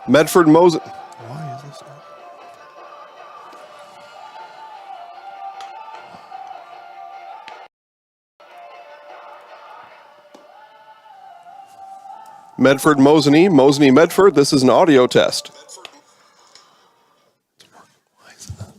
Medford Mosinee. Why is this not? Medford Mosinee, Mosinee Medford. This is an audio test. Why is it not?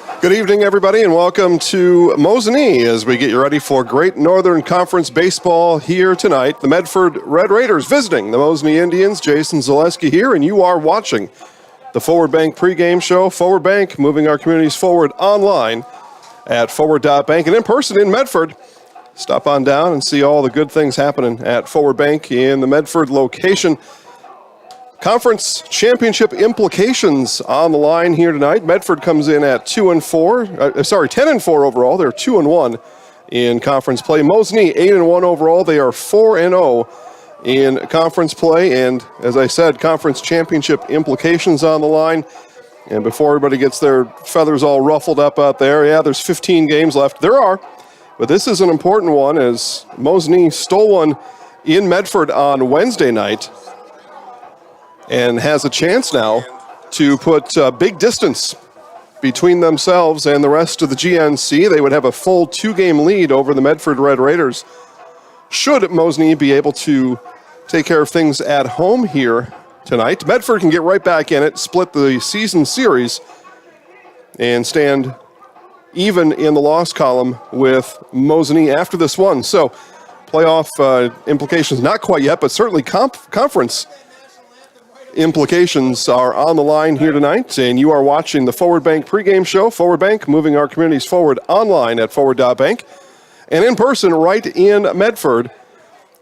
Good evening, everybody, and welcome to Mosinee as we get you ready for great Northern Conference baseball here tonight. The Medford Red Raiders visiting the Mosinee Indians. Jason Zaleski here, and you are watching the Forward Bank pregame show. Forward Bank, moving our communities forward online at forward.bank and in person in Medford. Stop on down and see all the good things happening at Forward Bank in the Medford location. Conference championship implications on the line here tonight. Medford comes in at 10-4 overall. They're 2-1 in conference play. Mosinee 8-1 overall. They are 4-0 in conference play. And as I said, conference championship implications on the line. And before everybody gets their feathers all ruffled up out there, there's 15 games left. There are, but this is an important one as Mosinee stole one in Medford on Wednesday night and has a chance now to put big distance between themselves and the rest of the GNC. They would have a full 2-game lead over the Medford Red Raiders should Mosinee be able to take care of things at home here tonight. Medford can get right back in it, split the season series, and stand even in the loss column with Mosinee after this one. So playoff implications, not quite yet, but certainly conference implications are on the line here tonight, and you are watching the Forward Bank pregame show. Forward Bank, moving our communities forward online at forward.bank and in person right in Medford.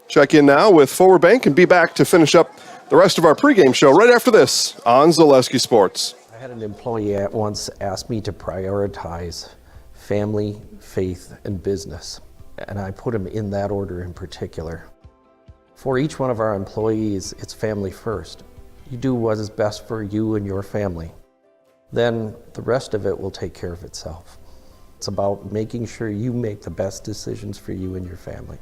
Check in now with Forward Bank and be back to finish up the rest of our pregame show right after this on Zaleski Sports. I had an employee once ask me to prioritize family, faith, and business, and I put them in that order in particular. For each one of our employees, it's family first. You do what is best for you and your family. Then the rest of it will take care of itself. It's about making sure you make the best decisions for you and your family.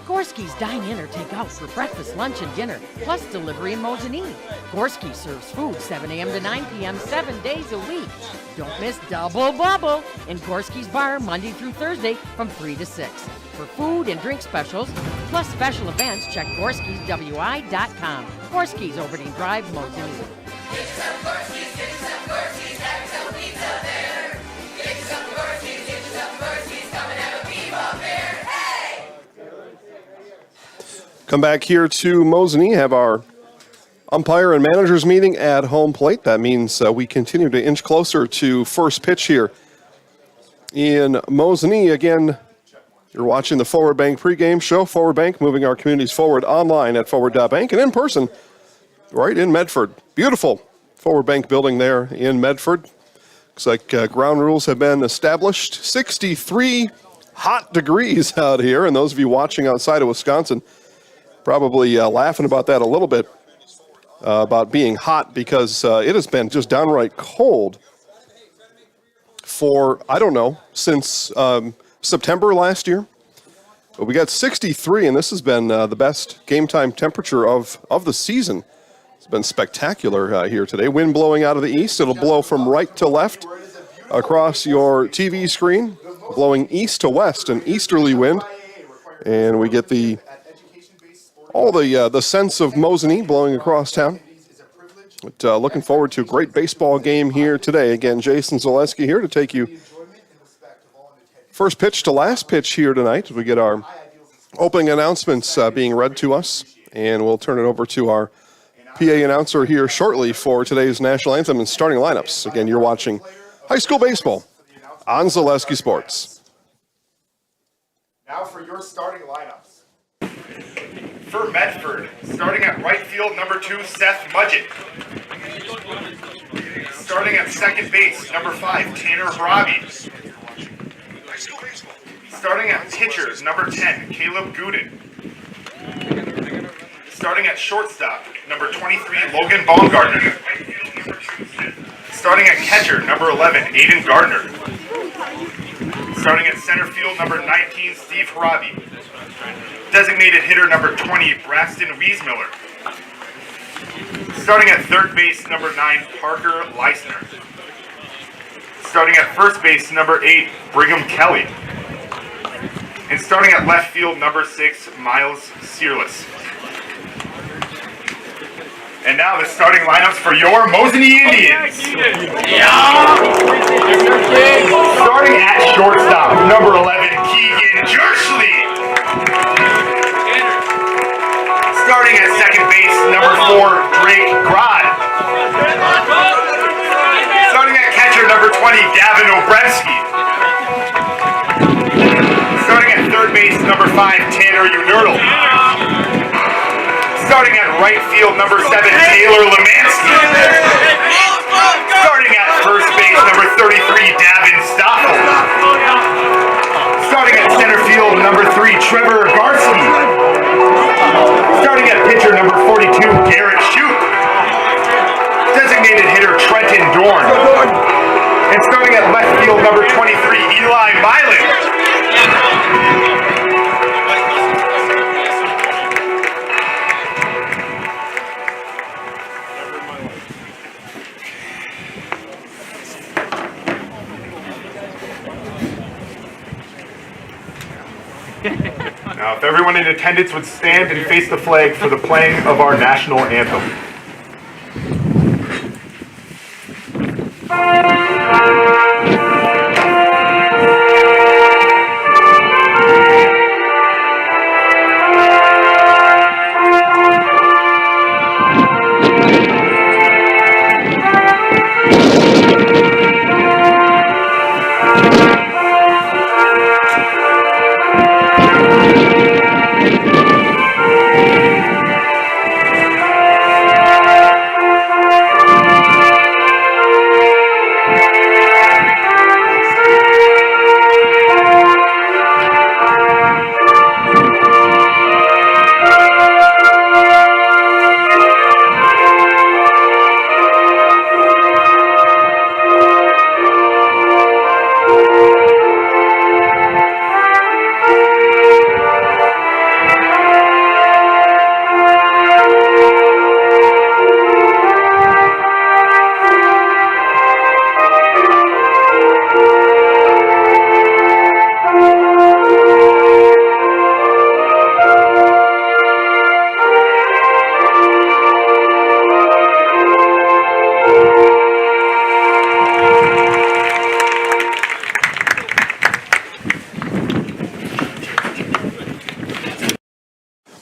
Gorski's dine in or take out for breakfast, lunch, and dinner, plus delivery in Mosinee. Gorski serves food 7 a.m. to 9 p.m. 7 days a week. Don't miss Double Bubble in Gorski's bar Monday through Thursday from 3 to 6. For food and drink specials, plus special events, check Gorski'sWI.com. Gorski's Overdene Drive, Mosinee. Get some Gorski's, have some pizza there. Get some Gorski's, come and have a bebop there. Hey! Come back here to Mosinee, have our umpire and managers meeting at home plate. That means we continue to inch closer to first pitch here in Mosinee. Again, you're watching the Forward Bank pregame show. Forward Bank, moving our communities forward online at forward.bank and in person right in Medford. Beautiful Forward Bank building there in Medford. Looks like ground rules have been established. 63 hot degrees out here, and those of you watching outside of Wisconsin probably laughing about that a little bit, about being hot, because it has been just downright cold for, I don't know, since September last year. But we got 63, and this has been the best game time temperature of the season. It's been spectacular here today. Wind blowing out of the east. It'll blow from right to left across your TV screen, blowing east to west, an easterly wind. And we get the sense of Mosinee blowing across town. But, looking forward to a great baseball game here today. Again, Jason Zaleski here to take you first pitch to last pitch here tonight. We get our opening announcements being read to us, and we'll turn it over to our PA announcer here shortly for today's national anthem and starting lineups. Again, you're watching high school baseball on Zaleski Sports. Now for your starting lineups. For Medford, starting at right field, number 2, Seth Mudgett. Starting at second base, number 5, Tanner Hrabe. Starting at pitcher, number 10, Caleb Gooden. Starting at shortstop, number 23, Logan Baumgartner. Starting at catcher, number 11, Aiden Gardner. Starting at center field, number 19, Steve Hrabe. Designated hitter, number 20, Braxton Wiesmiller. Starting at third base, number 9, Parker Leisner. Starting at first base, number 8, Brigham Kelly. And starting at left field, number 6, Miles Searless. And now the starting lineups for your Mosinee Indians. Starting at shortstop, number 11, Keegan Jersley. Starting at second base, number 4, Drake Grod. Starting at catcher, number 20, Gavin Obremski. Starting at third base, number 5, Tanner Unerdl. Starting at right field, number 7, Taylor Lemansky. Starting at first base, number 33, Davin Stoffel. Starting at center field, number 3, Trevor Garski. Starting at pitcher, number 42, Garrett Shoup. Designated hitter, Trenton Dorn. And starting at left field, number 23, Eli Milan. Now, if everyone in attendance would stand and face the flag for the playing of our national anthem.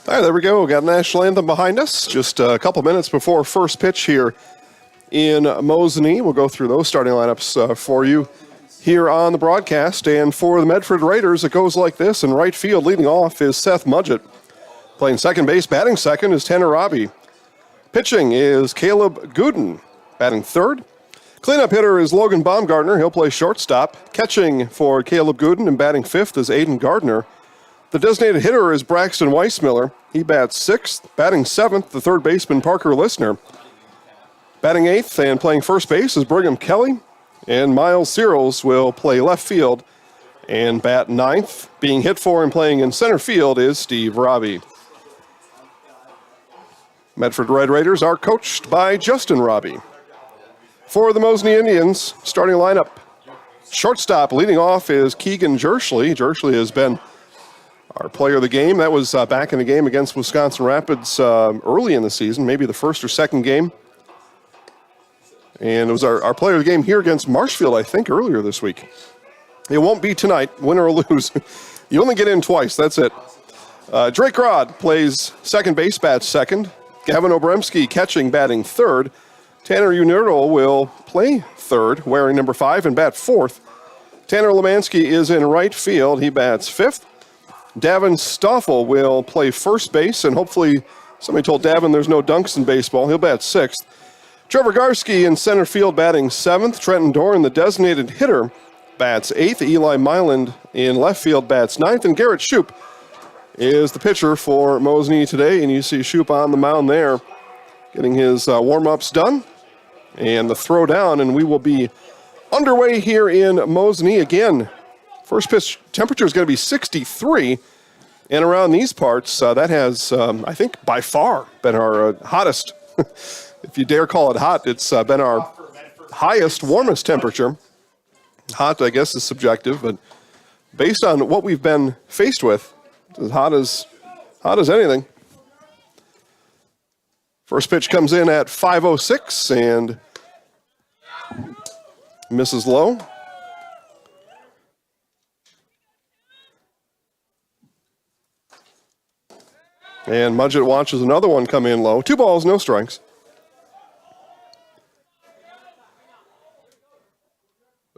All right, there we go. Got a national anthem behind us. Just a couple minutes before first pitch here in Mosinee. We'll go through those starting lineups for you here on the broadcast. And for the Medford Raiders, it goes like this. In right field, leading off is Seth Mudgett. Playing second base, batting second is Tanner Robbie. Pitching is Caleb Gooden. Batting third. Cleanup hitter is Logan Baumgartner. He'll play shortstop. Catching for Caleb Gooden and batting fifth is Aiden Gardner. The designated hitter is Braxton Weissmiller. He bats sixth. Batting seventh, the third baseman Parker Listner. Batting eighth and playing first base is Brigham Kelly. And Miles Searles will play left field and bat ninth. Being hit for and playing in center field is Steve Robbie. Medford Red Raiders are coached by Justin Robbie. For the Mosinee Indians, starting lineup. Shortstop leading off is Keegan Jersley. Jersley has been our player of the game. That was back in the game against Wisconsin Rapids early in the season, maybe the first or second game. And it was our player of the game here against Marshfield, I think, earlier this week. It won't be tonight, win or lose. You only get in twice, that's it. Drake Rod plays second base, bats second. Gavin Obremski catching, batting third. Tanner Unerdl will play third, wearing number 5 and bat fourth. Tanner Lemansky is in right field. He bats fifth. Davin Stoffel will play first base, and hopefully somebody told Davin there's no dunks in baseball. He'll bat sixth. Trevor Garski in center field batting seventh. Trenton Dorn, the designated hitter, bats eighth. Eli Miland in left field bats ninth. And Garrett Shoup is the pitcher for Mosinee today. And you see Shoup on the mound there getting his warm-ups done and the throw down. And we will be underway here in Mosinee again. First pitch temperature is going to be 63. And around these parts, that has, I think, by far been our hottest. If you dare call it hot, it's been our highest, warmest temperature. Hot, I guess, is subjective, but based on what we've been faced with, it's as hot as anything. First pitch comes in at 5:06 and misses low. And Mudgett watches another one come in low. 2 balls, no strikes.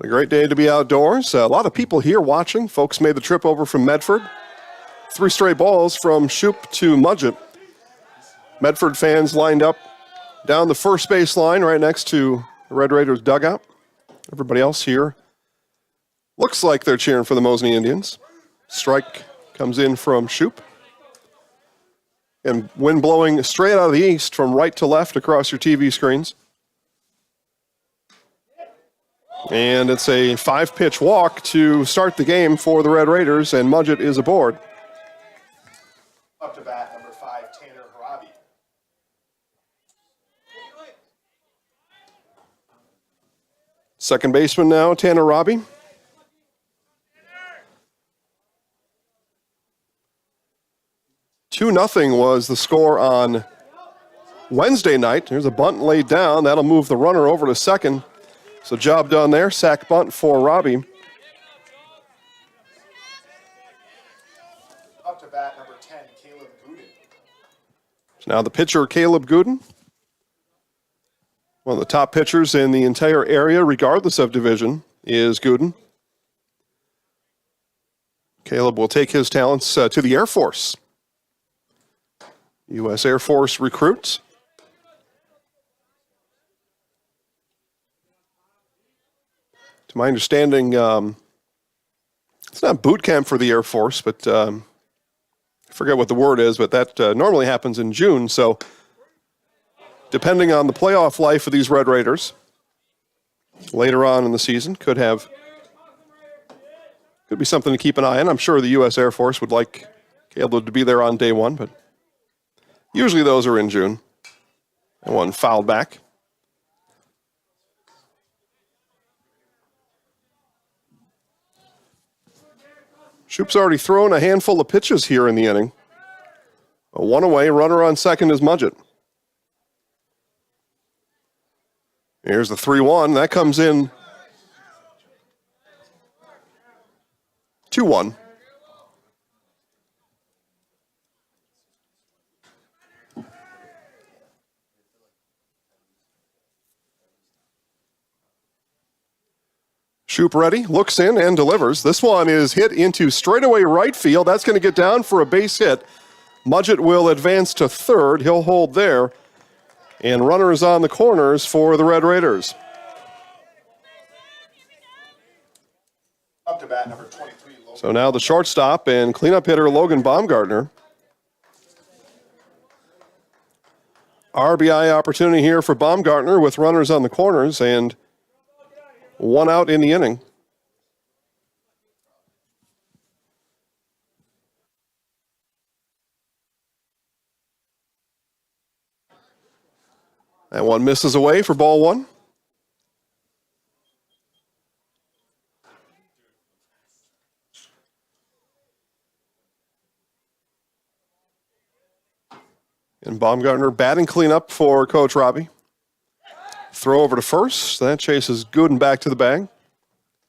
A great day to be outdoors. A lot of people here watching. Folks made the trip over from Medford. 3 straight balls from Shoup to Mudgett. Medford fans lined up down the first base line right next to the Red Raiders dugout. Everybody else here looks like they're cheering for the Mosinee Indians. Strike comes in from Shoup. And wind blowing straight out of the east from right to left across your TV screens. And it's a 5-pitch walk to start the game for the Red Raiders, and Mudgett is aboard. Up to bat, number 5, Tanner Harabi. Second baseman now, Tanner Robbie. Two 2-0 was the score on Wednesday night. There's a bunt laid down. That'll move the runner over to second. So job done there. Sack bunt for Robbie. Up to bat, number 10, Caleb Gooden. Now the pitcher, Caleb Gooden. One of the top pitchers in the entire area, regardless of division, is Gooden. Caleb will take his talents to the Air Force. U.S. Air Force recruits. To my understanding, it's not boot camp for the Air Force, but I forget what the word is, but that normally happens in June. So depending on the playoff life of these Red Raiders, later on in the season, could be something to keep an eye on. I'm sure the U.S. Air Force would like Caleb to be there on day one, but usually those are in June. And one fouled back. Shoup's already thrown a handful of pitches here in the inning. A 1 away, runner on second is Mudgett. Here's the 3-1. That comes in 2-1. Shoup ready, looks in and delivers. This one is hit into straightaway right field. That's going to get down for a base hit. Mudgett will advance to third. He'll hold there. And runners on the corners for the Red Raiders. Up to bat, number 23, Logan. So now the shortstop and cleanup hitter Logan Baumgartner. RBI opportunity here for Baumgartner with runners on the corners and 1 out in the inning. That one misses away for ball 1. And Baumgartner batting cleanup for Coach Robbie. Throw over to first. That chases Gooden back to the bag.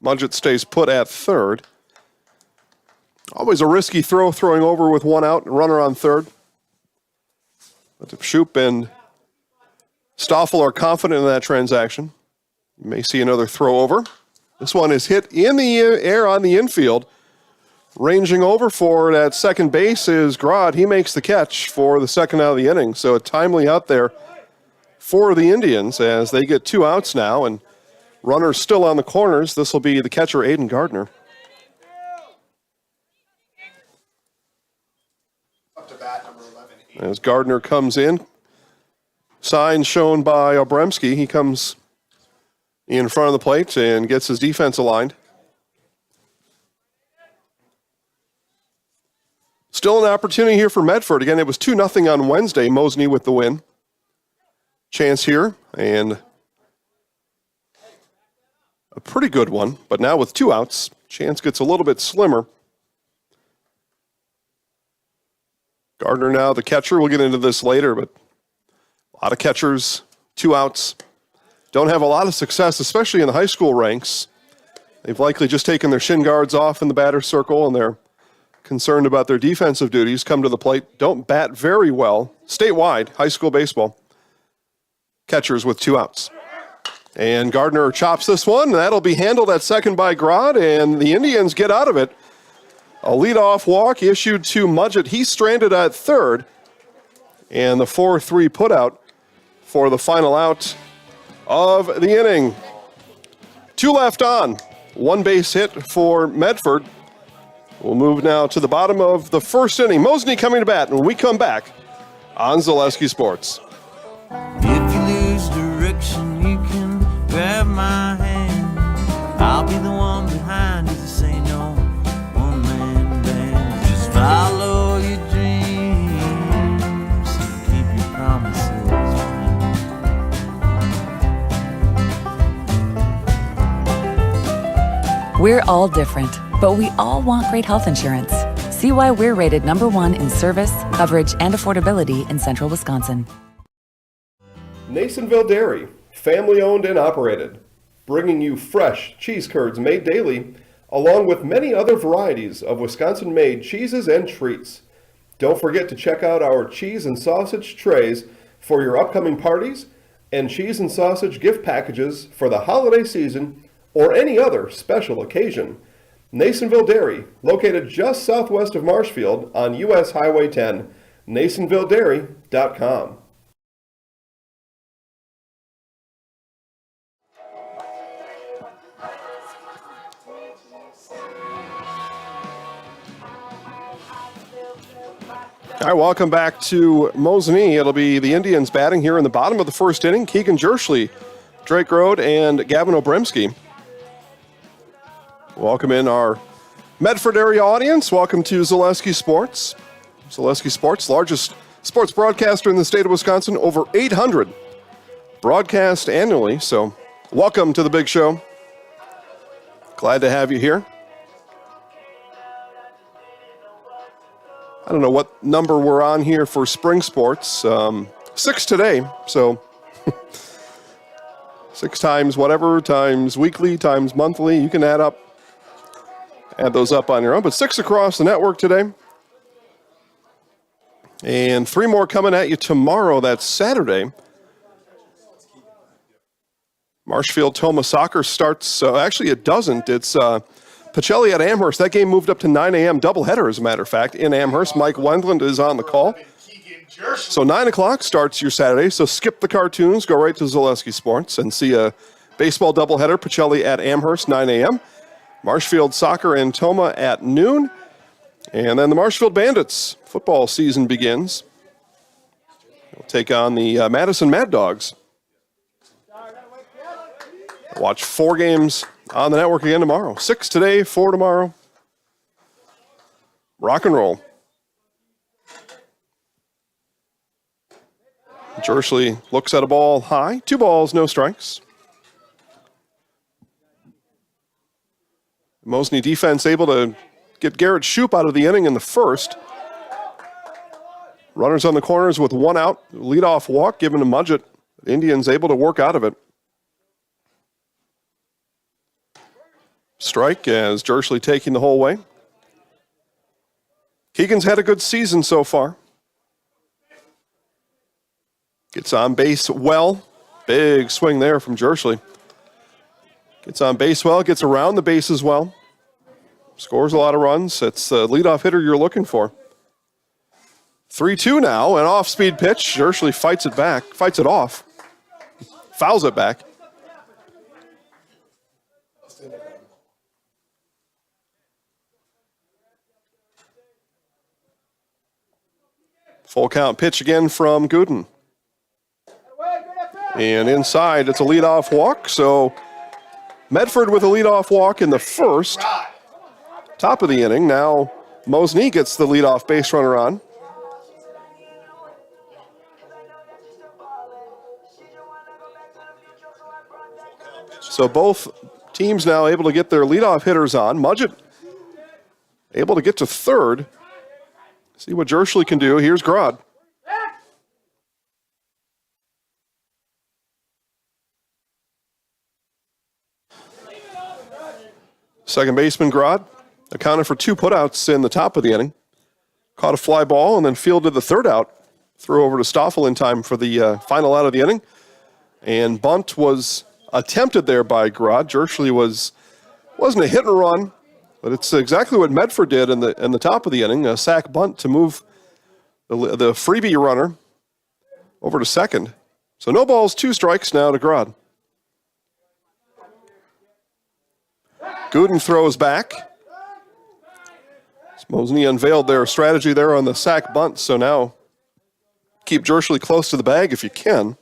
Mudgett stays put at third. Always a risky throw, throwing over with 1 out, runner on third. But if Shoup and Stoffel are confident in that transaction, you may see another throw over. This one is hit in the air on the infield. Ranging over for it at second base is Grodd. He makes the catch for the second out of the inning. So a timely out there for the Indians as they get 2 outs now and runners still on the corners. This will be the catcher, Aiden Gardner. Up to bat, number 11, As Gardner comes in, sign shown by Obremski. He comes in front of the plate and gets his defense aligned. Still an opportunity here for Medford. Again, it was 2-0 on Wednesday. Mosinee with the win. Chance here, and a pretty good one. But now with 2 outs, chance gets a little bit slimmer. Gardner now the catcher. We'll get into this later, but a A lot of catchers, 2 outs. Don't have a lot of success, especially in the high school ranks. They've likely just taken their shin guards off in the batter's circle, and they're concerned about their defensive duties. Come to the plate, don't bat very well. Statewide, high school baseball. Catchers with 2 outs. And Gardner chops this one. That'll be handled at second by Grodd, and the Indians get out of it. A leadoff walk issued to Mudgett. He's stranded at third. And the 4-3 putout for the final out of the inning. 2 left on. 1 base hit for Medford. We'll move now to the bottom of the first inning. Mosinee coming to bat, and when we come back on Zaleski Sports. If you lose direction, you can grab my hand. I'll be the one behind you to say no one-man band. Just follow your dreams and keep your promises. We're all different, but we all want great health insurance. See why we're rated #1 in service, coverage, and affordability in central Wisconsin. Nasonville Dairy, family owned and operated, bringing you fresh cheese curds made daily, along with many other varieties of Wisconsin-made cheeses and treats. Don't forget to check out our cheese and sausage trays for your upcoming parties and cheese and sausage gift packages for the holiday season or any other special occasion. Nasonville Dairy, located just southwest of Marshfield on US Highway 10, NasonvilleDairy.com. All right, welcome back to Mosinee. It'll be the Indians batting here in the bottom of the first inning. Keegan Jerschley, Drake Road, and Gavin Obremski. Welcome in our Medford area audience. Welcome to Zaleski Sports. Zaleski Sports, largest sports broadcaster in the state of Wisconsin, over 800 broadcast annually. So welcome to the big show. Glad to have you here. I don't know what number we're on here for spring sports. 6 today, so 6 times whatever, times weekly, times monthly. You can add those up on your own, but 6 across the network today. And 3 more coming at you tomorrow. That's Saturday. Marshfield Toma Soccer starts, actually it doesn't. It's Pacelli at Amherst. That game moved up to 9 a.m. doubleheader, as a matter of fact, in Amherst. Mike Wendland is on the call. So 9 o'clock starts your Saturday. So skip the cartoons, go right to Zaleski Sports and see a baseball doubleheader. Pacelli at Amherst, 9 a.m. Marshfield Soccer and Toma at noon. And then the Marshfield Bandits football season begins. They'll take on the Madison Mad Dogs. Watch 4 games on the network again tomorrow. 6 today, 4 tomorrow. Rock and roll. Jerschley looks at a ball high. 2 balls, no strikes. Mosinee defense able to get Garrett Shoup out of the inning in the first. Runners on the corners with 1 out. Leadoff walk given to Mudgett. The Indians able to work out of it. Strike as Jerschley taking the whole way. Keegan's had a good season so far. Gets on base well. Big swing there from Jerschley. Gets on base well, gets around the bases well. Scores a lot of runs. It's the leadoff hitter you're looking for. 3-2 now, an off-speed pitch. Jerschley fights it back, fights it off. Fouls it back. Full count pitch again from Gooden. And inside, it's a leadoff walk. So Medford with a leadoff walk in the first. Top of the inning. Now Mosinee gets the leadoff base runner on. So both teams now able to get their leadoff hitters on. Mudgett able to get to third. See what Jerschley can do. Here's Grodd. Second baseman Grodd accounted for 2 putouts in the top of the inning. Caught a fly ball and then fielded the third out. Threw over to Stoffel in time for the final out of the inning. And bunt was attempted there by Grodd. Jerschley wasn't a hit and run, but it's exactly what Medford did in the top of the inning, a sac bunt to move the freebie runner over to second. So no balls, 2 strikes now to Grodd. Gooden throws back. Mosinee unveiled their strategy there on the sac bunt, so now keep Jerschley close to the bag if you can.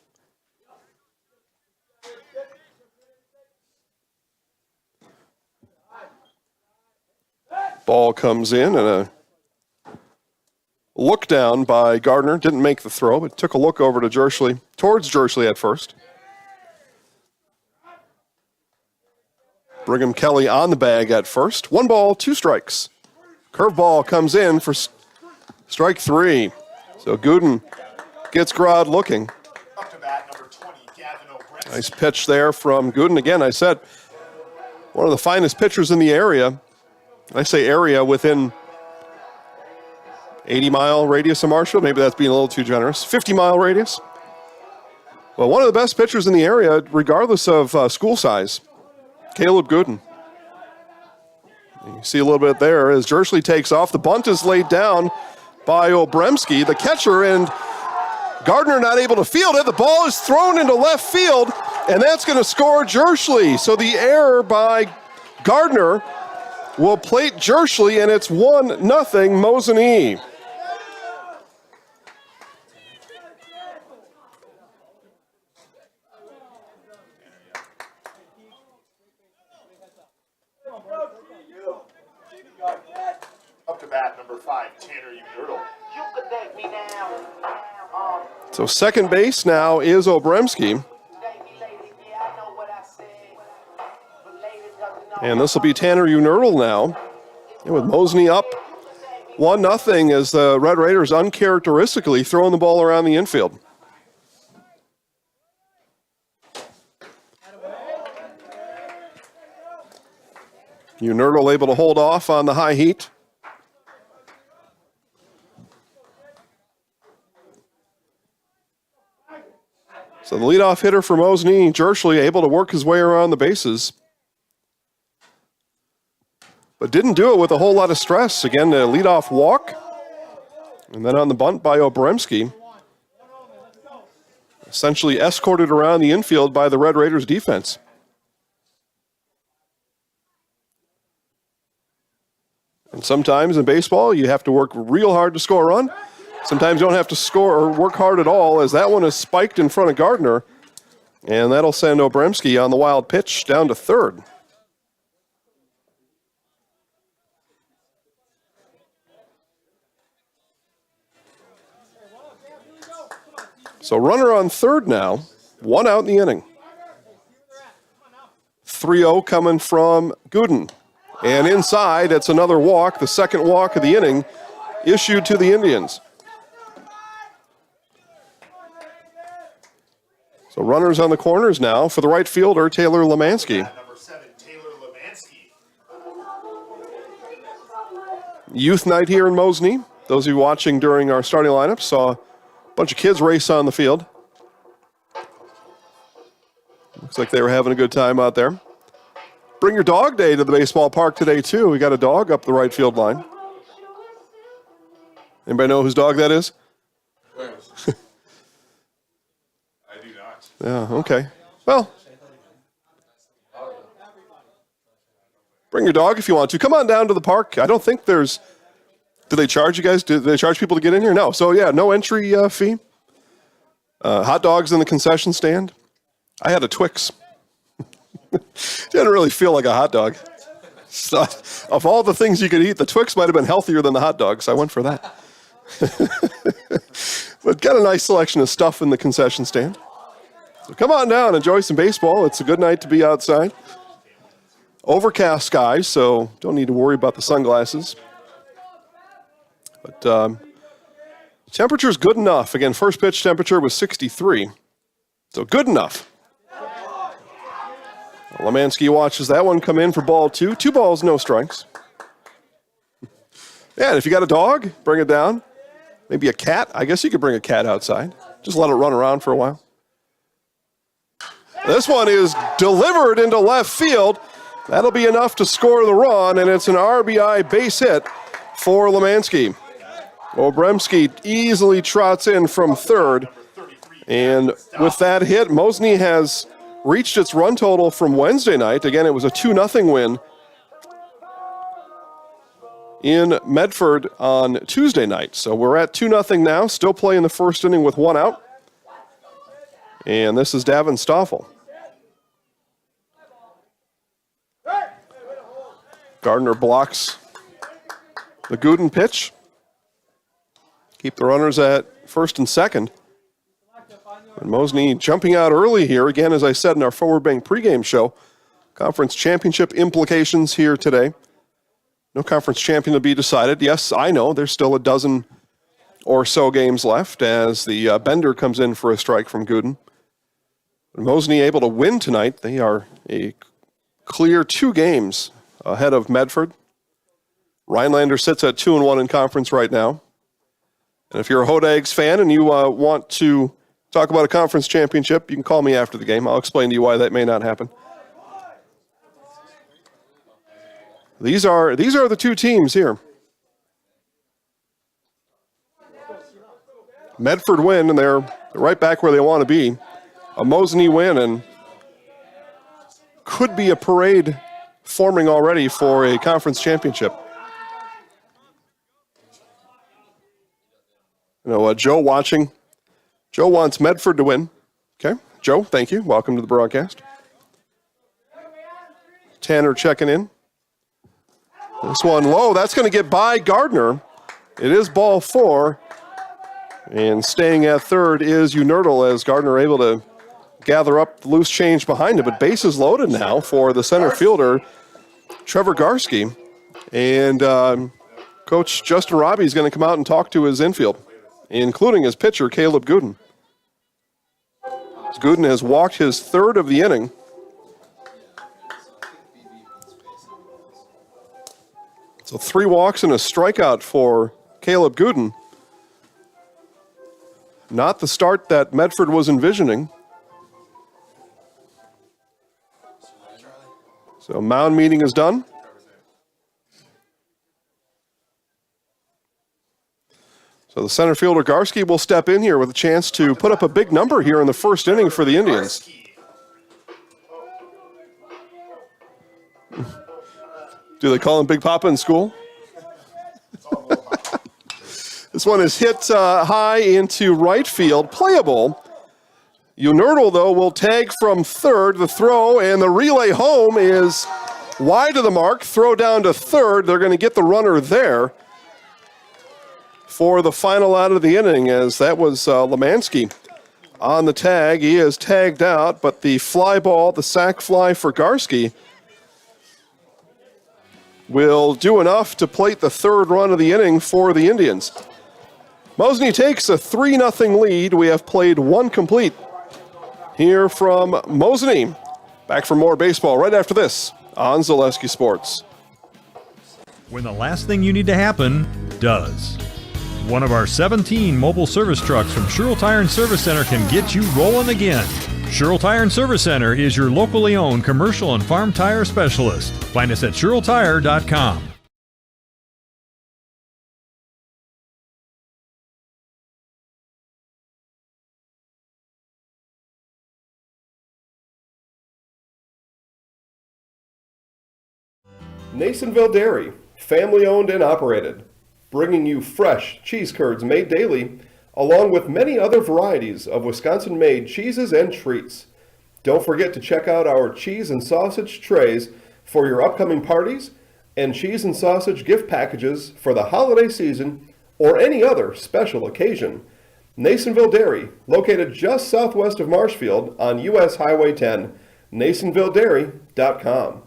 Ball comes in and a look down by Gardner. Didn't make the throw, but took a look over to Jerschley, towards Jerschley at first. Brigham Kelly on the bag at first. 1 ball, 2 strikes. Curveball comes in for strike 3. So Gooden gets Grodd looking. Up to bat, number 20, Gavin O'Brien. Nice pitch there from Gooden. Again, I said, one of the finest pitchers in the area. I say area within 80-mile radius of Marshfield. Maybe that's being a little too generous. 50-mile radius. Well, one of the best pitchers in the area, regardless of school size, Caleb Gooden. You see a little bit there as Jerschley takes off. The bunt is laid down by Obremski, the catcher, and Gardner not able to field it. The ball is thrown into left field, and that's going to score Jerschley. So the error by Gardner will plate Jerschley, and it's 1-0 Mosinee. Up to bat, number 5, Tanner Unertle. So second base now is Obremski. And this will be Tanner Unertle now. And with Mosinee up 1-0 as the Red Raiders uncharacteristically throwing the ball around the infield. Unertle able to hold off on the high heat. So the leadoff hitter for Mosinee, Jerschley, able to work his way around the bases. But didn't do it with a whole lot of stress. Again, the leadoff walk. And then on the bunt by Obremski. Essentially escorted around the infield by the Red Raiders defense. And sometimes in baseball, you have to work real hard to score a run. Sometimes you don't have to score or work hard at all, as that one is spiked in front of Gardner. And that'll send Obremski on the wild pitch down to third. So runner on third now, 1 out in the inning. 3-0 coming from Gooden. And inside, it's another walk, the second walk of the inning, issued to the Indians. So runners on the corners now for the right fielder, Taylor Lemansky. Number 7, Taylor Lemansky. Youth night here in Mosinee. Those of you watching during our starting lineup saw a bunch of kids race on the field. Looks like they were having a good time out there. Bring your dog day to the baseball park today, too. We got a dog up the right field line. Anybody know whose dog that is? I do not. Yeah, okay. Well, bring your dog if you want to. Come on down to the park. I don't think there's... Do they charge you guys? Do they charge people to get in here? No. So, yeah, no entry fee. Hot dogs in the concession stand. I had a Twix. Didn't really feel like a hot dog. So, of all the things you could eat, the Twix might have been healthier than the hot dog, so I went for that. But got a nice selection of stuff in the concession stand. So come on down, enjoy some baseball. It's a good night to be outside. Overcast skies, so don't need to worry about the sunglasses. But temperature's good enough. Again, first pitch temperature was 63. So good enough. Lemansky watches that one come in for ball 2. 2 balls, no strikes. Yeah, and if you got a dog, bring it down. Maybe a cat. I guess you could bring a cat outside. Just let it run around for a while. This one is delivered into left field. That'll be enough to score the run, and it's an RBI base hit for Lemansky. Obremski easily trots in from third. And with that hit, Mosinee has reached its run total from Wednesday night. Again, it was a 2-0 win in Medford on Tuesday night. So we're at 2-0 now, still playing the first inning with 1 out. And this is Davin Stoffel. Gardner blocks the Gooden pitch. Keep the runners at first and second. And Mosinee jumping out early here. Again, as I said in our Forward Bank pregame show, conference championship implications here today. No conference champion to be decided. Yes, I know there's still a dozen or so games left as the Bender comes in for a strike from Gooden. Mosinee able to win tonight. They are a clear 2 games ahead of Medford. Rhinelander sits at 2-1 in conference right now. And if you're a Hodags fan and you want to talk about a conference championship, you can call me after the game. I'll explain to you why that may not happen. These are the 2 teams here. Medford win, and they're right back where they want to be. A Mosinee win, and could be a parade forming already for a conference championship. You know, Joe watching. Joe wants Medford to win. Okay, Joe, thank you. Welcome to the broadcast. Tanner checking in. This one low. That's going to get by Gardner. It is ball 4. And staying at third is Unertle as Gardner able to gather up the loose change behind him. But bases loaded now for the center fielder, Trevor Garski. And Coach Justin Robbie is going to come out and talk to his infield, including his pitcher, Caleb Gooden. Gooden has walked his 3rd of the inning. So 3 walks and a strikeout for Caleb Gooden. Not the start that Medford was envisioning. So mound meeting is done. So the center fielder Garski will step in here with a chance to put up a big number here in the first inning for the Indians. Do they call him Big Papa in school? This one is hit high into right field, playable. Unertle, though, will tag from third. The throw and the relay home is wide of the mark. Throw down to third. They're going to get the runner there for the final out of the inning, as that was Lemansky on the tag. He is tagged out, but the fly ball, the sac fly for Garski, will do enough to plate the 3rd run of the inning for the Indians. Mosinee takes a 3-0 lead. We have played 1 complete here from Mosinee. Back for more baseball right after this on Zaleski Sports. When the last thing you need to happen does. One of our 17 mobile service trucks from Sherrill Tire and Service Center can get you rolling again. Sherrill Tire and Service Center is your locally owned commercial and farm tire specialist. Find us at SherrillTire.com. Nasonville Dairy, family owned and operated, bringing you fresh cheese curds made daily, along with many other varieties of Wisconsin-made cheeses and treats. Don't forget to check out our cheese and sausage trays for your upcoming parties and cheese and sausage gift packages for the holiday season or any other special occasion. Nasonville Dairy, located just southwest of Marshfield on US Highway 10, NasonvilleDairy.com.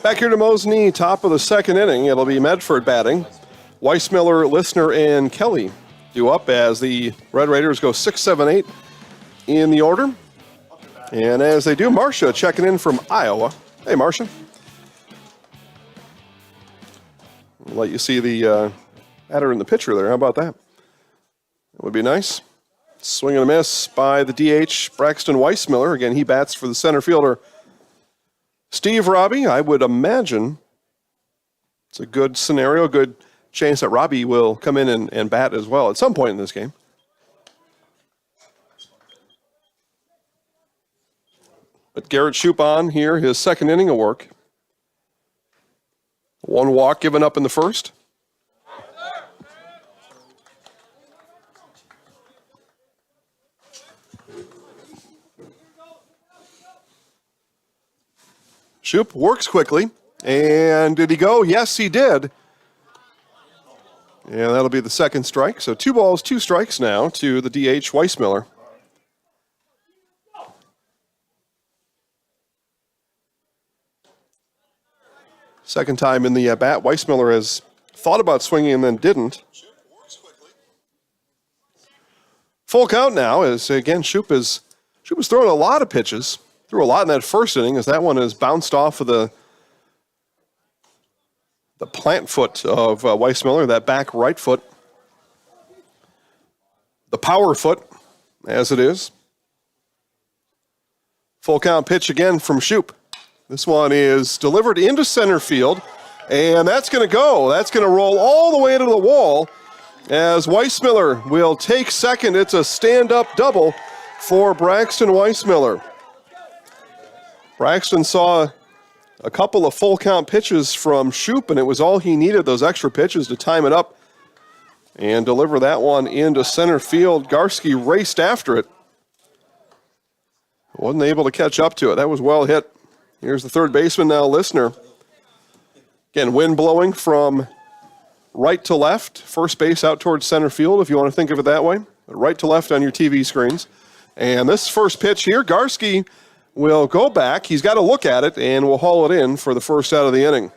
Back here to Mosinee, top of the second inning. It'll be Medford batting. Weissmiller, Listener, and Kelly due up as the Red Raiders go 6, 7, 8 in the order. And as they do, Marcia checking in from Iowa. Hey, Marcia. I'll let you see the batter in the picture there. How about that? That would be nice. Swing and a miss by the DH, Braxton Weissmiller. Again, he bats for the center fielder, Steve Robbie. I would imagine it's a good scenario, good chance that Robbie will come in and bat as well at some point in this game. But Garrett Shoup on here, his second inning of work. One walk given up in the first. Shoup works quickly. And did he go? Yes, he did. And that'll be the second strike. So 2 balls, 2 strikes now to the DH, Weissmiller. Second time in the bat, Weissmiller has thought about swinging and then didn't. Full count now as, again, Shoup was throwing a lot of pitches. Threw a lot in that first inning as that one is bounced off of the plant foot of Weissmiller, that back right foot. The power foot, as it is. Full count pitch again from Shoup. This one is delivered into center field, and that's going to go. That's going to roll all the way to the wall as Weissmiller will take second. It's a stand-up double for Braxton Weissmiller. Braxton saw a couple of full count pitches from Shoup, and it was all he needed, those extra pitches, to time it up and deliver that one into center field. Garski raced after it. Wasn't able to catch up to it. That was well hit. Here's the third baseman now, Listener. Again, wind blowing from right to left. First base out towards center field, if you want to think of it that way. Right to left on your TV screens. And this first pitch here, Garski will go back. He's got to look at it, and will haul it in for the first out of the inning.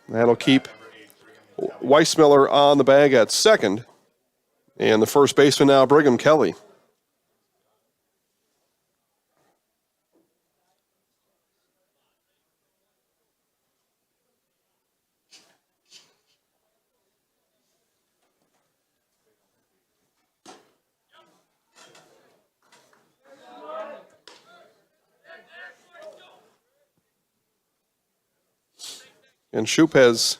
That'll keep Weissmiller on the bag at second. And the first baseman now, Pregame Kelly. And Shoup has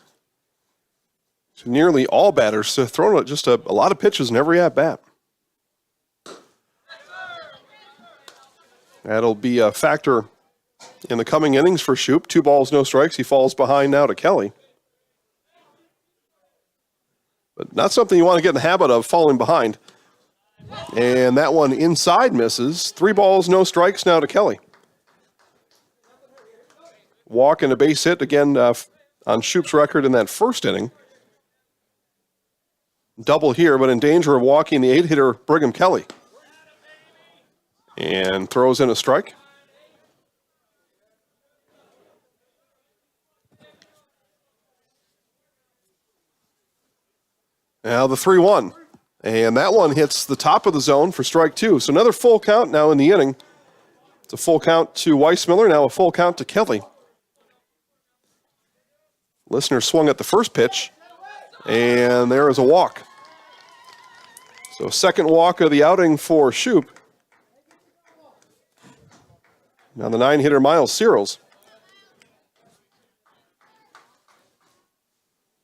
nearly all batters thrown just a lot of pitches in every at-bat. That'll be a factor in the coming innings for Shoup. 2 balls, no strikes. He falls behind now to Kelly. But not something you want to get in the habit of, falling behind. And that one inside misses. 3 balls, no strikes now to Kelly. Walk and a base hit again on Shoup's record in that first inning. Double here, but in danger of walking the 8-hitter Pregame Kelly. And throws in a strike. Now the 3-1. And that one hits the top of the zone for strike 2. So another full count now in the inning. It's a full count to Weissmiller, now a full count to Kelly. Listener swung at the first pitch, and there is a walk. So second walk of the outing for Shoup. Now the 9-hitter Miles Searles.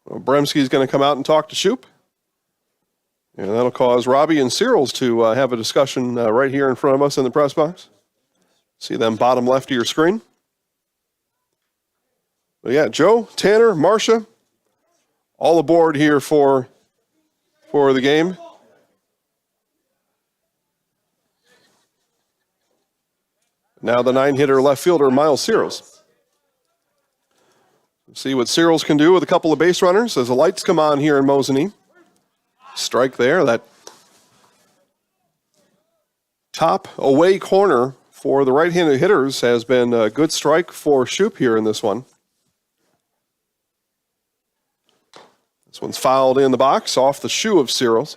Well, Bremski's going to come out and talk to Shoup. And that'll cause Robbie and Searles to have a discussion right here in front of us in the press box. See them bottom left of your screen. But yeah, Joe, Tanner, Marcia, all aboard here for the game. Now the 9-hitter left fielder, Miles Searles. See what Searles can do with a couple of base runners as the lights come on here in Mosinee. Strike there. That top away corner for the right-handed hitters has been a good strike for Shoup here in this one. This one's fouled in the box off the shoe of Searles.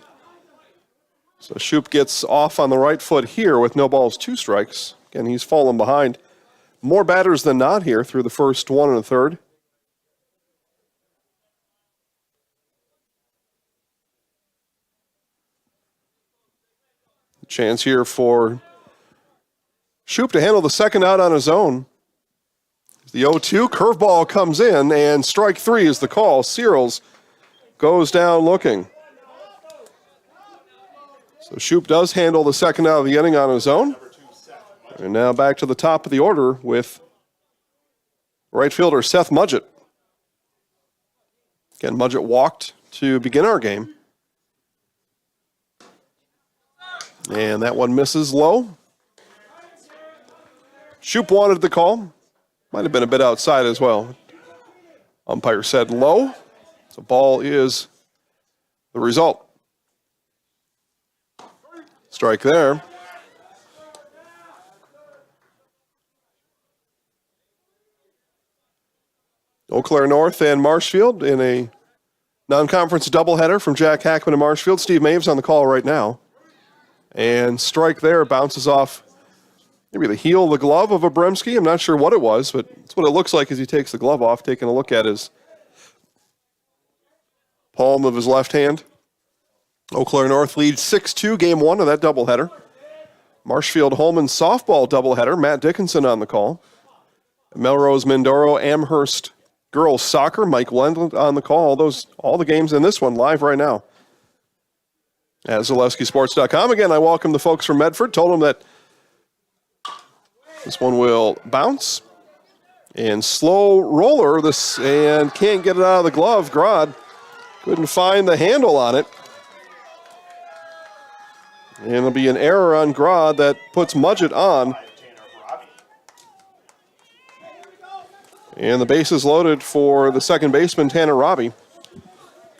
So Shoup gets off on the right foot here with no balls, 2 strikes. Again, he's fallen behind more batters than not here through the first 1 1/3. Chance here for Shoup to handle the second out on his own. The 0-2 curveball comes in, and strike 3 is the call. Searles goes down looking. So Shoup does handle the second out of the inning on his own. And now back to the top of the order with right fielder Seth Mudgett. Again, Mudgett walked to begin our game. And that one misses low. Shoup wanted the call. Might have been a bit outside as well. Umpire said low. So ball is the result. Strike there. Eau Claire North and Marshfield in a non-conference doubleheader from Jack Hackman and Marshfield. Steve Maves on the call right now. And strike there bounces off maybe the heel of the glove of Obremski. I'm not sure what it was, but it's what it looks like as he takes the glove off, taking a look at his palm of his left hand. Eau Claire North leads 6-2, game 1 of that doubleheader. Marshfield-Holman softball doubleheader, Matt Dickinson on the call. Melrose-Mindoro, Amherst girls soccer, Mike Wendland on the call. All the games in this one live right now at ZaleskiSports.com. Again, I welcome the folks from Medford. Told them that this one will bounce. And slow roller, and can't get it out of the glove. Grodd couldn't find the handle on it. And it'll be an error on Grodd that puts Mudgett on. And the base is loaded for the second baseman, Tanner Robbie.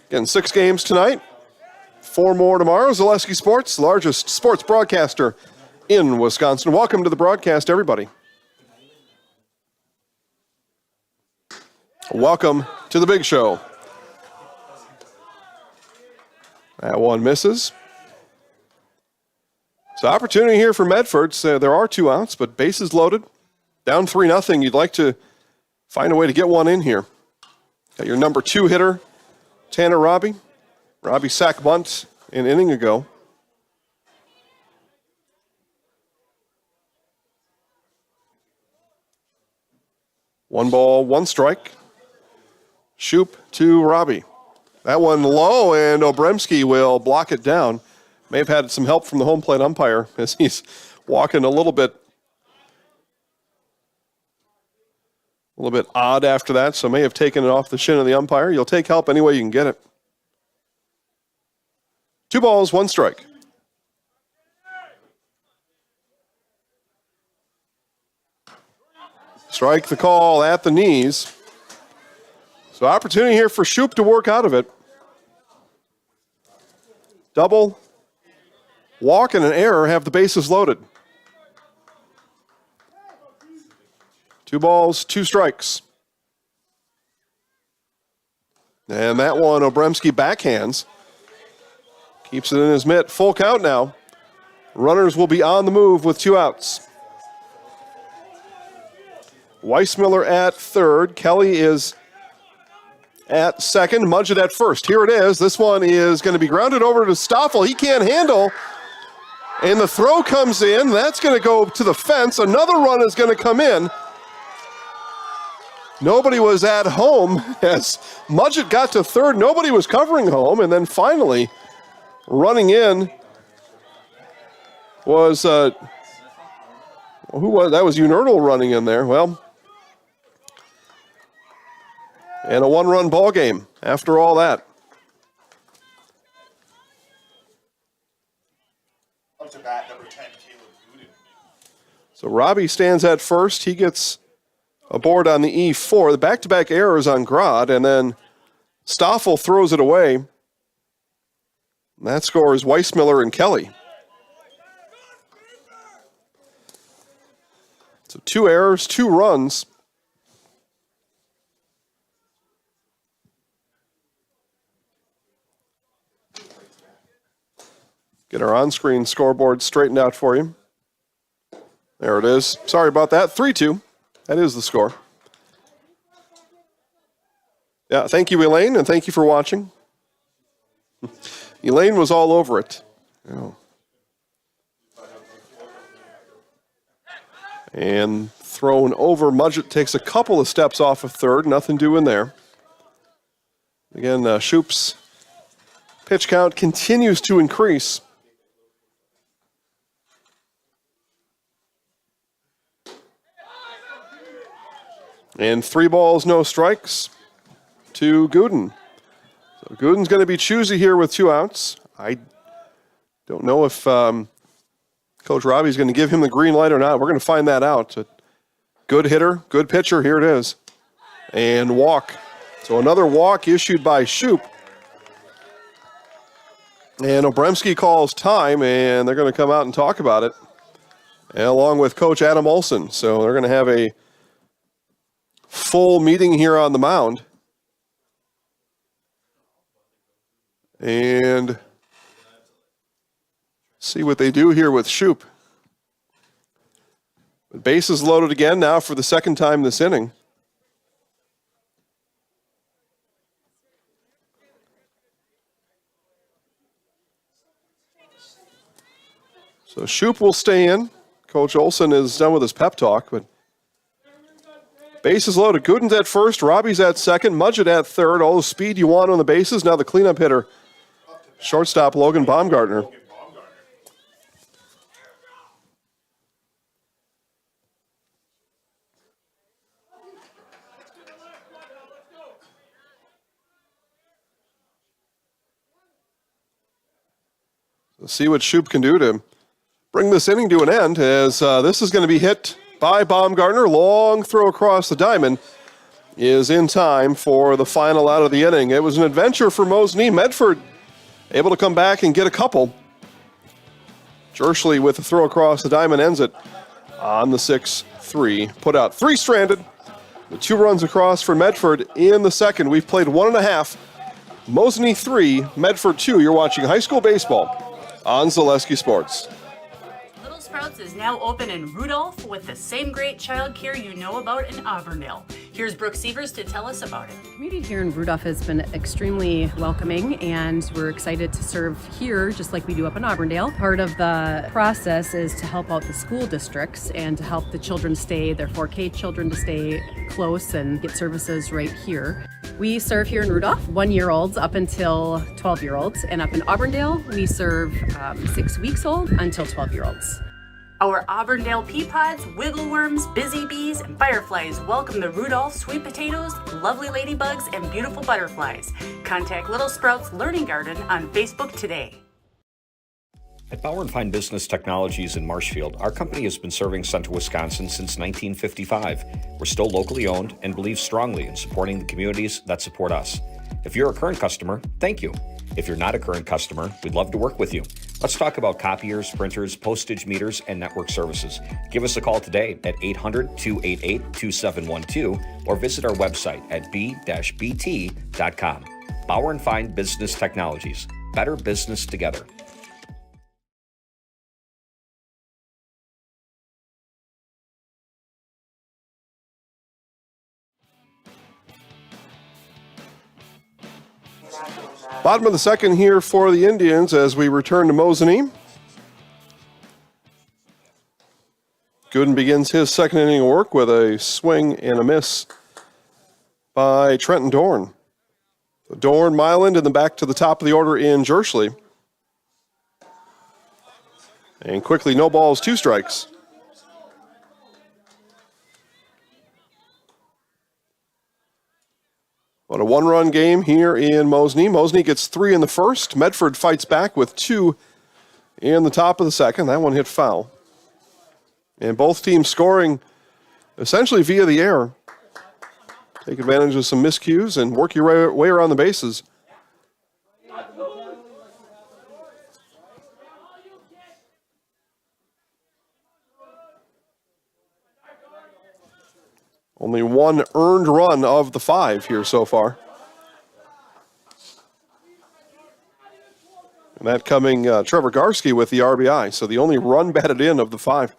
Again, 6 games tonight, 4 more tomorrow. Zaleski Sports, the largest sports broadcaster in Wisconsin. Welcome to the broadcast, everybody. Welcome to the big show. That one misses. So opportunity here for Medford. So there are 2 outs, but bases loaded. Down 3-0. You'd like to find a way to get one in here. Got your number 2 hitter, Tanner Robbie. Robbie sack bunt an inning ago. One ball, 1 strike. Shoup to Robbie. That one low, and Obremski will block it down. May have had some help from the home plate umpire as he's walking a little bit odd after that, so may have taken it off the shin of the umpire. You'll take help any way you can get it. 2 balls, 1 strike. Strike the call at the knees. So opportunity here for Shoup to work out of it. Double, walk, and an error have the bases loaded. 2 balls, 2 strikes. And that one, Obremski backhands. Keeps it in his mitt. Full count now. Runners will be on the move with 2 outs. Weissmiller at third. Kelly is at second. Mudgett at first. Here it is. This one is going to be grounded over to Stoffel. He can't handle. And the throw comes in. That's going to go to the fence. Another run is going to come in. Nobody was at home as Mudgett got to third. Nobody was covering home. And then finally, running in was, who was that? Was Unertl running in there. Well, and a 1-run ball game after all that. Up to bat, number 10, Caleb Gooden. So Robbie stands at first. He gets aboard on the E4. The back-to-back errors on Grodd, and then Stoffel throws it away. And that scores Weissmiller and Kelly. So 2 errors, 2 runs. Get our on-screen scoreboard straightened out for you. There it is. Sorry about that. 3-2. That is the score. Yeah, thank you, Elaine, and thank you for watching. Elaine was all over it. Oh. And thrown over. Mudgett takes a couple of steps off of third. Nothing doing there. Again, Shoup's pitch count continues to increase. And 3 balls, no strikes to Gooden. So Gooden's going to be choosy here with 2 outs. I don't know if Coach Robbie's going to give him the green light or not. We're going to find that out. A good hitter, good pitcher. Here it is. And walk. So another walk issued by Shoup. And Obremski calls time, and they're going to come out and talk about it, along with Coach Adam Olson. So they're going to have a full meeting here on the mound. And see what they do here with Shoup. The base is loaded again now for the second time this inning. So Shoup will stay in. Coach Olson is done with his pep talk, but base is loaded. Gooden's at first, Robbie's at second, Mudgett at third. All the speed you want on the bases. Now the cleanup hitter, shortstop Logan Baumgartner. Let's see what Shoup can do to bring this inning to an end, as this is going to be hit by Baumgartner. Long throw across the diamond is in time for the final out of the inning. It was an adventure for Mosinee. Medford able to come back and get a couple. Jerschley with the throw across the diamond ends it on the 6-3 put out. 3 stranded. The 2 runs across for Medford in the second. We've played 1.5. Mosinee 3, Medford 2. You're watching high school baseball on Zaleski Sports. Little Sprouts is now open in Rudolph with the same great child care you know about in Auburndale. Here's Brooke Sievers to tell us about it. The community here in Rudolph has been extremely welcoming, and we're excited to serve here just like we do up in Auburndale. Part of the process is to help out the school districts and to help the children stay, their 4K children to stay close and get services right here. We serve here in Rudolph 1-year-olds up until 12-year-olds, and up in Auburndale we serve 6 weeks old until 12-year-olds. Our Auburndale pea pods, wiggle worms, busy bees, and fireflies welcome the Rudolph sweet potatoes, lovely ladybugs, and beautiful butterflies. Contact Little Sprouts Learning Garden on Facebook today. At Bauer & Fine Business Technologies in Marshfield, our company has been serving Central Wisconsin since 1955. We're still locally owned and believe strongly in supporting the communities that support us. If you're a current customer, thank you. If you're not a current customer, we'd love to work with you. Let's talk about copiers, printers, postage meters, and network services. Give us a call today at 800-288-2712 or visit our website at b-bt.com. Bauer & Fine Business Technologies. Better business together. Bottom of the second here for the Indians as we return to Mosinee. Gooden begins his second inning of work with a swing and a miss by Trenton Dorn. So Dorn, Myland, and then back to the top of the order in Jerschley. And quickly, no balls, 2 strikes. What a 1-run game here in Mosinee. Mosinee gets 3 in the first. Medford fights back with 2 in the top of the second. That one hit foul. And both teams scoring essentially via the air. Take advantage of some miscues and work your way around the bases. Only one earned run of the 5 here so far. And that coming Trevor Garski with the RBI. So the only run batted in of the 5.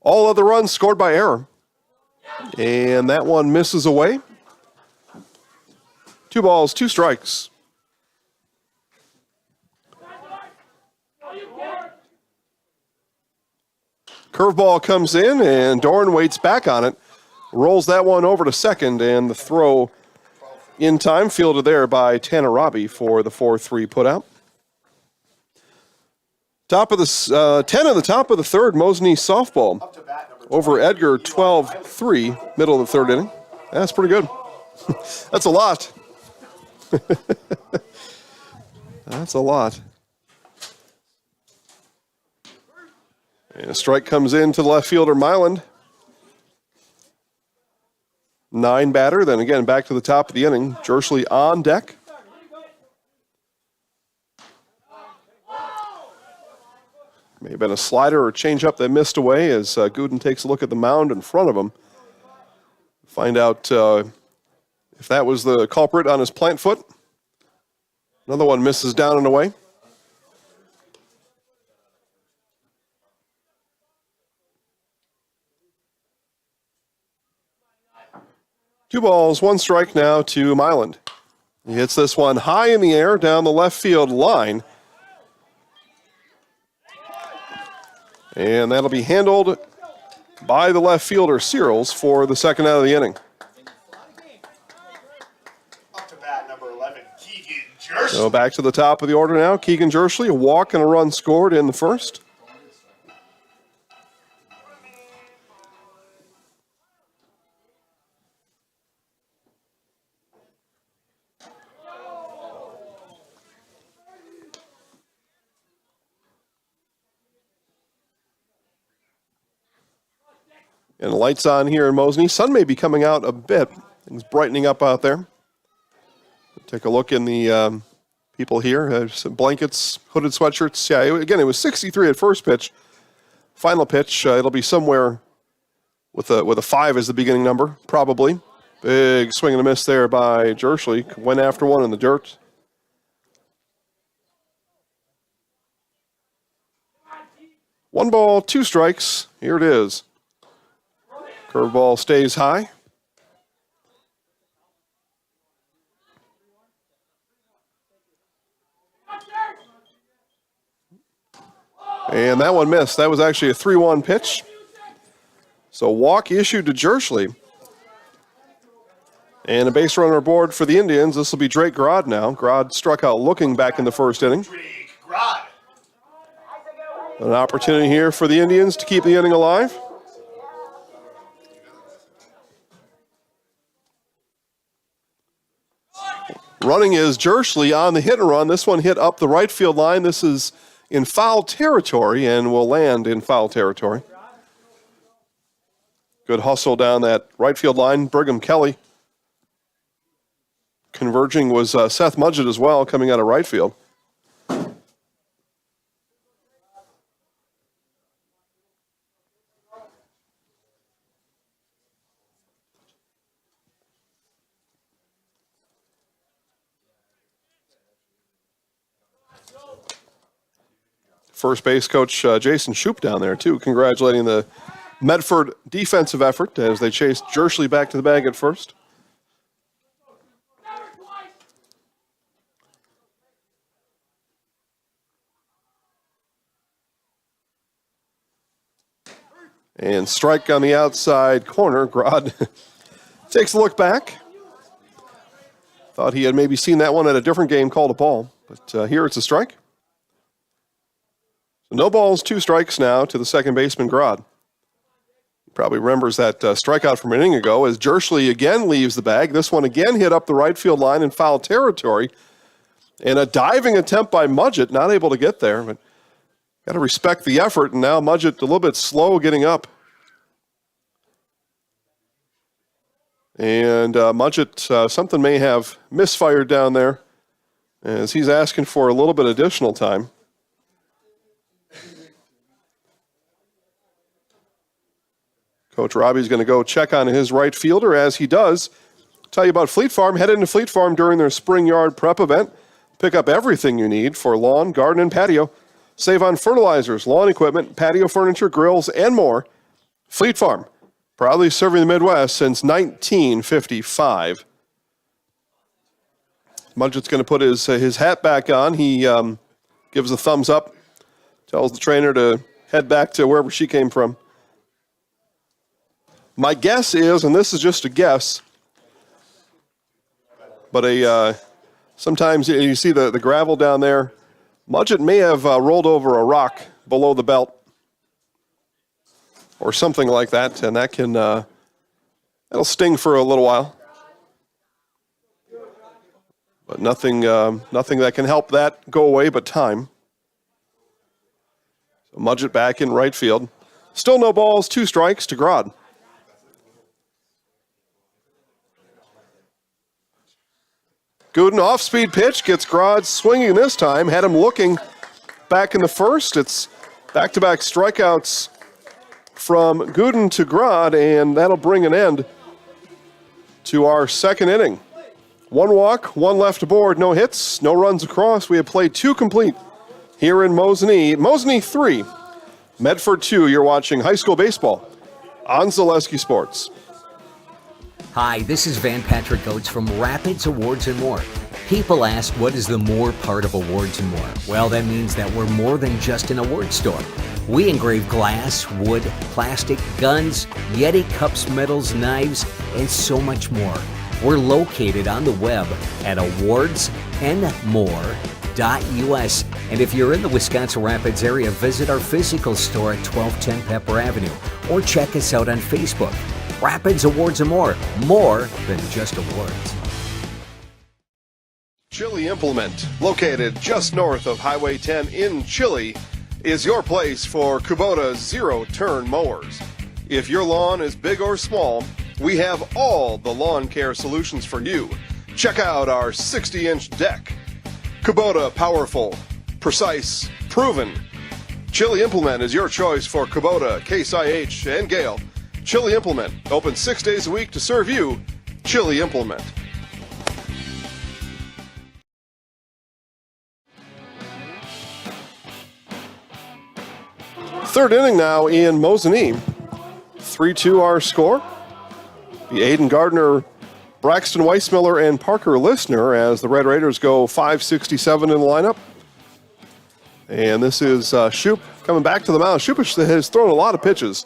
All other runs scored by error. And that one misses away. 2 balls, 2 strikes. Curveball comes in, and Dorn waits back on it. Rolls that one over to second, and the throw in time, fielded there by Tanarabi for the 4-3 putout. Top of the 10 in the top of the third, Mosinee softball over Edgar, 12-3, middle of the third inning. That's pretty good. That's a lot. That's a lot. And a strike comes in to the left fielder, Myland. 9 batter, then again back to the top of the inning. Jersley on deck. May have been a slider or changeup that missed away as Gooden takes a look at the mound in front of him. Find out if that was the culprit on his plant foot. Another one misses down and away. Two balls, 1 strike now to Myland. He hits this one high in the air down the left field line. And that'll be handled by the left fielder, Searles, for the second out of the inning. Up to bat, number 11, Keegan Jersley. So back to the top of the order now. Keegan Jersley, a walk and a run scored in the first. And the lights on here in Mosinee. Sun may be coming out a bit. Things brightening up out there. Take a look in the people here. Some blankets, hooded sweatshirts. Yeah, again, it was 63 at first pitch. Final pitch, it'll be somewhere with a 5 as the beginning number, probably. Big swing and a miss there by Jersley. Went after one in the dirt. One ball, 2 strikes. Here it is. Curveball stays high. And that one missed. That was actually a 3-1 pitch. So walk issued to Jersley. And a base runner aboard for the Indians. This will be Drake Grodd now. Grodd struck out looking back in the first inning. Drake Grodd. An opportunity here for the Indians to keep the inning alive. Running is Jersley on the hit and run. This one hit up the right field line. This is in foul territory and will land in foul territory. Good hustle down that right field line. Brigham Kelly converging was Seth Mudgett as well, coming out of right field. First base coach Jason Shoup down there, too, congratulating the Medford defensive effort as they chased Jersley back to the bag at first. And strike on the outside corner. Grodd takes a look back. Thought he had maybe seen that one at a different game, called a ball. But here it's a strike. So no balls, 2 strikes now to the second baseman, Grodd. He probably remembers that strikeout from an inning ago as Jersley again leaves the bag. This one again hit up the right field line in foul territory. And a diving attempt by Mudgett, not able to get there. But got to respect the effort, and now Mudgett a little bit slow getting up. And Mudgett, something may have misfired down there as he's asking for a little bit additional time. Coach Robbie's going to go check on his right fielder. As he does, tell you about Fleet Farm. Head into Fleet Farm during their spring yard prep event. Pick up everything you need for lawn, garden, and patio. Save on fertilizers, lawn equipment, patio furniture, grills, and more. Fleet Farm, proudly serving the Midwest since 1955. Mudgett's going to put his hat back on. He gives a thumbs up, tells the trainer to head back to wherever she came from. My guess is, and this is just a guess, but sometimes you see the gravel down there. Mudgett may have rolled over a rock below the belt or something like that, and that can that'll sting for a little while. But nothing that can help that go away but time. So Mudgett back in right field. Still no balls, 2 strikes to Grodd. Gooden off-speed pitch, gets Grodd swinging this time. Had him looking back in the first. It's back-to-back strikeouts from Gooden to Grodd, and that'll bring an end to our second inning. 1 walk, 1 left aboard, no hits, no runs across. We have played 2 complete here in Mosinee. Mosinee 3, Medford 2. You're watching high school baseball on Zaleski Sports. Hi, this is Van Patrick Oates from Rapids Awards and More. People ask, what is the more part of Awards and More? Well, that means that we're more than just an award store. We engrave glass, wood, plastic, guns, Yeti cups, medals, knives, and so much more. We're located on the web at awardsandmore.us. And if you're in the Wisconsin Rapids area, visit our physical store at 1210 Pepper Avenue or check us out on Facebook. Rapids Awards and More than just awards. Chili Implement, located just north of Highway 10 in Chili, is your place for Kubota zero-turn mowers. If your lawn is big or small, we have all the lawn care solutions for you. Check out our 60-inch deck. Kubota, powerful, precise, proven. Chili Implement is your choice for Kubota, Case IH, and Gale. Chili Implement, open 6 days a week to serve you. Chili Implement. Third inning now in Mosinee. 3-2 our score. The Aiden Gardner, Braxton Weissmiller, and Parker Listener as the Red Raiders go 5-67 in the lineup. And this is Shoup coming back to the mound. Shoup has thrown a lot of pitches.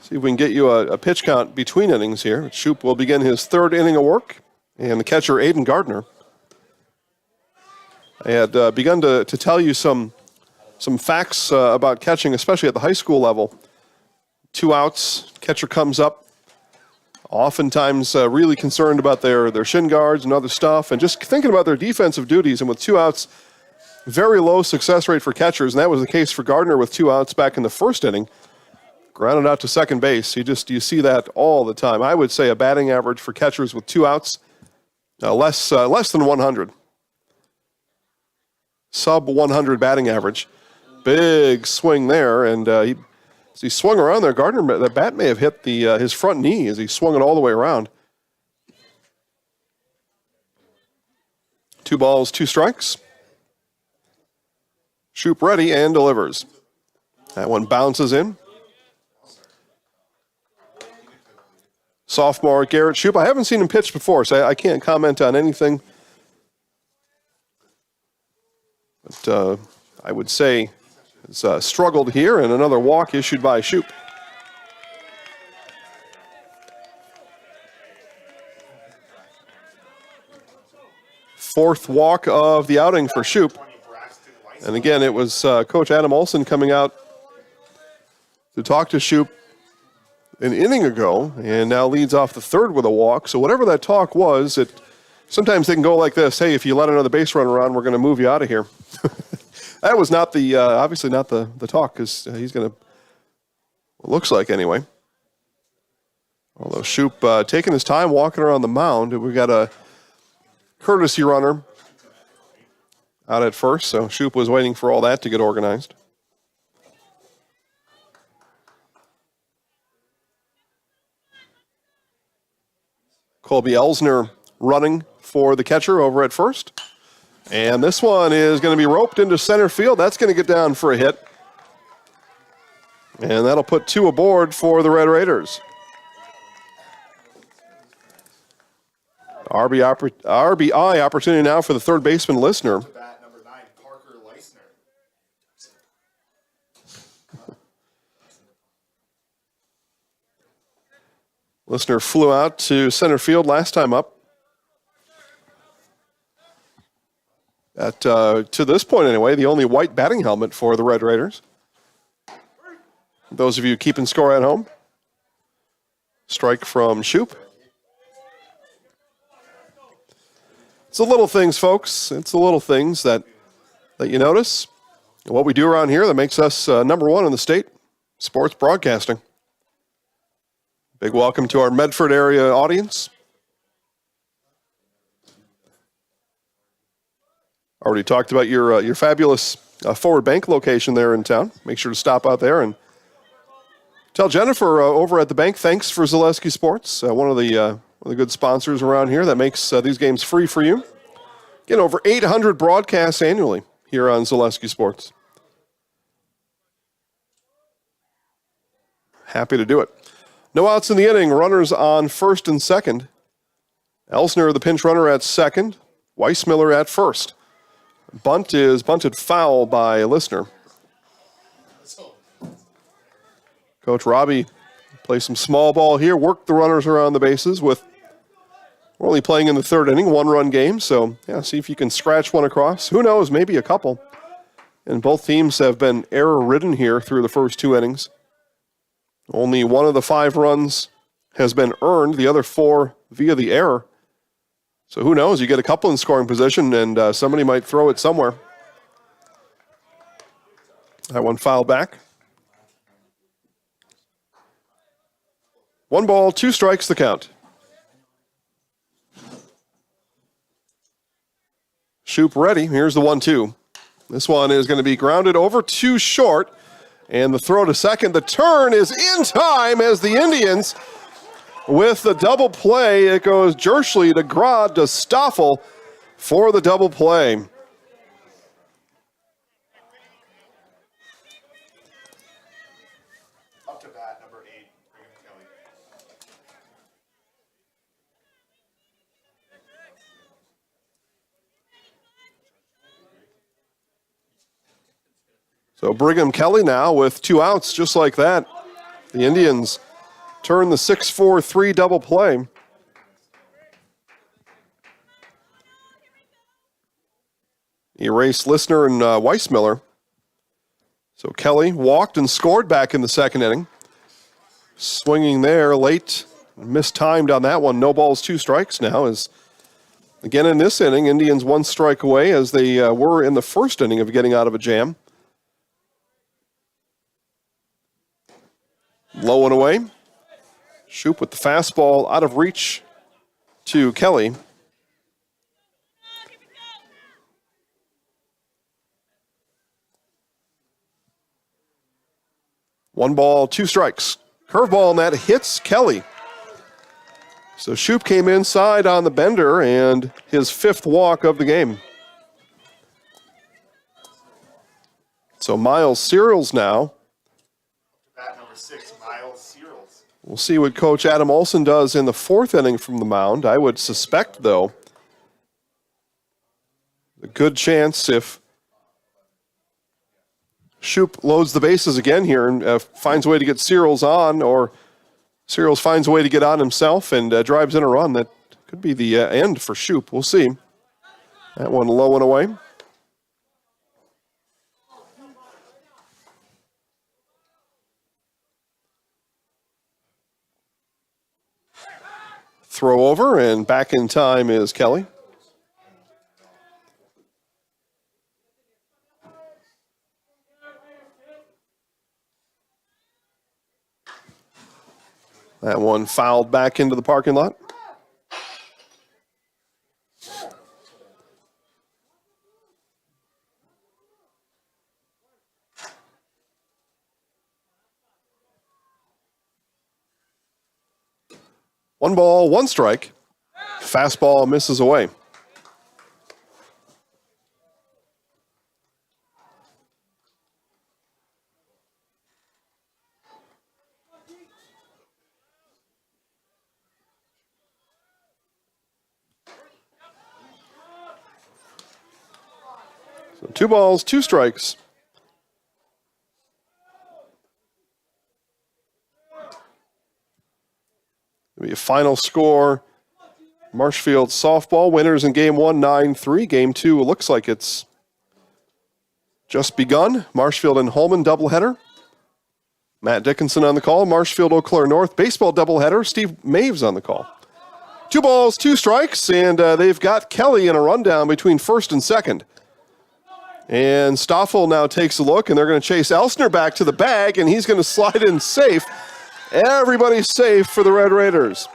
See if we can get you a pitch count between innings here. Shoup will begin his 3rd inning of work. And the catcher, Aiden Gardner. I had begun to tell you some facts about catching, especially at the high school level. 2 outs, catcher comes up, oftentimes really concerned about their shin guards and other stuff, and just thinking about their defensive duties. And with 2 outs, very low success rate for catchers, and that was the case for Gardner with 2 outs back in the 1st inning. Grounded out to second base. You see that all the time. I would say a batting average for catchers with 2 outs, less than 100. Sub 100 batting average. Big swing there, and as he swung around there, Gardner, the bat may have hit his front knee as he swung it all the way around. 2 balls, 2 strikes. Shoup ready and delivers. That one bounces in. Sophomore Garrett Shoup. I haven't seen him pitch before, so I can't comment on anything. But I would say has struggled here, and another walk issued by Shoup. Fourth walk of the outing for Shoup. And again, it was Coach Adam Olson coming out to talk to Shoup an inning ago, and now leads off the 3rd with a walk. So whatever that talk was, sometimes they can go like this: hey, if you let another base runner on, we're going to move you out of here. That was not obviously not the talk, because he's going to, it looks like anyway. Although Shoup taking his time walking around the mound. We've got a courtesy runner out at first, so Shoup was waiting for all that to get organized. Colby Elsner running for the catcher over at first. And this one is going to be roped into center field. That's going to get down for a hit. And that'll put 2 aboard for the Red Raiders. RBI opportunity now for the third baseman, Listener. Listener flew out to center field last time up. To this point anyway, the only white batting helmet for the Red Raiders. Those of you keeping score at home. Strike from Shoop. It's the little things, folks. It's the little things that you notice. And what we do around here that makes us number one in the state, sports broadcasting. Big welcome to our Medford area audience. Already talked about your fabulous Forward Bank location there in town. Make sure to stop out there and tell Jennifer over at the bank, thanks for Zaleski Sports, one of the good sponsors around here that makes these games free for you. Get over 800 broadcasts annually here on Zaleski Sports. Happy to do it. No outs in the inning. Runners on first and second. Elsner, the pinch runner, at second. Weissmiller at first. Bunt is bunted foul by Listener. Coach Robbie plays some small ball here, work the runners around the bases with, we're only playing in the third inning, 1-run game, so yeah, see if you can scratch one across. Who knows, maybe a couple. And both teams have been error-ridden here through the first 2 innings. Only one of the 5 runs has been earned, the other 4 via the error. So who knows, you get a couple in scoring position and somebody might throw it somewhere. That one fouled back. 1 ball, 2 strikes the count. Shoop ready. Here's the 1-2. This one is going to be grounded over too short. And the throw to second. The turn is in time as the Indians, with the double play, it goes Jerschley to Grad to Stoffel for the double play. Up to bat, number 8, Pregame Kelly. So Brigham Kelly now with 2 outs, just like that. The Indians turn the 6-4-3 double play. Erase Listener and Weissmiller. So Kelly walked and scored back in the second inning. Swinging there late, mistimed on that one. No balls, 2 strikes now. As again in this inning, Indians 1 strike away as they were in the first inning of getting out of a jam. Low and away. Shoop with the fastball out of reach to Kelly. One ball, 2 strikes. Curveball, and that hits Kelly. So Shoop came inside on the bender and his 5th walk of the game. So Miles Searles now. Bat number 6, Miles Searles. We'll see what Coach Adam Olson does in the 4th inning from the mound. I would suspect, though, a good chance if Shoop loads the bases again here and finds a way to get Searles on, or Searles finds a way to get on himself and drives in a run. That could be the end for Shoop. We'll see. That one low and away. Throw over, and back in time is Kelly. That one fouled back into the parking lot. One ball, 1 strike. fastball misses away. So 2 balls, 2 strikes. It'll be a final score. Marshfield softball winners in game 1, 9-3. Game 2, it looks like it's just begun. Marshfield and Holman doubleheader. Matt Dickinson on the call. Marshfield, Eau Claire North baseball doubleheader. Steve Maves on the call. 2 balls, 2 strikes, and they've got Kelly in a rundown between first and second. And Stoffel now takes a look, and they're going to chase Elsner back to the bag, and he's going to slide in safe. Everybody's safe for the Red Raiders.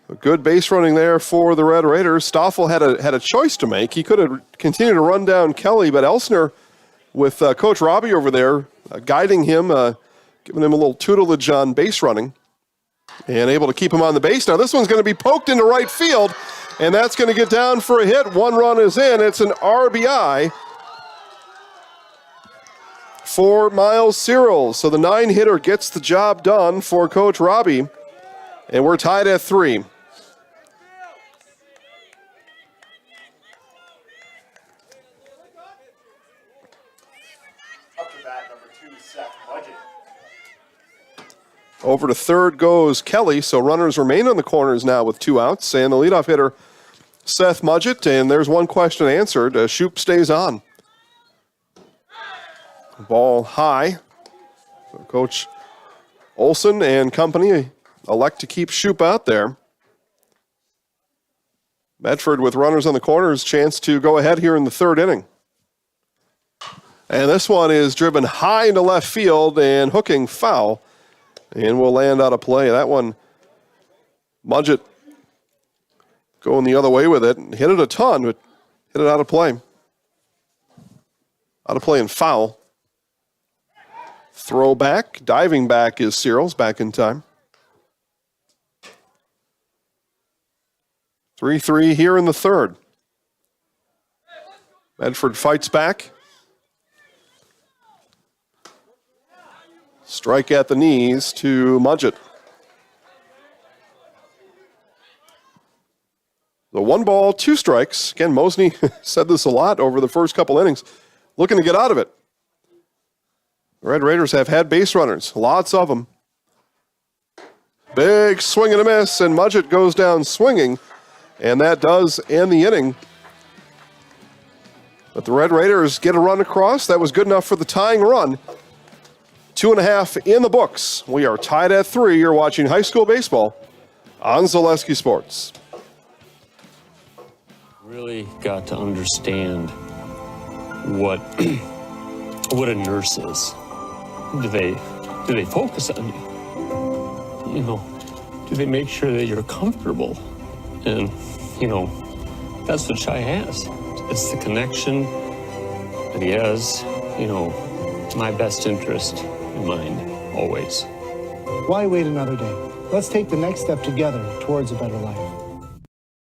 A good base running there for the Red Raiders. Stoffel had a choice to make. He could have continued to run down Kelly, but Elsner, with Coach Robbie over there, guiding him, giving him a little tutelage on base running, and able to keep him on the base. Now this one's going to be poked into right field, and that's going to get down for a hit. 1 run is in. It's an RBI for Miles Searles. So the 9-hitter gets the job done for Coach Robbie, and we're tied at 3. Over to third goes Kelly, so runners remain on the corners now with 2 outs, and the leadoff hitter, Seth Mudgett, and there's one question answered. Shoup stays on. Ball high. So Coach Olson and company elect to keep Shoup out there. Medford with runners on the corners, chance to go ahead here in the 3rd inning. And this one is driven high into left field and hooking foul. And will land out of play. That one, Mudgett going the other way with it. Hit it a ton, but hit it out of play. Out of play and foul. Throw back, diving back is Searles, back in time. 3-3 here in the 3rd. Medford fights back. Strike at the knees to Mudgett. The 1 ball, 2 strikes. Again, Mosinee said this a lot over the first couple innings. Looking to get out of it. The Red Raiders have had base runners, lots of them. Big swing and a miss, and Mudgett goes down swinging, and that does end the inning. But the Red Raiders get a run across. That was good enough for the tying run. 2.5 in the books. We are tied at 3. You're watching high school baseball on Zaleski Sports. Really got to understand what a nurse is. Do they focus on you? You know, do they make sure that you're comfortable? And you know, that's what Shai has. It's the connection that he has. You know, my best interest in mind, always. Why wait another day? Let's take the next step together towards a better life.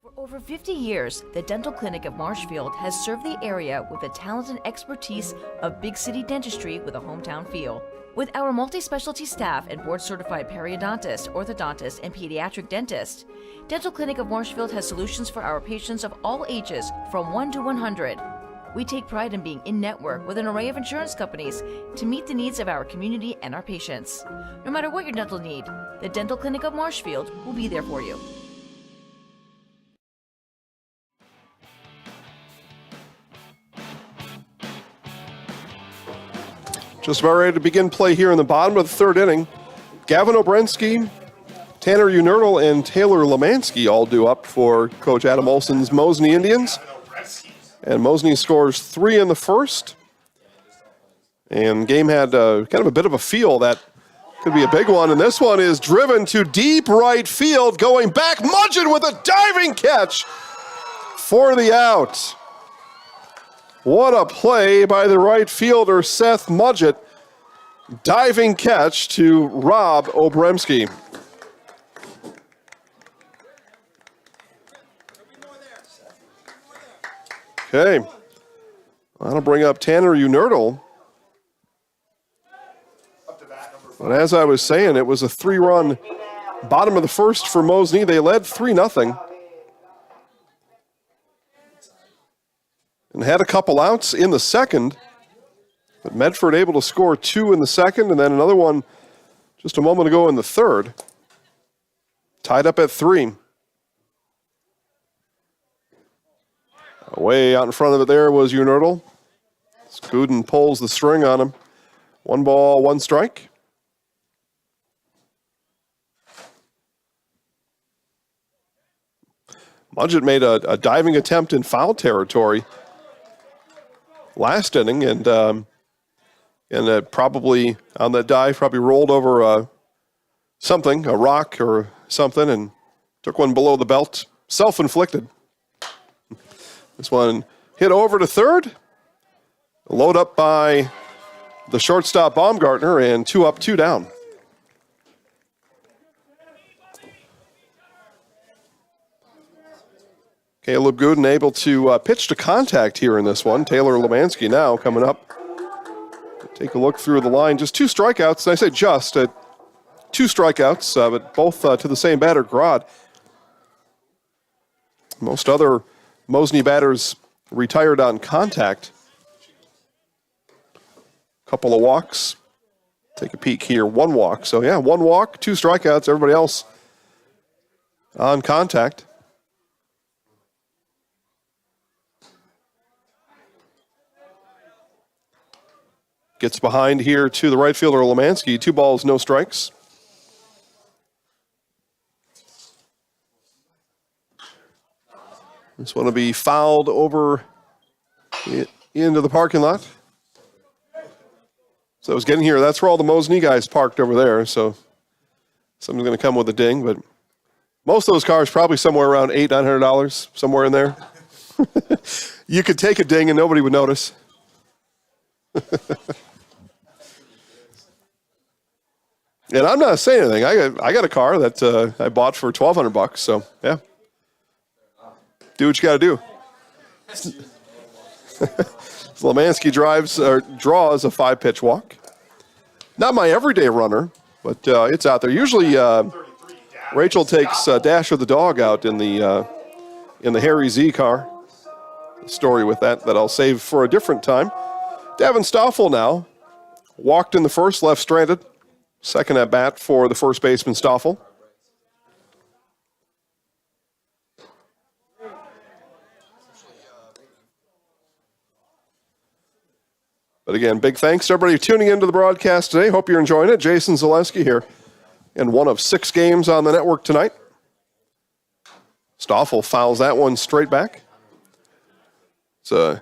For over 50 years, the Dental Clinic of Marshfield has served the area with the talent and expertise of big city dentistry with a hometown feel. With our multi-specialty staff and board-certified periodontist, orthodontist, and pediatric dentist, Dental Clinic of Marshfield has solutions for our patients of all ages from 1 to 100. We take pride in being in-network with an array of insurance companies to meet the needs of our community and our patients. No matter what your dental need, the Dental Clinic of Marshfield will be there for you. Just about ready to begin play here in the bottom of the 3rd inning. Gavin Obrensky, Tanner Unertle, and Taylor Lemansky all due up for Coach Adam Olson's Mosinee Indians. And Mosinee scores 3 in the 1st. And game had kind of a bit of a feel that could be a big one. And this one is driven to deep right field, going back. Mudgett with a diving catch for the out. What a play by the right fielder, Seth Mudgett. Diving catch to Rob Obremski. Okay. That'll bring up Tanner Unerdl. But as I was saying, it was a 3-run bottom of the first for Mosinee. They led 3-0. And had a couple outs in the second. But Medford able to score 2 in the second, and then another one just a moment ago in the third. Tied up at 3. Way out in front of it there was Unerdl. Gooden pulls the string on him. 1 ball, 1 strike. Mudgett made a diving attempt in foul territory last inning, and probably on that dive, probably rolled over something, a rock or something, and took one below the belt. Self-inflicted. This one hit over to third. Load up by the shortstop Baumgartner, and 2 up, 2 down. Caleb Gooden able to pitch to contact here in this one. Taylor Lemansky now coming up. Take a look through the line. Just 2 strikeouts. And I say just 2 strikeouts, but both to the same batter, Grod. Most other Mosinee batters retired on contact. Couple of walks. Take a peek here. 1 walk. So, yeah, 1 walk, 2 strikeouts. Everybody else on contact. Gets behind here to the right fielder, Lemansky. 2 balls, no strikes. This one will be fouled over into the parking lot. So I was getting here. That's where all the Mosinee guys parked over there. So someone's going to come with a ding. But most of those cars probably somewhere around $800, $900, somewhere in there. You could take a ding and nobody would notice. And I'm not saying anything. I got a car that I bought for $1,200. So yeah, do what you got to do. Lemansky draws a 5-pitch walk. Not my everyday runner, but it's out there. Usually, Rachel takes Dasher the dog out in the Harry Z car. A story with that I'll save for a different time. Davin Stoffel now walked in the first, left stranded. Second at bat for the first baseman, Stoffel. But again, big thanks to everybody tuning into the broadcast today. Hope you're enjoying it. Jason Zaleski here in one of 6 games on the network tonight. Stoffel fouls that one straight back. It's a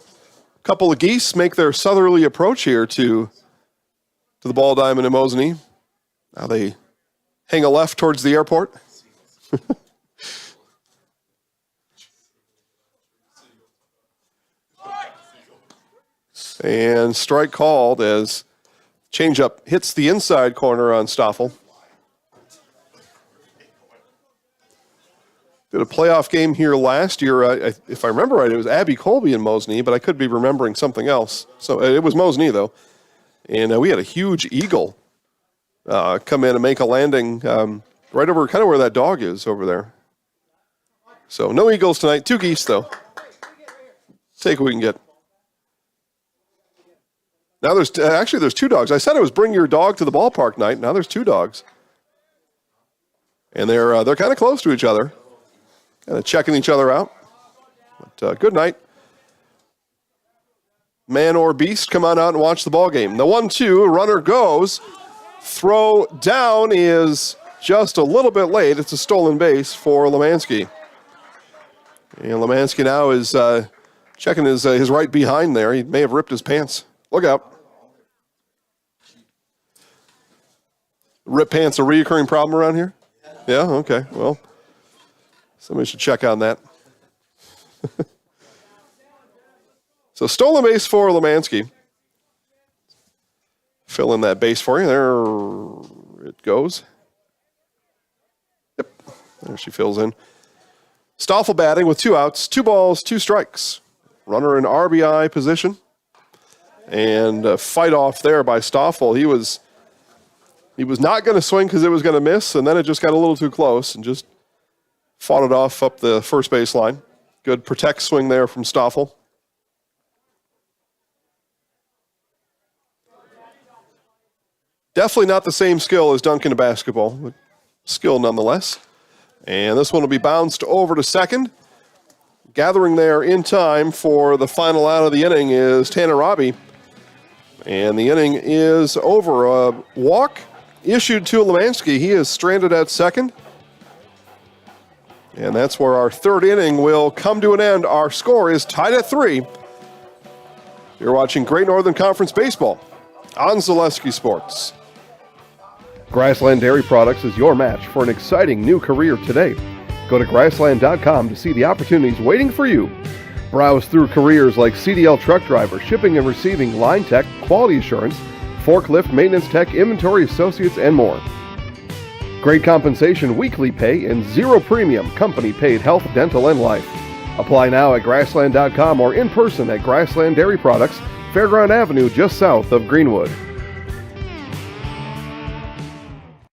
couple of geese make their southerly approach here to the ball diamond in Mosinee. Now they hang a left towards the airport. And strike called as changeup hits the inside corner on Stoffel. Did a playoff game here last year. If I remember right, it was Abby Colby in Mosinee, but I could be remembering something else. So it was Mosinee, though. And we had a huge eagle come in and make a landing right over kind of where that dog is over there. So no eagles tonight. 2 geese, though. Take what we can get. Now there's 2 dogs. I said it was bring your dog to the ballpark night. Now there's 2 dogs. And they're kind of close to each other. Kind of checking each other out. But good night. Man or beast, come on out and watch the ball game. The 1-2, runner goes. Throw down is just a little bit late. It's a stolen base for Lemansky. And Lemansky now is checking his right behind there. He may have ripped his pants. Look out. Rip pants a reoccurring problem around here? Yeah, okay. Well, somebody should check on that. So stolen base for Lemansky. Fill in that base for you. There it goes. Yep, there she fills in. Stoffel batting with 2 outs, 2 balls, 2 strikes. Runner in RBI position. And a fight off there by Stoffel. He was not going to swing because it was going to miss, and then it just got a little too close and just fought it off up the first base line. Good protect swing there from Stoffel. Definitely not the same skill as dunking a basketball, but skill nonetheless. And this one will be bounced over to second. Gathering there in time for the final out of the inning is Tanner Robbie. And the inning is over. A walk issued to Lemansky. He is stranded at second. And that's where our third inning will come to an end. Our score is tied at 3. You're watching Great Northern Conference Baseball on Zaleski Sports. Grassland Dairy Products is your match for an exciting new career today. Go to grassland.com to see the opportunities waiting for you. Browse through careers like CDL truck driver, shipping and receiving, line tech, quality assurance, forklift, maintenance tech, inventory associates, and more. Great compensation, weekly pay, and 0 premium company paid health, dental, and life. Apply now at grassland.com or in person at Grassland Dairy Products, Fairground Avenue, just south of Greenwood.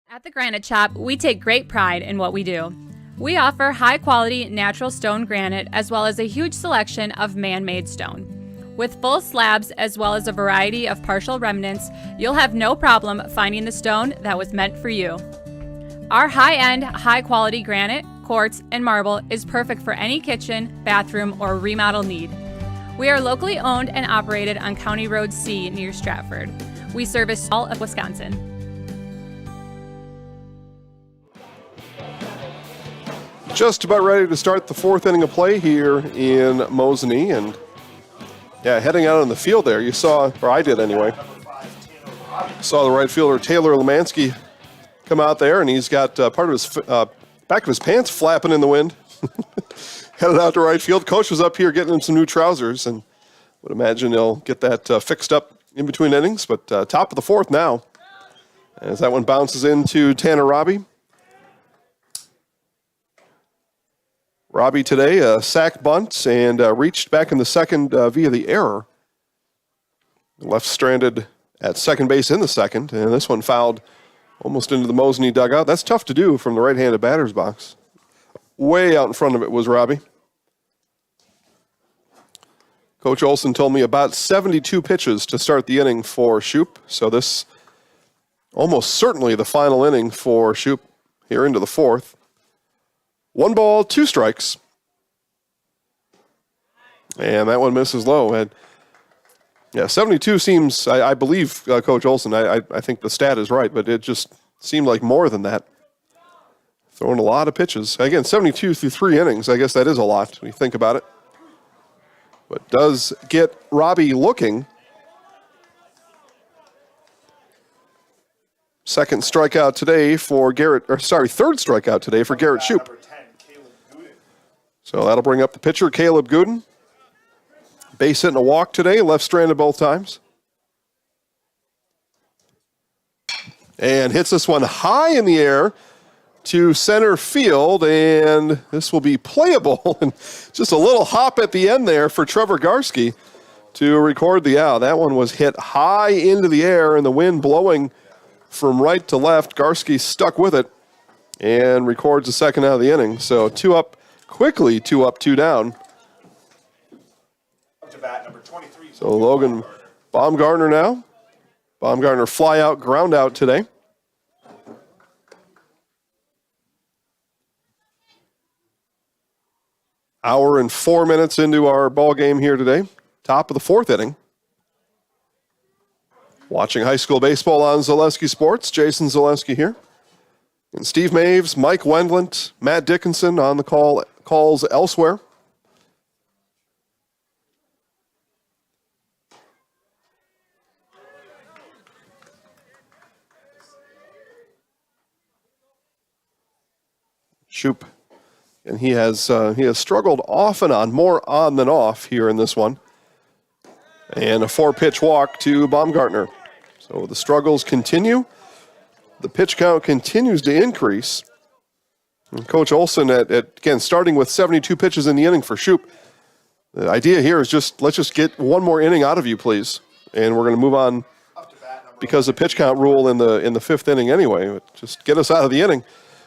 At the Granite Shop, we take great pride in what we do. We offer high-quality natural stone granite as well as a huge selection of man-made stone. With full slabs as well as a variety of partial remnants, you'll have no problem finding the stone that was meant for you. Our high-end, high-quality granite, quartz, and marble is perfect for any kitchen, bathroom, or remodel need. We are locally owned and operated on County Road C near Stratford. We service all of Wisconsin. Just about ready to start the 4th inning of play here in Mosinee. And yeah, heading out on the field there, you saw, or I did anyway, saw the right fielder Taylor Lemansky come out there, and he's got part of his back of his pants flapping in the wind. Headed out to right field. Coach was up here getting him some new trousers, and would imagine he'll get that fixed up in between innings. But top of the 4th now, as that one bounces into Tanner Robbie. Robbie today, a sack bunt and reached back in the second via the error. Left stranded at second base in the second, and this one fouled almost into the Mosinee dugout. That's tough to do from the right-handed batter's box. Way out in front of it was Robbie. Coach Olson told me about 72 pitches to start the inning for Shoup, so this almost certainly the final inning for Shoup here into the 4th. 1 ball, 2 strikes. And that one misses low. And yeah, 72 seems, I believe Coach Olson, I think the stat is right, but it just seemed like more than that. Throwing a lot of pitches. Again, 72 through 3 innings. I guess that is a lot when you think about it. But does get Robbie looking. Third strikeout today for Garrett Shoup. So that'll bring up the pitcher, Caleb Gooden. Base hit and a walk today, left stranded both times. And hits this one high in the air to center field, and this will be playable. And just a little hop at the end there for Trevor Garski to record the out. That one was hit high into the air, and the wind blowing from right to left. Garski stuck with it and records the second out of the inning. So 2 up quickly, 2 up, 2 down. So Logan Baumgartner now. Baumgartner fly out, ground out today. Hour and 4 minutes into our ball game here today. Top of the 4th inning. Watching high school baseball on Zaleski Sports. Jason Zaleski here. And Steve Maves, Mike Wendlandt, Matt Dickinson on the calls elsewhere. Shoup. And he has struggled off and on, more on than off here in this one. And a 4-pitch walk to Baumgartner. So the struggles continue. The pitch count continues to increase. And Coach Olson, again, starting with 72 pitches in the inning for Shoup. The idea here is let's just get one more inning out of you, please. And we're going to move on because of pitch count rule in the 5th inning anyway. Just get us out of the inning.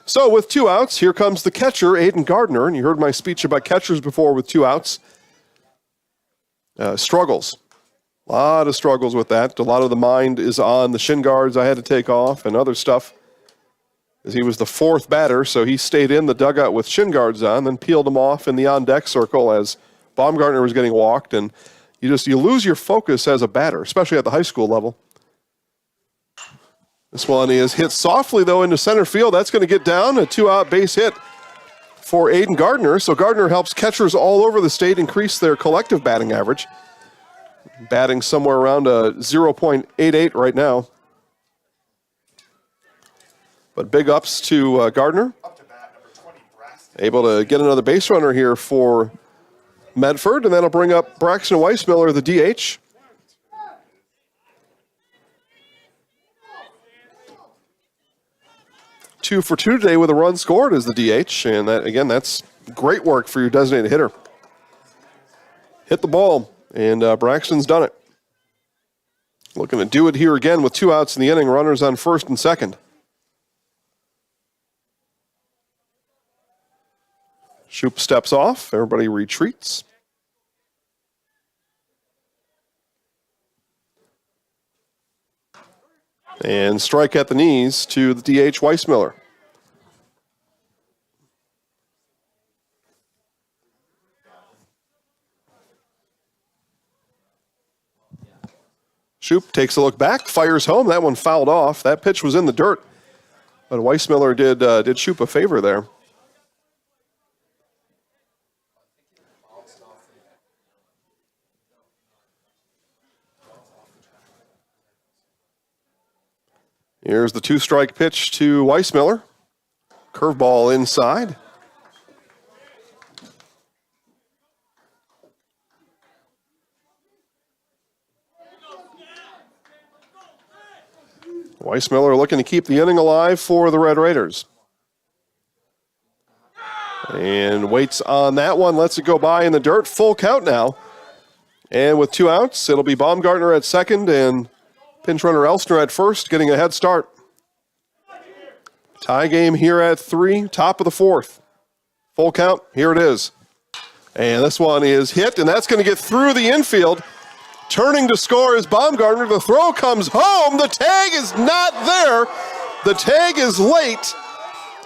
So with 2 outs, here comes the catcher, Aiden Gardner. And you heard my speech about catchers before with 2 outs. Struggles. A lot of struggles with that. A lot of the mind is on the shin guards I had to take off and other stuff. As he was the 4th batter, so he stayed in the dugout with shin guards on, then peeled them off in the on-deck circle as Baumgartner was getting walked. And you lose your focus as a batter, especially at the high school level. This one is hit softly, though, into center field. That's going to get down, a 2-out base hit for Aiden Gardner. So Gardner helps catchers all over the state increase their collective batting average. Batting somewhere around a 0.88 right now. But big ups to Gardner. Able to get another base runner here for Medford, and that'll bring up Braxton Weissmiller, the DH. Two for 2 today with a run scored as the DH, and that again, that's great work for your designated hitter. Hit the ball, and Braxton's done it. Looking to do it here again with 2 outs in the inning, runners on 1st and 2nd. Shoup steps off, everybody retreats. And strike at the knees to the DH Weissmiller. Shoup takes a look back, fires home. That one fouled off. That pitch was in the dirt. But Weissmiller did Shoup a favor there. Here's the 2-strike pitch to Weissmiller. Curveball inside. Weissmiller looking to keep the inning alive for the Red Raiders. And waits on that one, lets it go by in the dirt. Full count now. And with 2 outs, it'll be Baumgartner at second and pinch runner Elsner at first, getting a head start. Tie game here at 3, top of the 4th. Full count, here it is. And this one is hit, and that's going to get through the infield. Turning to score is Baumgartner. The throw comes home. The tag is not there. The tag is late,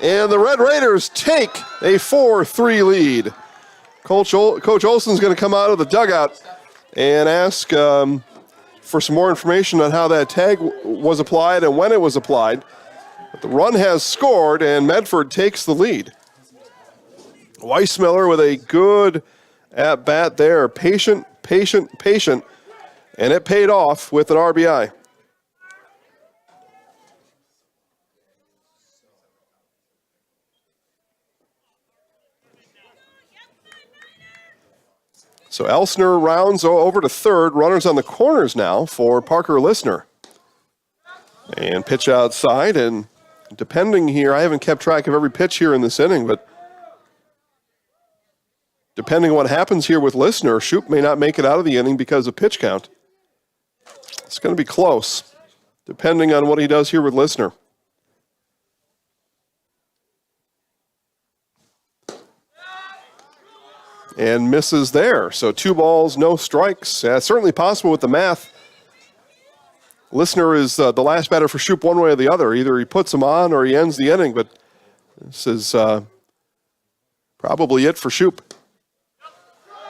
and the Red Raiders take a 4-3 lead. Coach Olson's going to come out of the dugout and ask for some more information on how that tag was applied and when it was applied. But the run has scored, and Medford takes the lead. Weissmiller with a good at-bat there. Patient, and it paid off with an RBI. So Elsner rounds over to third. Runners on the corners now for Parker Listner. And pitch outside, and depending here, I haven't kept track of every pitch here in this inning, but depending on what happens here with Listner, Shoup may not make it out of the inning because of pitch count. It's going to be close, depending on what he does here with Listner. And misses there. So 2 balls, no strikes. Certainly possible with the math. Listner is the last batter for Shoup one way or the other. Either he puts him on or he ends the inning, but this is probably it for Shoup.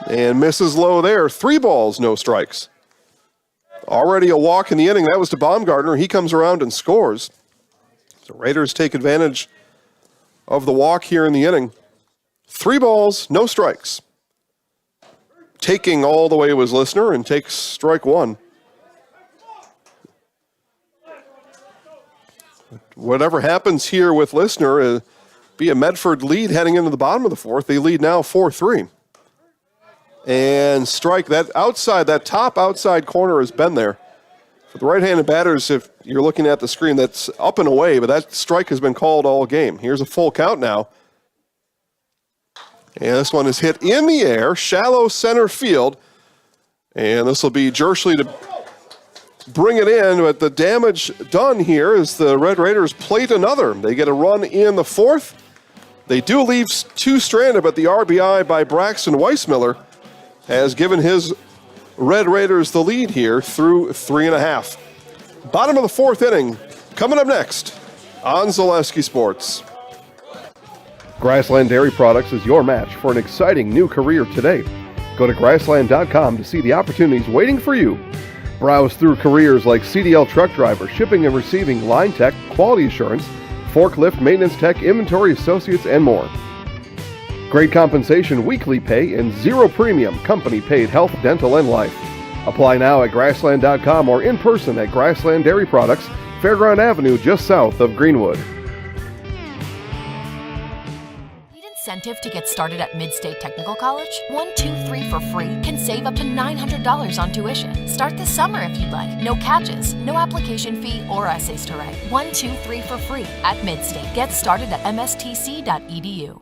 And misses low there. 3 balls, no strikes. Already a walk in the inning. That was to Baumgartner. He comes around and scores. So Raiders take advantage of the walk here in the inning. 3 balls, no strikes. Taking all the way was Listner and takes strike 1. Whatever happens here with Listner, be a Medford lead heading into the bottom of the 4th. They lead now 4-3. and strike. That outside, that top outside corner has been there. For the right-handed batters, if you're looking at the screen, that's up and away, but that strike has been called all game. Here's a full count now. And this one is hit in the air, shallow center field. And this will be Jerschley to bring it in, but the damage done here is the Red Raiders plate another. They get a run in the fourth. They do leave two stranded, but the RBI by Braxton Weissmiller has given his Red Raiders the lead here through 3.5. Bottom of the fourth inning, coming up next on Zaleski Sports. Grassland Dairy Products is your match for an exciting new career today. Go to grassland.com to see the opportunities waiting for you. Browse through careers like CDL truck driver, shipping and receiving, line tech, quality assurance, forklift, maintenance tech, inventory associates, and more. Great compensation, weekly pay, and zero premium company-paid health, dental, and life. Apply now at grassland.com or in person at Grassland Dairy Products, Fairground Avenue, just south of Greenwood. Incentive to get started at Mid-State Technical College? 1, 2, 3 for free can save up to $900 on tuition. Start this summer if you'd like. No catches, no application fee or essays to write. 1, 2, 3 for free at Mid-State. Get started at mstc.edu.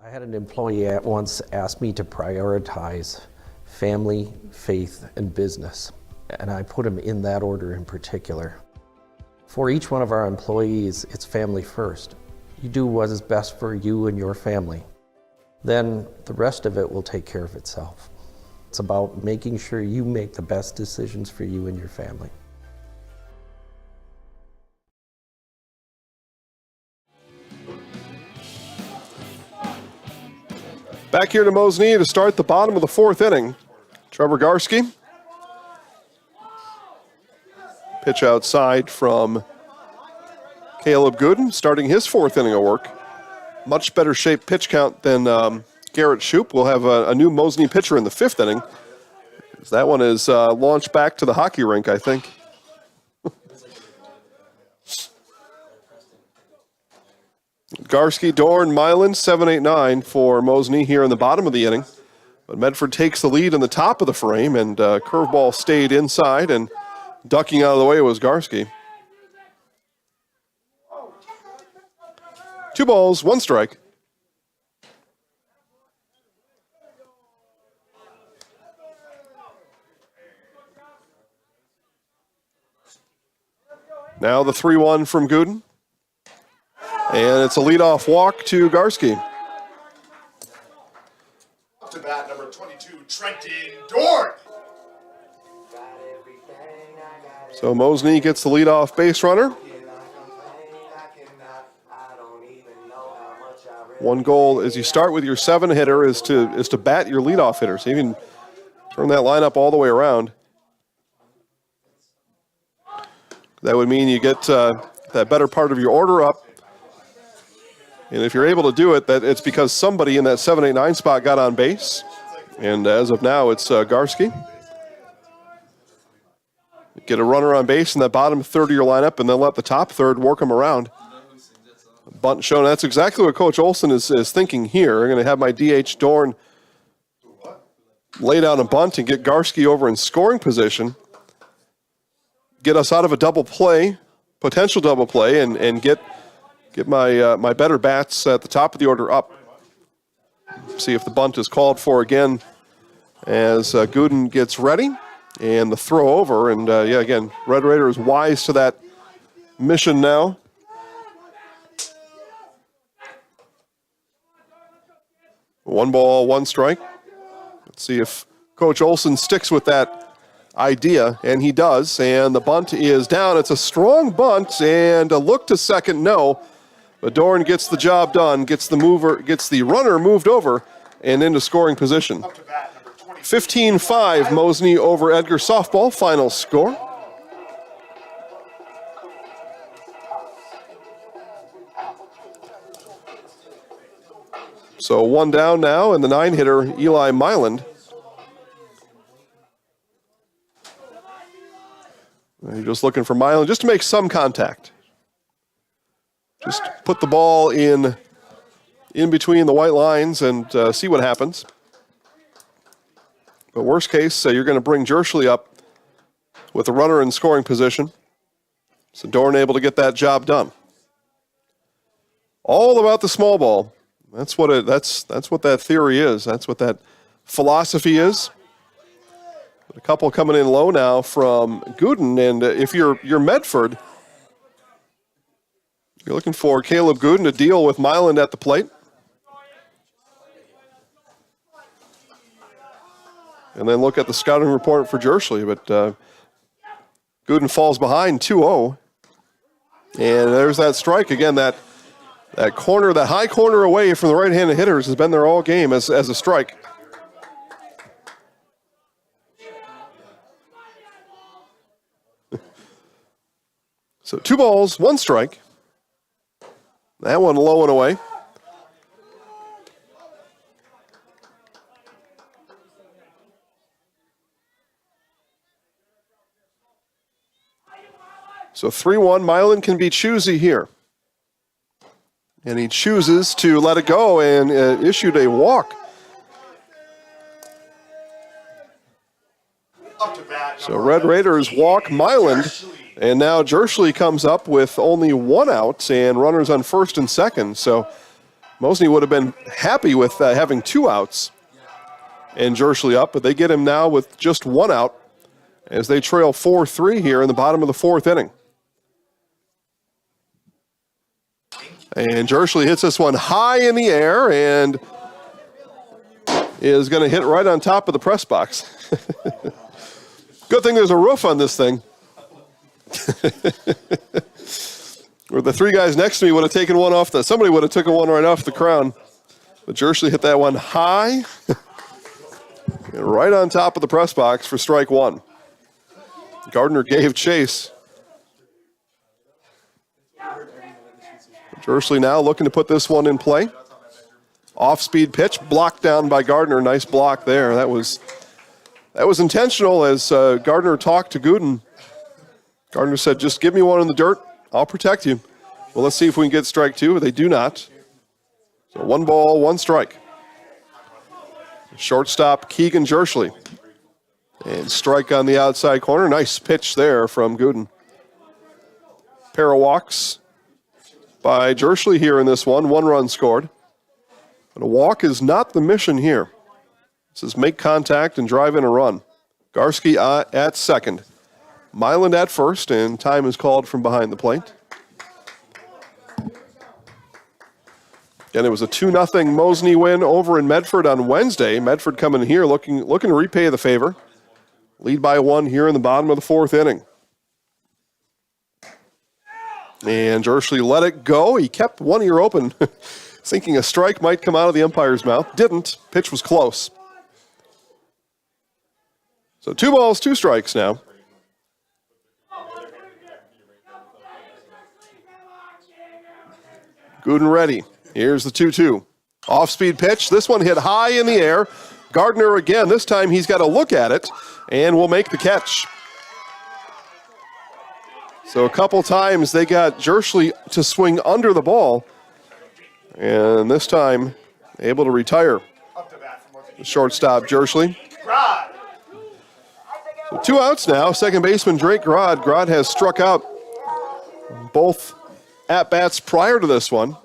I had an employee at once ask me to prioritize family, faith, and business, and I put them in that order in particular. For each one of our employees, it's family first. You do what is best for you and your family. Then the rest of it will take care of itself. It's about making sure you make the best decisions for you and your family. Back here to Mosinee to start the bottom of the fourth inning. Trevor Garski. Pitch outside from Caleb Gooden, starting his fourth inning of work. Much better shaped pitch count than Garrett Shoup. We'll have a new Mosinee pitcher in the fifth inning. That one is launched back to the hockey rink, I think. Garski, Dorn, Milan, 7-8-9 for Mosinee here in the bottom of the inning. But Medford takes the lead in the top of the frame, and curveball stayed inside, and ducking out of the way was Garski. 2 balls, 1 strike. Now the 3-1 from Gooden. And it's a leadoff walk to Garski. Up to bat, number 22, Trenton Dorn. So Mosinee gets the leadoff base runner. One goal as you start with your 7 hitter is to bat your leadoff hitter. So you can turn that lineup all the way around. That would mean you get that better part of your order up. And if you're able to do it, that it's because somebody in that 7-8-9 spot got on base. And as of now, it's Garski. Get a runner on base in that bottom third of your lineup, and then let the top third work them around. Bunt shown. That's exactly what Coach Olson is thinking here. I'm going to have my DH Dorn lay down a bunt and get Garski over in scoring position. Get us out of a double play, potential double play, and get my better bats at the top of the order up. See if the bunt is called for again as Gooden gets ready. And the throw over. And, again, Red Raider is wise to that mission now. One ball, 1 strike. Let's see if Coach Olson sticks with that idea, and he does. And the bunt is down. It's a strong bunt, and a look to second, no. But Dorn gets the job done, gets the runner moved over and into scoring position. 15-5, Mosinee over Edgar softball, final score. So 1 down now, and the 9-hitter, Eli Myland. You're just looking for Myland just to make some contact. Just put the ball in between the white lines and see what happens. But worst case, you're going to bring Jershly up with a runner in scoring position. So Dorn able to get that job done. All about the small ball. That's what that theory is. That's what that philosophy is. But a couple coming in low now from Gooden, and if you're Medford, you're looking for Caleb Gooden to deal with Milan at the plate. And then look at the scouting report for Jershly, but Gooden falls behind 2-0. And there's that strike again. That corner, that high corner away from the right-handed hitters has been there all game as a strike. So 2 balls, 1 strike. That one low and away. So 3-1, Milan can be choosy here. And he chooses to let it go and issued a walk. So Red Raiders walk Milan, and now Jershly comes up with only 1 out and runners on first and second. So Mosinee would have been happy with having 2 outs and Jershly up, but they get him now with just 1 out as they trail 4-3 here in the bottom of the 4th inning. And Jershly hits this one high in the air and is going to hit right on top of the press box. Good thing there's a roof on this thing. Or the 3 guys next to me would have taken one off somebody would have taken one right off the crown. But Jershly hit that one high and right on top of the press box for strike 1. Gardner gave chase. Jershly now looking to put this one in play. Off-speed pitch, blocked down by Gardner. Nice block there. That was intentional as Gardner talked to Gooden. Gardner said, just give me one in the dirt. I'll protect you. Well, let's see if we can get strike 2. They do not. So 1 ball, 1 strike. Shortstop Keegan Jershly. And strike on the outside corner. Nice pitch there from Gooden. Pair of walks by Jershly here in this one. 1 run scored. But a walk is not the mission here. This is make contact and drive in a run. Garski at second. Milan at first, and time is called from behind the plate. And it was a 2-0 Mosinee win over in Medford on Wednesday. Medford coming here looking to repay the favor. Lead by 1 here in the bottom of the 4th inning. And Jershly let it go. He kept one ear open, thinking a strike might come out of the umpire's mouth. Didn't. Pitch was close. So 2 balls, 2 strikes now. Gooden ready. Here's the 2-2. Off-speed pitch. This one hit high in the air. Gardner again. This time he's got to look at it and will make the catch. So a couple times they got Jershly to swing under the ball. And this time able to retire the shortstop Jershly. So 2 outs now. Second baseman Drake Grodd. Grodd has struck out both at-bats prior to this one.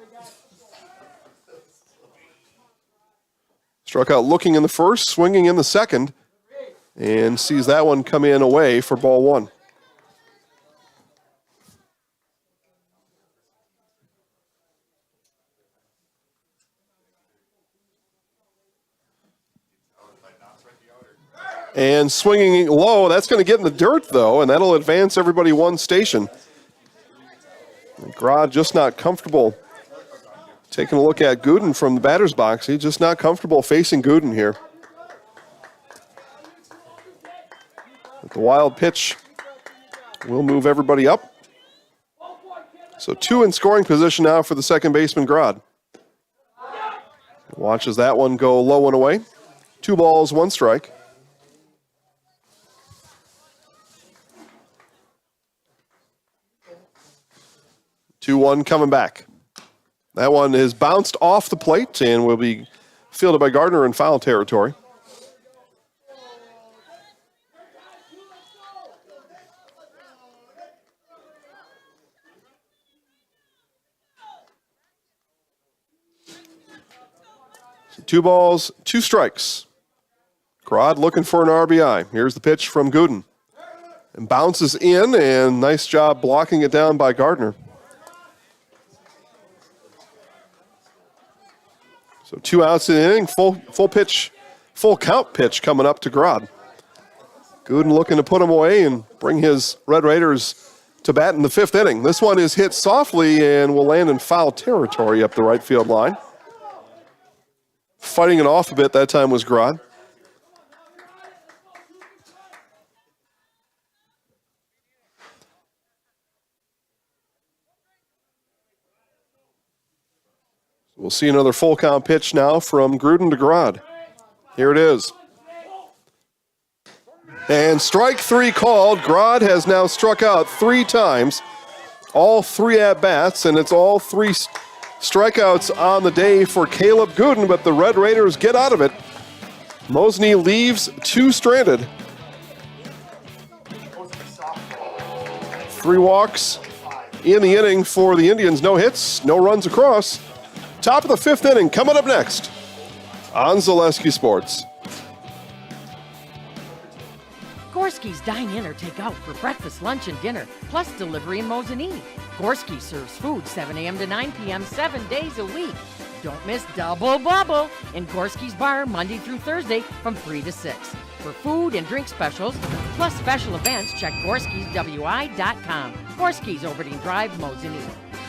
Struck out looking in the first, swinging in the second, and sees that one come in away for ball 1. And swinging low, that's going to get in the dirt, though, and that'll advance everybody 1 station. Grodd just not comfortable taking a look at Gooden from the batter's box. He's just not comfortable facing Gooden here. The wild pitch will move everybody up. So 2 in scoring position now for the second baseman, Grodd. Watches that one go low and away. 2 balls, 1 strike. Two 2-1 coming back. That one is bounced off the plate and will be fielded by Gardner in foul territory. 2 balls, 2 strikes. Grodd looking for an RBI. Here's the pitch from Gooden. And bounces in, and nice job blocking it down by Gardner. So 2 outs in the inning, full count pitch coming up to Grodd. Gooden looking to put him away and bring his Red Raiders to bat in the 5th inning. This one is hit softly and will land in foul territory up the right field line. Fighting it off a bit that time was Grodd. We'll see another full count pitch now from Gruden to Grodd. Here it is. And strike 3 called. Grodd has now struck out 3 times, all 3 at-bats, and it's all 3 strikeouts on the day for Caleb Gooden, but the Red Raiders get out of it. Mosinee leaves 2 stranded. 3 walks in the inning for the Indians. No hits, no runs across. Top of the 5th inning coming up next on Zaleski Sports. Gorski's dine in or take out for breakfast, lunch, and dinner, plus delivery in Mosinee. Gorski serves food 7 a.m. to 9 p.m. 7 days a week. Don't miss Double Bubble in Gorski's bar Monday through Thursday from 3 to 6. For food and drink specials, plus special events, check gorskiswi.com. Gorski's Overton Drive, Mosinee.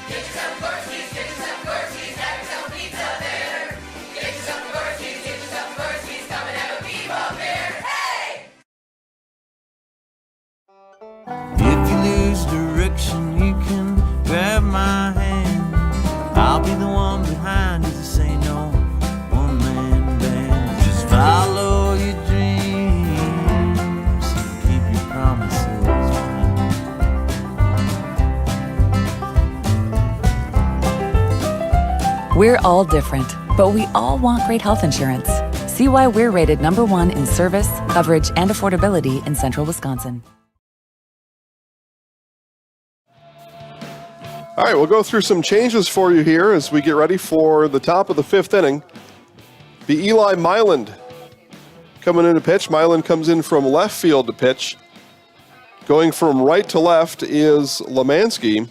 Get yourself Gorski's, get yourself Gorski's, have yourself pizza there. Get yourself Gorski's, come and have a Viva Bear. Hey! If you lose direction, you can grab my hand. I'll be the one behind you to say no one-man band. Just follow your dreams and keep your promises. We're all different, but we all want great health insurance. See why we're rated #1 in service, coverage, and affordability in Central Wisconsin. All right, we'll go through some changes for you here as we get ready for the top of the 5th inning. Be Eli Myland coming in to pitch. Myland comes in from left field to pitch. Going from right to left is Lemansky.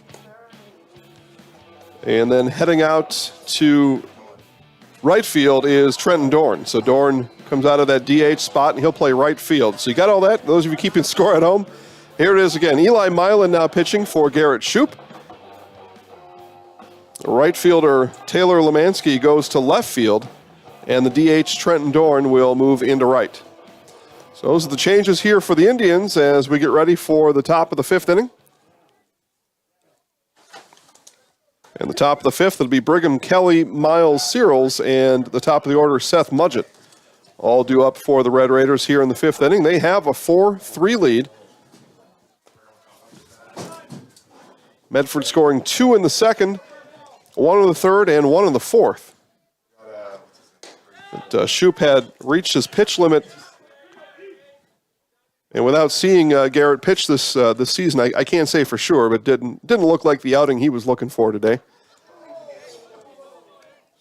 And then heading out to right field is Trenton Dorn. So Dorn comes out of that DH spot and he'll play right field. So you got all that? Those of you keeping score at home? Here it is again. Eli Myland now pitching for Garrett Shoup. Right fielder Taylor Lemansky goes to left field, and the DH Trenton Dorn will move into right. So those are the changes here for the Indians as we get ready for the top of the 5th inning. And the top of the 5th, it'll be Brigham Kelly, Miles Searles, and the top of the order, Seth Mudgett. All due up for the Red Raiders here in the 5th inning. They have a 4-3 lead. Medford scoring 2 in the 2nd, 1 in the 3rd, and 1 in the 4th. But Shoup had reached his pitch limit. And without seeing Garrett pitch this season, I can't say for sure, but didn't look like the outing he was looking for today.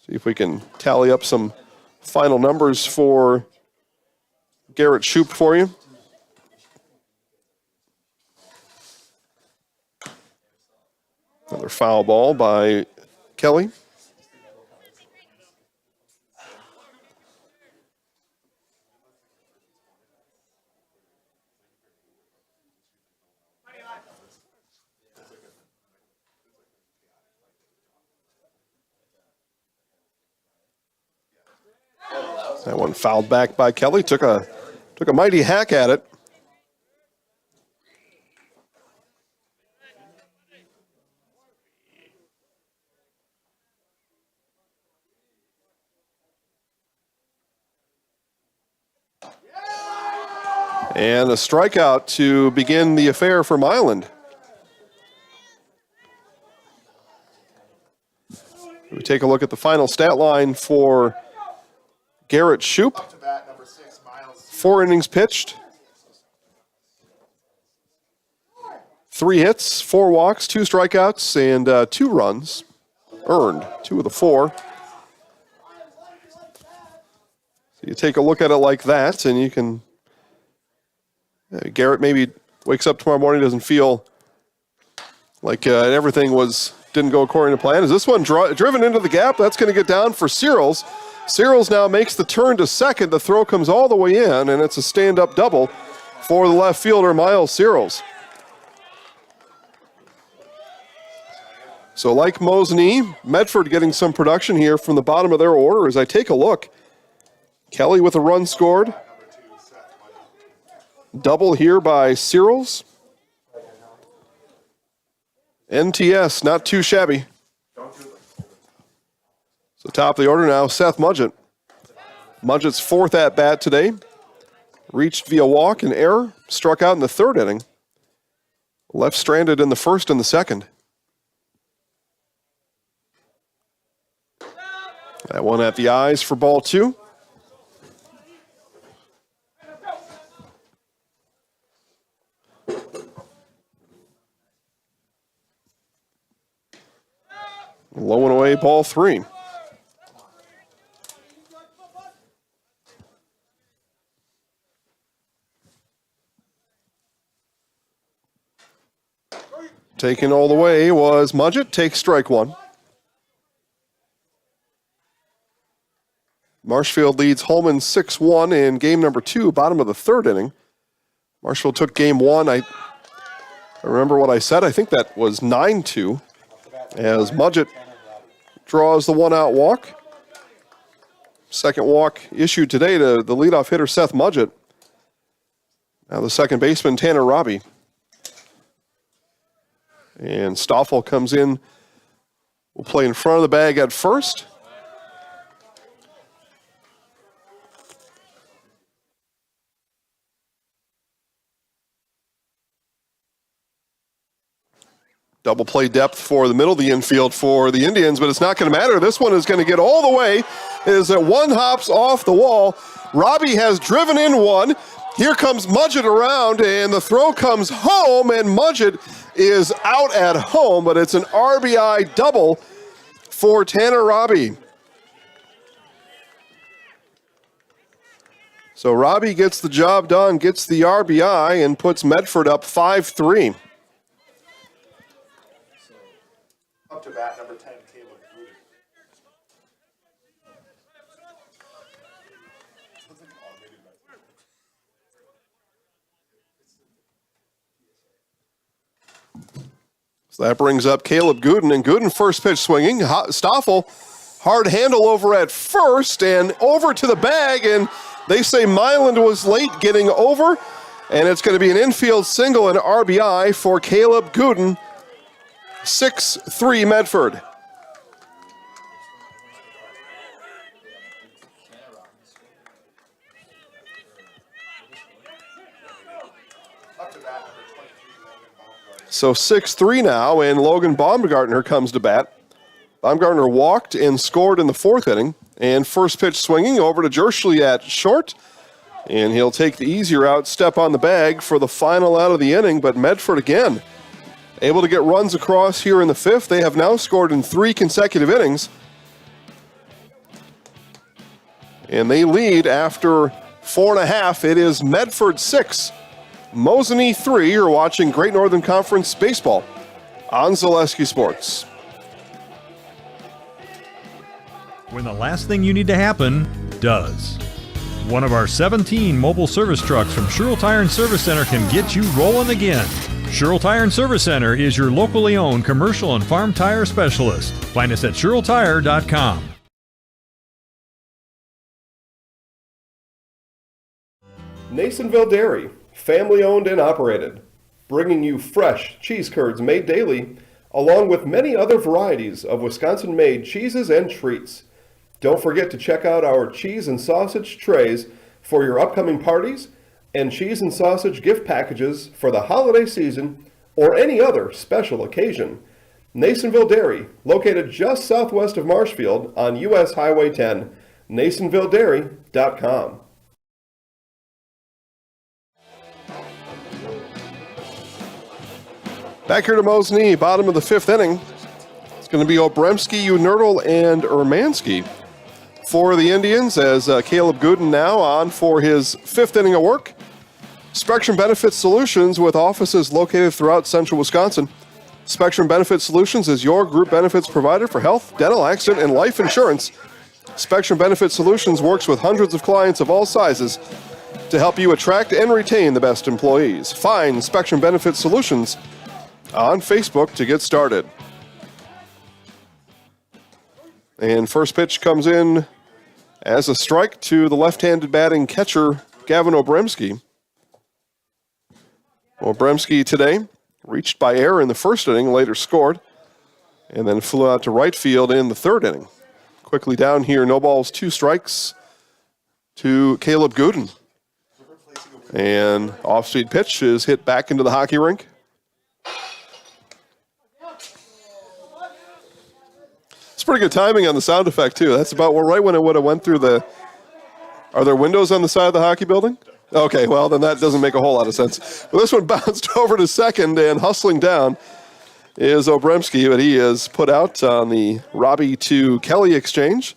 See if we can tally up some final numbers for Garrett Shoup for you. Another foul ball by Kelly. That one fouled back by Kelly. Took a mighty hack at it. And a strikeout to begin the affair for Myland. We take a look at the final stat line for Garrett Shoup. 4 innings pitched. 3 hits, 4 walks, 2 strikeouts, and 2 runs earned. 2 of the 4. You take a look at it like that, and you can... Garrett maybe wakes up tomorrow morning, doesn't feel like everything didn't go according to plan. Is this one driven into the gap? That's going to get down for Searles. Searles now makes the turn to second. The throw comes all the way in, and it's a stand-up double for the left fielder, Miles Searles. So like Mosinee, Medford getting some production here from the bottom of their order. As I take a look, Kelly with a run scored. Double here by Searles. NTS, not too shabby. So top of the order now, Seth Mudgett. Mudgett's fourth at-bat today. Reached via walk and error. Struck out in the third inning. Left stranded in the first and the second. That one at the eyes for ball two. Low and away, ball three. Taken all the way was Mudgett, takes strike one. Marshfield leads Holman 6-1 in game number 2, bottom of the third inning. Marshfield took game 1. I remember what I said. I think that was 9-2 as Mudgett draws the one-out walk. Second walk issued today to the leadoff hitter, Seth Mudgett. Now the second baseman, Tanner Robbie. And Stoffel comes in. Will play in front of the bag at first. Double play depth for the middle of the infield for the Indians, but it's not going to matter. This one is going to get all the way. It is that one hops off the wall. Robbie has driven in one. Here comes Mudgett around, and the throw comes home, and Mudgett is out at home, but it's an RBI double for Tanner Robbie. So Robbie gets the job done, gets the RBI, and puts Medford up 5-3. Up to bat, number 10, Caleb Gooden. So that brings up Caleb Gooden, and Gooden first pitch swinging. Stoffel, hard handle over at first, and over to the bag, and they say Myland was late getting over, and it's going to be an infield single and RBI for Caleb Gooden. 6-3 Medford. So 6-3 now, and Logan Baumgartner comes to bat. Baumgartner walked and scored in the fourth inning, and first pitch swinging over to Jerschley at short, and he'll take the easier out, step on the bag for the final out of the inning, but Medford again able to get runs across here in the fifth. They have now scored in 3 consecutive innings. And they lead after 4.5. It is Medford 6, Mosinee 3. You're watching Great Northern Conference Baseball on Zaleski Sports. When the last thing you need to happen does. One of our 17 mobile service trucks from Sherrill Tire and Service Center can get you rolling again. Sherrill Tire and Service Center is your locally owned commercial and farm tire specialist. Find us at SherrillTire.com. Nasonville Dairy, family owned and operated, bringing you fresh cheese curds made daily, along with many other varieties of Wisconsin-made cheeses and treats. Don't forget to check out our cheese and sausage trays for your upcoming parties and cheese and sausage gift packages for the holiday season or any other special occasion. Nasonville Dairy, located just southwest of Marshfield on US Highway 10, NasonvilleDairy.com. Back here to Mosinee, bottom of the fifth inning. It's going to be Obremski, Unertl, and Ermansky. for the Indians as Caleb Gooden now on for his 5th inning of work. Spectrum Benefit Solutions with offices located throughout central Wisconsin. Spectrum Benefit Solutions is your group benefits provider for health, dental, accident, and life insurance. Spectrum Benefit Solutions works with hundreds of clients of all sizes to help you attract and retain the best employees. Find Spectrum Benefit Solutions on Facebook to get started. And first pitch comes in as a strike to the left-handed batting catcher, Gavin Obremski. Obremski today reached by error in the first inning, later scored, and then flew out to right field in the 3rd inning. Quickly down here, no balls, 2 strikes to Caleb Gooden. And off-speed pitch is hit back into the hockey rink. It's pretty good timing on the sound effect, too. That's about right when it would have went through the... Are there windows on the side of the hockey building? Okay, well, then that doesn't make a whole lot of sense. Well, this one bounced over to second, and hustling down is Obremski, but he is put out on the Robbie to Kelly exchange.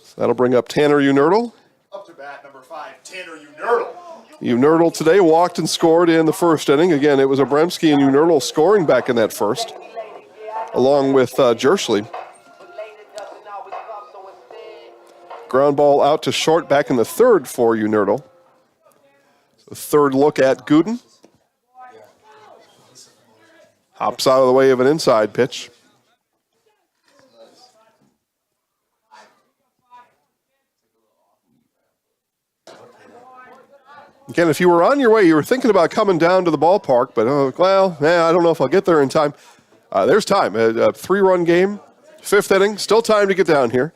So that'll bring up Tanner Unertl. Up to bat, number 5, Tanner Unertl. Unertl today walked and scored in the first inning. Again, it was Obremski and Unertl scoring back in that first, along with Jerschley. Ground ball out to short back in the 3rd for Unertl. So 3rd look at Gooden. Hops out of the way of an inside pitch. Again, if you were on your way, you were thinking about coming down to the ballpark, but, I don't know if I'll get there in time. There's time. A 3-run game, 5th inning, still time to get down here.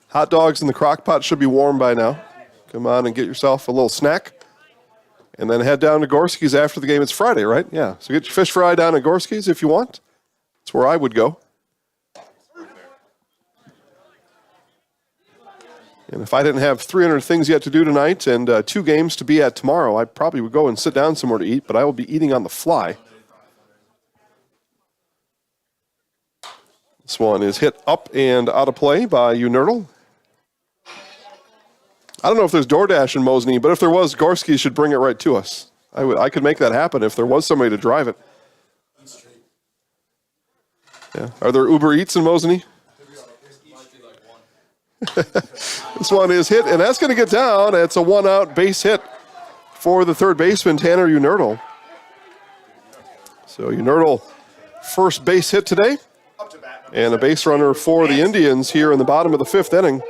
Hot dogs in the crock pot should be warm by now. Come on and get yourself a little snack. And then head down to Gorski's after the game. It's Friday, right? Yeah. So get your fish fry down at Gorski's if you want. That's where I would go. And if I didn't have 300 things yet to do tonight and 2 games to be at tomorrow, I probably would go and sit down somewhere to eat, but I will be eating on the fly. This one is hit up and out of play by Unertl. I don't know if there's DoorDash in Mosinee, but if there was, Gorski should bring it right to us. I could make that happen if there was somebody to drive it. Yeah. Are there Uber Eats in Mosinee? This one is hit, and that's going to get down. It's a 1-out base hit for the 3rd baseman, Tanner Unertl. So Unertl, first base hit today, and a base runner for the Indians here in the bottom of the 5th inning.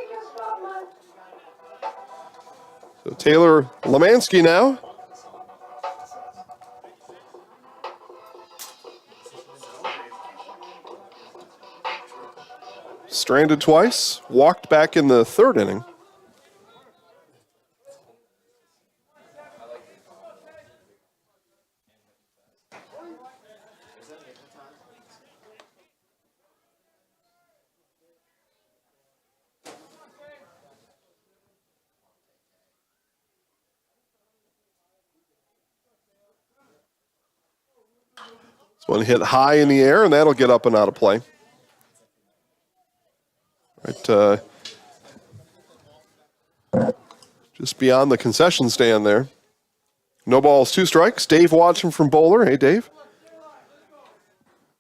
So Taylor Lemansky now. Stranded twice, walked back in the 3rd inning. This one hit high in the air, and that'll get up and out of play. Right, just beyond the concession stand there. No balls, 2 strikes. Dave Watson from Bowler. Hey, Dave.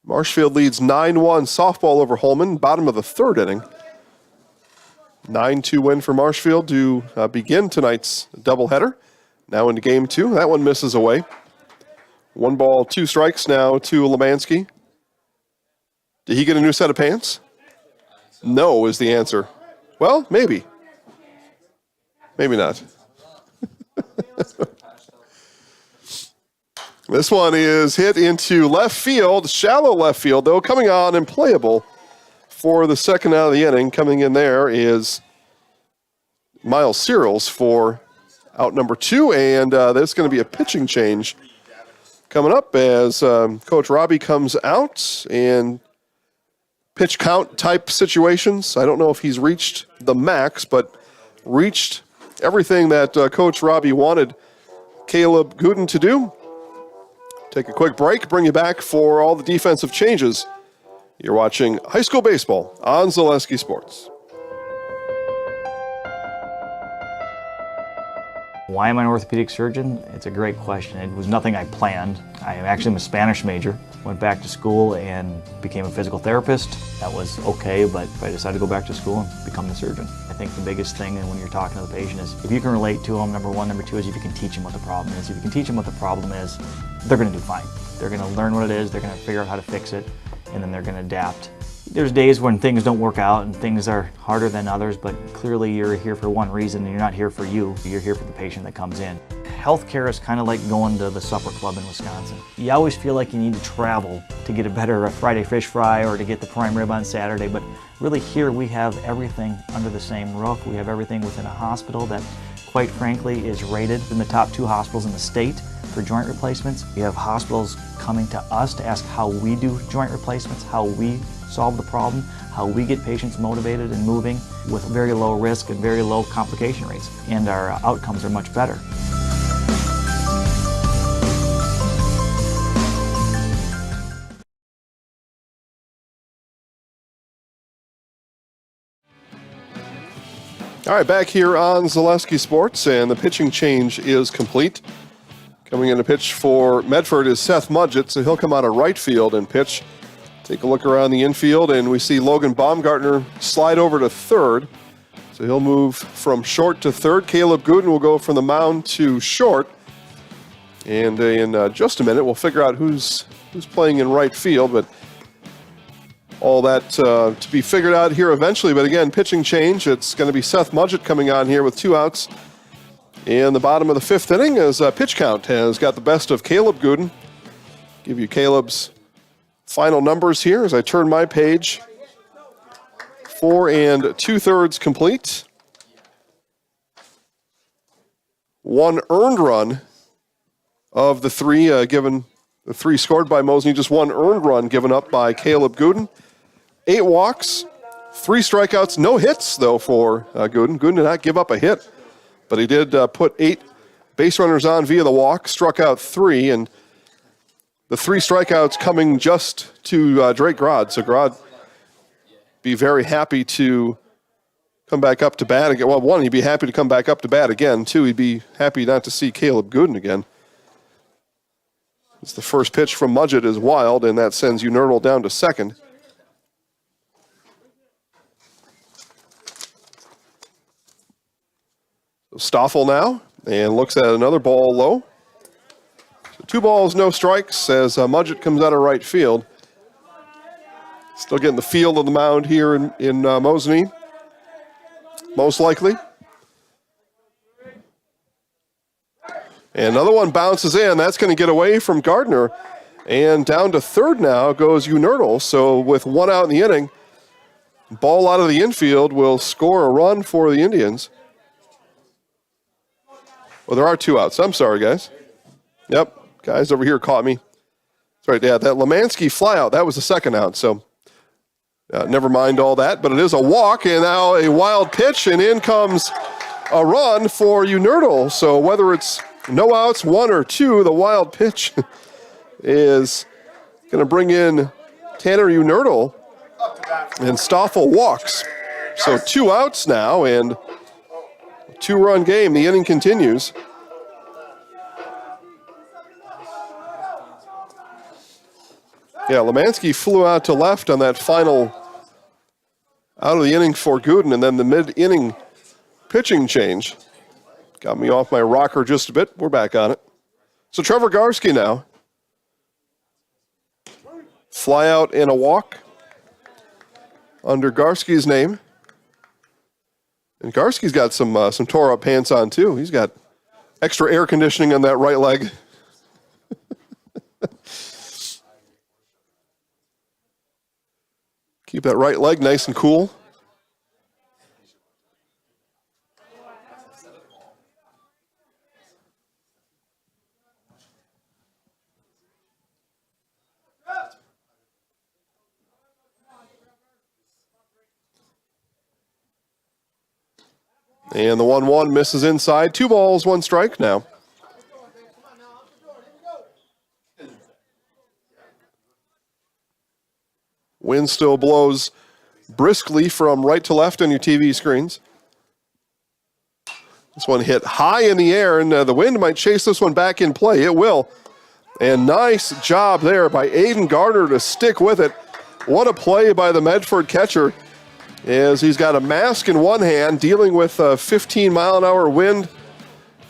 Marshfield leads 9-1 softball over Holman, bottom of the 3rd inning. 9-2 win for Marshfield to begin tonight's doubleheader. Now into game 2. That one misses away. 1 ball, 2 strikes now to Lemansky. Did he get a new set of pants? No is the answer. Well, maybe. Maybe not. This one is hit into left field, shallow left field, though, coming on and playable for the 2nd out of the inning. Coming in there is Miles Searles for out number 2, and there's going to be a pitching change coming up as Coach Robbie comes out, and pitch count type situations. I don't know if he's reached the max, but reached everything that Coach Robbie wanted Caleb Gooden to do. Take a quick break, bring you back for all the defensive changes You're watching high school baseball on Zaleski Sports. Why am I an orthopedic surgeon? It's a great question. It was nothing I planned. I actually am a Spanish major. Went back to school and became a physical therapist. That was okay, but I decided to go back to school and become the surgeon. I think the biggest thing when you're talking to the patient is if you can relate to them, number one. Number two is if you can teach them what the problem is. If you can teach them what the problem is, they're going to do fine. They're going to learn what it is, they're going to figure out how to fix it, and then they're going to adapt. There's days when things don't work out and things are harder than others, but clearly you're here for one reason and you're not here for you. You're here for the patient that comes in. Healthcare is kind of like going to the supper club in Wisconsin. You always feel like you need to travel to get a better Friday fish fry or to get the prime rib on Saturday, but really here we have everything under the same roof. We have everything within a hospital that, quite frankly, is rated in the top 2 hospitals in the state for joint replacements. We have hospitals coming to us to ask how we do joint replacements, how we solve the problem, how we get patients motivated and moving with very low risk and very low complication rates. And our outcomes are much better. All right, back here on Zaleski Sports, and the pitching change is complete. Coming in to pitch for Medford is Seth Mudgett, so he'll come out of right field and pitch. Take a look around the infield, and we see Logan Baumgartner slide over to third. So he'll move from short to third. Caleb Gooden will go from the mound to short. And in just a minute, we'll figure out who's playing in right field, but all that to be figured out here eventually. But again, pitching change. It's going to be Seth Mudgett coming on here with 2 outs in the bottom of the 5th inning, as pitch count has got the best of Caleb Gooden. Give you Caleb's final numbers here as I turn my page. 4 2/3 complete. 1 earned run of the 3 given. The 3 scored by Mosinee, just 1 earned run given up by Caleb Gooden. 8 walks, 3 strikeouts, no hits though for Gooden. Gooden did not give up a hit, but he did put 8 base runners on via the walk, struck out 3, and the 3 strikeouts coming just to Drake Grod. So Grod be very happy to come back up to bat again. Well, 1, he'd be happy to come back up to bat again. 2, he'd be happy not to see Caleb Gooden again. It's the first pitch from Mudgett is wild, and that sends Unerdl down to second. Stoffel now, and looks at another ball low. So 2 balls, no strikes as Mudgett comes out of right field. Still getting the feel of the mound here in Mosinee, most likely. And another one bounces in. That's going to get away from Gardner. And down to third now goes Unerdl. So with 1 out in the inning, ball out of the infield will score a run for the Indians. Well, there are 2 outs. I'm sorry, guys. Yep, guys over here caught me. That's right, yeah, that Lemansky flyout, that was the 2nd out. So never mind all that, but it is a walk, and now a wild pitch, and in comes a run for Unerdl. So whether it's no outs, 1 or 2, the wild pitch is going to bring in Tanner Unerdl, and Stoffel walks. So 2 outs now, and 2-run game. The inning continues. Yeah, Lemansky flew out to left on that final out of the inning for Gooden, and then the mid-inning pitching change got me off my rocker just a bit. We're back on it. So Trevor Garski now. Fly out and a walk under Garski's name. And Garski's got some tore-up pants on, too. He's got extra air conditioning on that right leg. Keep that right leg nice and cool. And the 1-1 misses inside. 2 balls, 1 strike now. Wind still blows briskly from right to left on your TV screens. This one hit high in the air, and the wind might chase this one back in play. It will. And nice job there by Aiden Gardner to stick with it. What a play by the Medford catcher, as he's got a mask in one hand, dealing with a 15-mile-an-hour wind.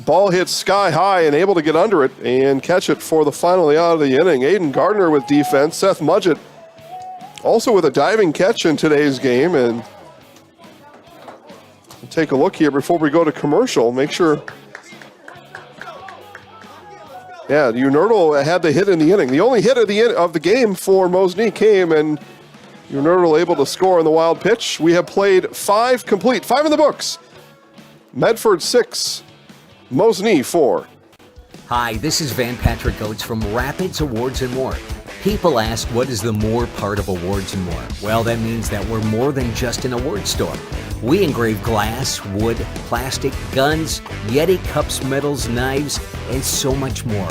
Ball hits sky high and able to get under it and catch it for the final out of the inning. Aiden Gardner with defense. Seth Mudgett also with a diving catch in today's game. And we'll take a look here before we go to commercial. Make sure. Yeah, Unerdal had the hit in the inning. The only hit of the game for Mosinee came, and Unerdal able to score on the wild pitch. We have played 5 complete, 5 in the books. Medford 6, Mosinee 4. Hi, this is Van Patrick Goetz from Rapids Awards and More. People ask, what is the more part of Awards and More? Well, that means that we're more than just an award store. We engrave glass, wood, plastic, guns, Yeti cups, medals, knives, and so much more.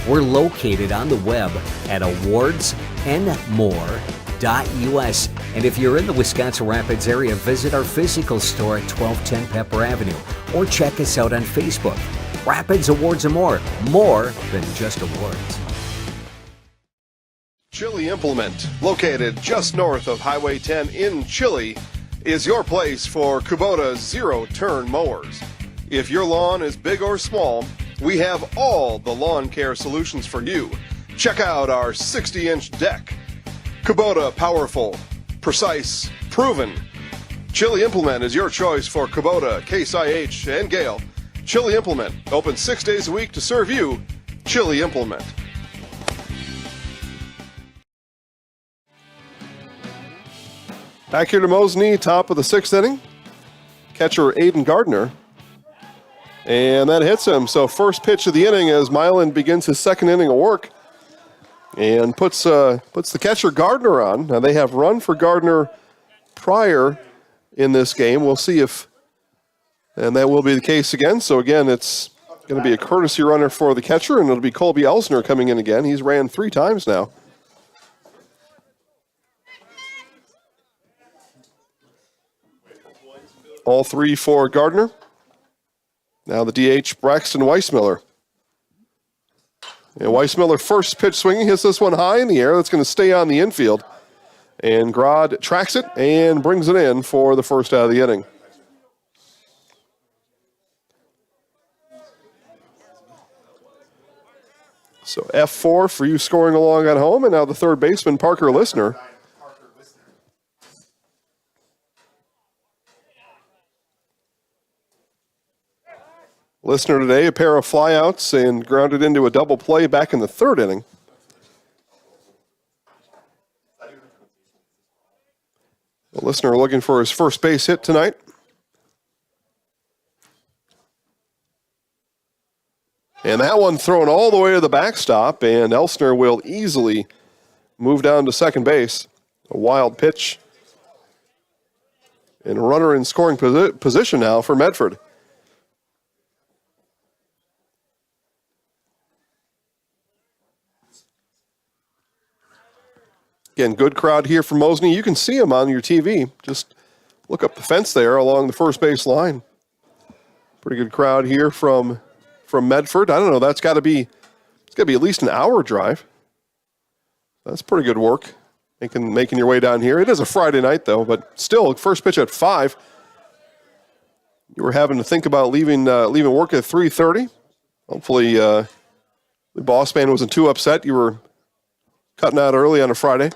We're located on the web at awardsandmore.us. And if you're in the Wisconsin Rapids area, visit our physical store at 1210 Pepper Avenue or check us out on Facebook. Rapids Awards and More than just awards. Chili Implement, located just north of Highway 10 in Chili, is your place for Kubota zero-turn mowers. If your lawn is big or small, we have all the lawn care solutions for you. Check out our 60-inch deck. Kubota powerful, precise, proven. Chili Implement is your choice for Kubota, Case IH, and Gale. Chili Implement, open 6 days a week to serve you. Chili Implement. Back here to Mosinee, top of the 6th inning. Catcher Aiden Gardner. And that hits him. So first pitch of the inning as Milan begins his 2nd inning of work. And puts the catcher Gardner on. Now they have run for Gardner prior in this game. We'll see if, and that will be the case again. So again, it's going to be a courtesy runner for the catcher, and it'll be Colby Elsner coming in again. He's ran 3 times now. All 3 for Gardner. Now the DH, Braxton Weissmiller. And Weissmiller first pitch swinging, hits this one high in the air. That's going to stay on the infield. And Grod tracks it and brings it in for the first out of the inning. So F4 for you scoring along at home. And now the third baseman, Parker Listner. Listner today, a pair of flyouts and grounded into a double play back in the 3rd inning. Listner looking for his first base hit tonight. And that one thrown all the way to the backstop, and Elsner will easily move down to second base. A wild pitch. And a runner in scoring position now for Medford. Again, good crowd here from Mosinee. You can see them on your TV. Just look up the fence there along the first base line. Pretty good crowd here from Medford. I don't know, it's got to be at least an hour drive. That's pretty good work, making your way down here. It is a Friday night, though, but still, first pitch at 5. You were having to think about leaving work at 3:30. Hopefully, the boss man wasn't too upset. You were cutting out early on a Friday.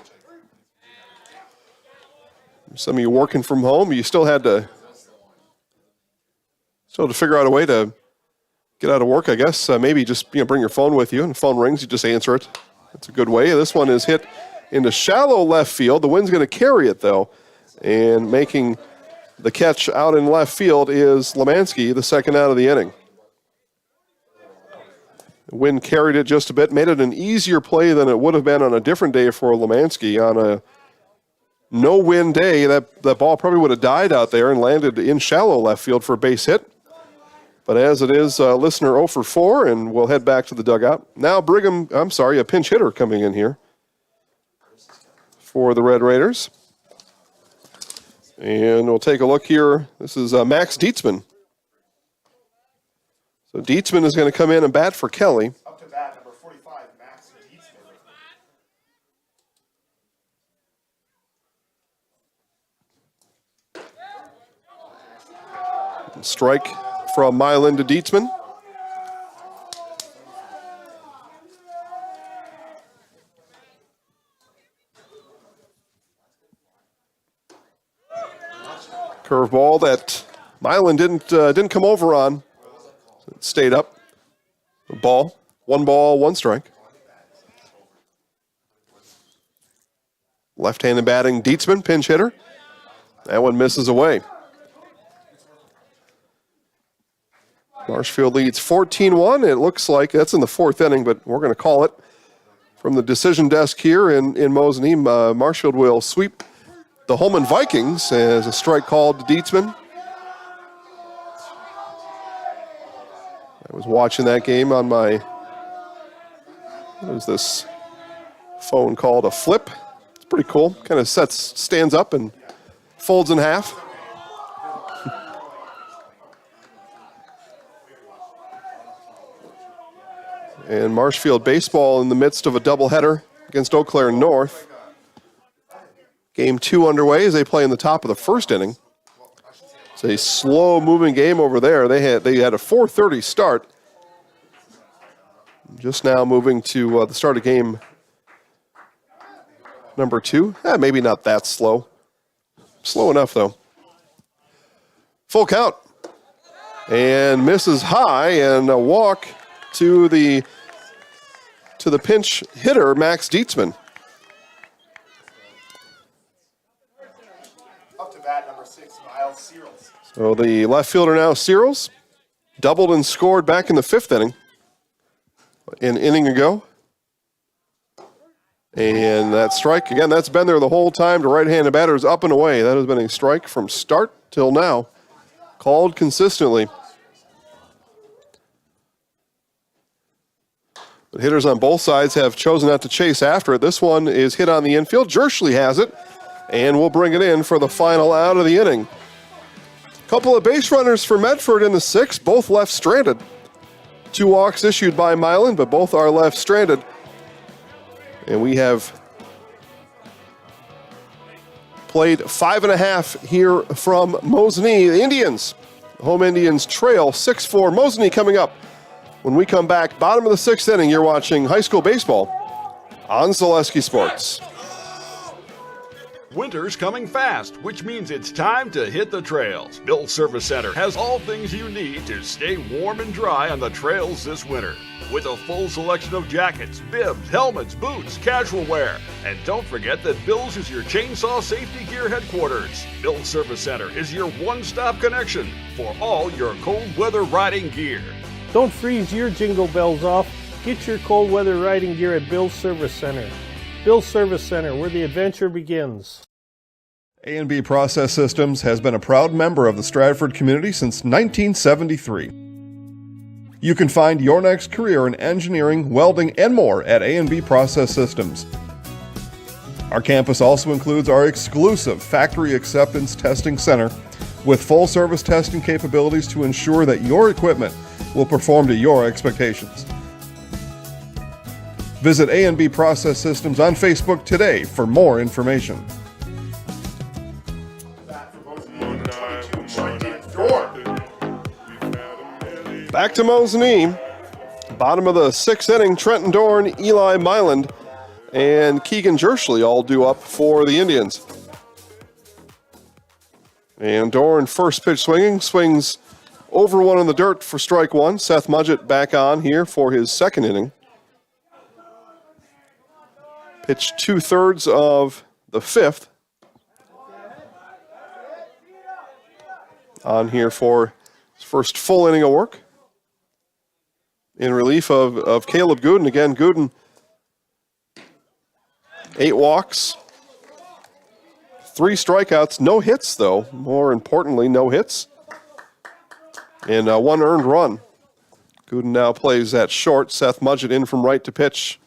Some of you working from home, you still had to figure out a way to get out of work, I guess. Maybe just bring your phone with you, and the phone rings, you just answer it. That's a good way. This one is hit into shallow left field. The wind's going to carry it, though, and making the catch out in left field is Lemansky, the 2nd out of the inning. The wind carried it just a bit, made it an easier play than it would have been on a different day for Lemansky. On a no-wind day, that ball probably would have died out there and landed in shallow left field for a base hit. But as it is, Listner 0 for 4, and we'll head back to the dugout. Now a pinch hitter coming in here for the Red Raiders. And we'll take a look here. This is Max Dietzman. So Dietzman is going to come in and bat for Kelly. Up to bat, number 45, Max Dietzman. Strike from Milan to Dietzman. Curveball that Milan didn't come over on. It stayed up. Ball, one strike. Left-handed batting Dietzman, pinch hitter. That one misses away. Marshfield leads 14-1. It looks like that's in the fourth inning, but we're going to call it from the decision desk here in Mosinee. Marshfield will sweep the Holman Vikings as a strike called to Dietzman. I was watching that game on my, what is this phone called? A flip. It's pretty cool. Kind of stands up and folds in half. And Marshfield baseball in the midst of a doubleheader against Eau Claire North. Game 2 underway as they play in the top of the first inning. It's a slow-moving game over there. They had a 4:30 start. Just now moving to the start of game number 2. Maybe not that slow. Slow enough, though. Full count. And misses high, and a walk to the pinch hitter, Max Dietzman. So the left fielder now, Searles, doubled and scored back in the 5th inning, an inning ago. And that strike, again, that's been there the whole time to right-handed batters, up and away. That has been a strike from start till now, called consistently. But hitters on both sides have chosen not to chase after it. This one is hit on the infield. Jerschley has it, and we'll bring it in for the final out of the inning. Couple of base runners for Medford in the 6th, both left stranded. 2 walks issued by Milan, but both are left stranded. And we have played 5.5 here from Mosinee. The Indians, the home Indians trail 6-4. Mosinee coming up. When we come back, bottom of the 6th inning, you're watching high school baseball on Zaleski Sports. Winter's coming fast, which means it's time to hit the trails. Bill's Service Center has all things you need to stay warm and dry on the trails this winter. With a full selection of jackets, bibs, helmets, boots, casual wear. And don't forget that Bill's is your chainsaw safety gear headquarters. Bill's Service Center is your one-stop connection for all your cold weather riding gear. Don't freeze your jingle bells off. Get your cold weather riding gear at Bill's Service Center. Bill's Service Center, where the adventure begins. A&B Process Systems has been a proud member of the Stratford community since 1973. You can find your next career in engineering, welding, and more at A&B Process Systems. Our campus also includes our exclusive Factory Acceptance Testing Center with full-service testing capabilities to ensure that your equipment will perform to your expectations. Visit A&B Process Systems on Facebook today for more information. Back to Mosinee. Bottom of the 6th inning, Trenton Dorn, Eli Milan, and Keegan Jerschley all due up for the Indians. And Dorn, first pitch swinging, swings over one in the dirt for strike 1. Seth Mudgett back on here for his 2nd inning. Pitched 2/3 of the 5th. On here for his first full inning of work. In relief of Caleb Gooden. Again, Gooden, 8 walks, 3 strikeouts, no hits though. More importantly, no hits. And 1 earned run. Gooden now plays at short. Seth Mudgett in from right to pitch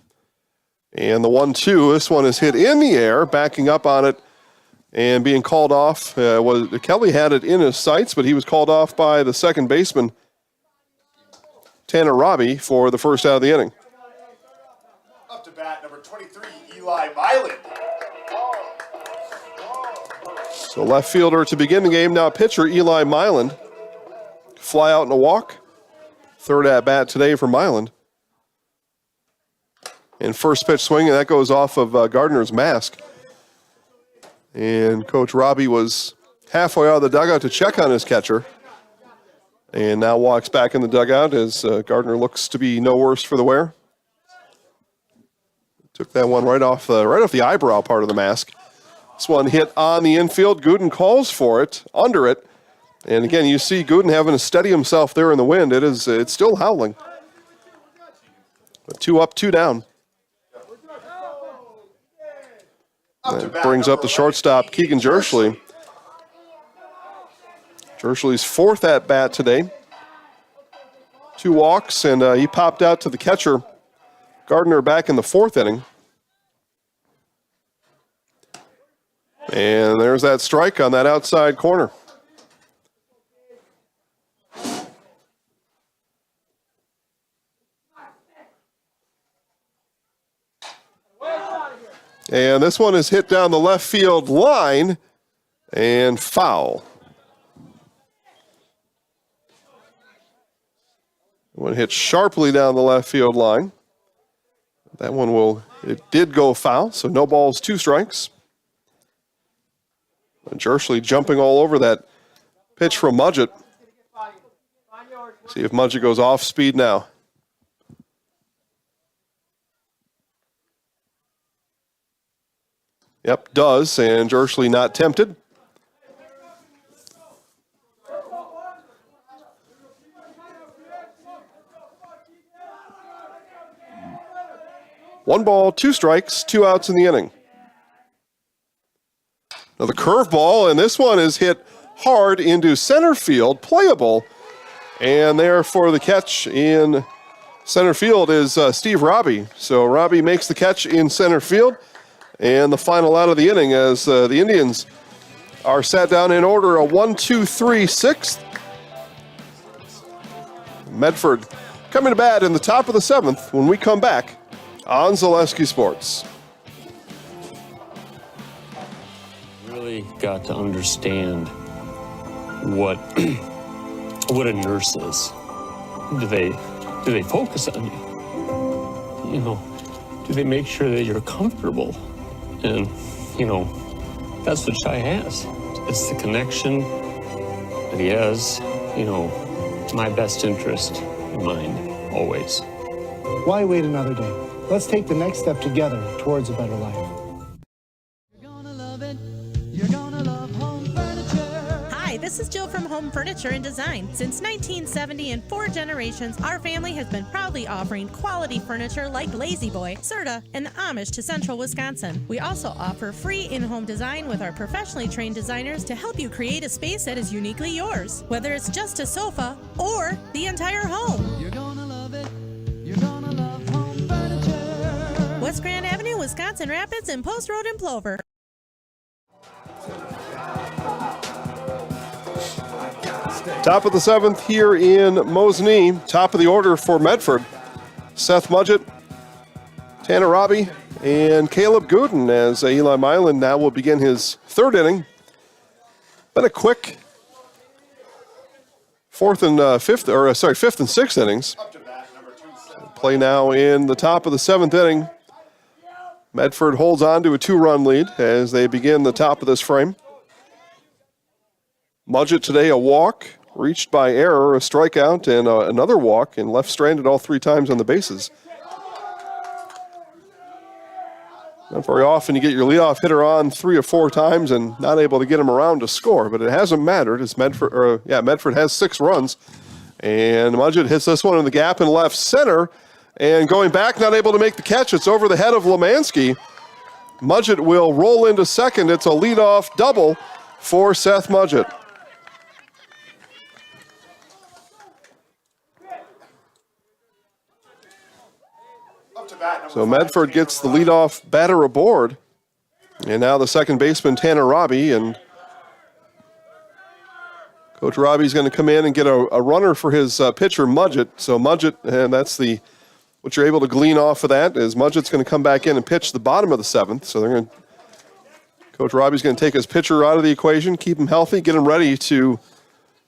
And the 1-2, this one is hit in the air, backing up on it and being called off. Kelly had it in his sights, but he was called off by the second baseman, Tanner Robbie, for the first out of the inning. Up to bat, number 23, Eli Myland. So left fielder to begin the game, now pitcher Eli Myland. Fly out and a walk. Third at bat today for Myland. And first pitch swing, and that goes off of Gardner's mask. And Coach Robbie was halfway out of the dugout to check on his catcher. And now walks back in the dugout as Gardner looks to be no worse for the wear. Took that one right off the eyebrow part of the mask. This one hit on the infield. Gooden calls for it, under it. And again, you see Gooden having to steady himself there in the wind. It's still howling. But 2 up, 2 down. That brings up the shortstop, Keegan Jerschley. Jerschley's fourth at bat today. 2 walks, and he popped out to the catcher, Gardner, back in the 4th inning. And there's that strike on that outside corner. And this one is hit down the left field line and foul. One hit sharply down the left field line. That one it did go foul, so no balls, 2 strikes. And Jerschley jumping all over that pitch from Mudgett. See if Mudgett goes off speed now. Yep, does, and Jerschley not tempted. One ball, 2 strikes, 2 outs in the inning. Now the curveball, and this one is hit hard into center field, playable. And there for the catch in center field is Steve Robbie. So Robbie makes the catch in center field. And the final out of the inning as the Indians are sat down in order, a 1-2-3-6. Medford coming to bat in the top of the 7th when we come back on Zaleski Sports. Really got to understand what a nurse is. Do they focus on you? You know, do they make sure that you're comfortable? And, you know, that's what Shai has. It's the connection that he has, you know, my best interest in mind, always. Why wait another day? Let's take the next step together towards a better life. Hi, this is Jill from Home Furniture and Design. Since 1970 and 4 generations, our family has been proudly offering quality furniture like Lazy Boy, Serta, and the Amish to Central Wisconsin. We also offer free in-home design with our professionally trained designers to help you create a space that is uniquely yours, whether it's just a sofa or the entire home. You're gonna love it. You're gonna love Home Furniture. West Grand Avenue, Wisconsin Rapids, and Post Road in Plover. Top of the 7th here in Mosinee. Top of the order for Medford. Seth Mudgett, Tanner Robbie, and Caleb Gooden as Eli Myland now will begin his 3rd inning. Been a quick 5th and 6th innings. Play now in the top of the 7th inning. Medford holds on to a 2-run lead as they begin the top of this frame. Mudgett today a walk, reached by error, a strikeout, and another walk, and left stranded all 3 times on the bases. Not very often you get your leadoff hitter on 3 or 4 times and not able to get him around to score, but it hasn't mattered as Medford has 6 runs. And Mudgett hits this one in the gap in left center, and going back, not able to make the catch. It's over the head of Lemansky. Mudgett will roll into second. It's a leadoff double for Seth Mudgett. So Medford gets the leadoff batter aboard. And now the second baseman, Tanner Robbie, and Coach Robbie's going to come in and get a runner for his pitcher, Mudgett. So Mudgett, and that's what you're able to glean off of that is Mudgett's going to come back in and pitch the bottom of the seventh. So Coach Robbie's going to take his pitcher out of the equation, keep him healthy, get him ready to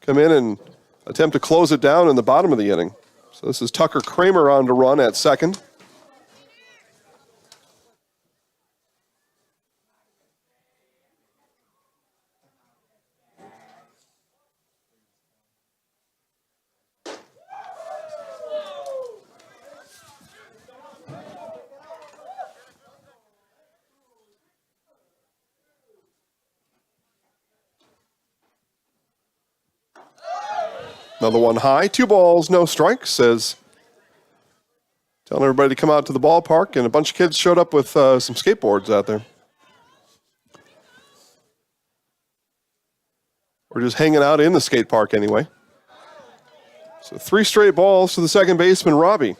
come in and attempt to close it down in the bottom of the inning. So this is Tucker Kramer on to run at second. Another one high, 2 balls, no strikes, says telling everybody to come out to the ballpark, and a bunch of kids showed up with some skateboards out there. We're just hanging out in the skate park anyway. So 3 straight balls to the second baseman, Robbie.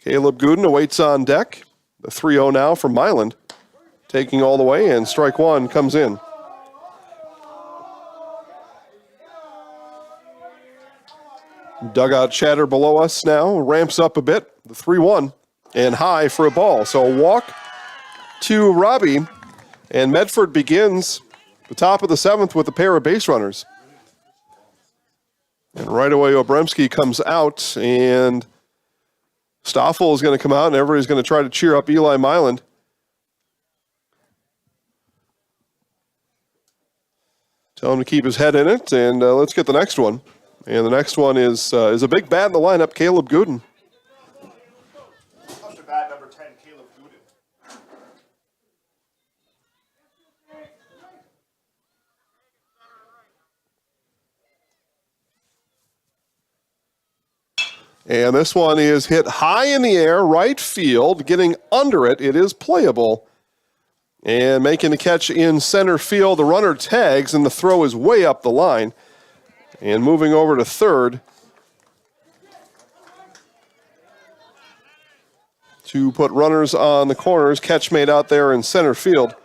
Caleb Gooden awaits on deck. The 3-0 now from Milan. Taking all the way, and strike one comes in. Dugout chatter below us now ramps up a bit. The 3-1 and high for a ball. So a walk to Robbie, and Medford begins the top of the seventh with a pair of base runners. And right away, Obremski comes out, and Stoffel is going to come out, and everybody's going to try to cheer up Eli Milan. Tell him to keep his head in it, and let's get the next one. And the next one is a big bat in the lineup, Caleb Gooden. Up to bat number 10, Caleb Gooden. And this one is hit high in the air, right field, getting under it. It is playable. And making the catch in center field. The runner tags, and the throw is way up the line. And moving over to third to put runners on the corners. Catch made out there in center field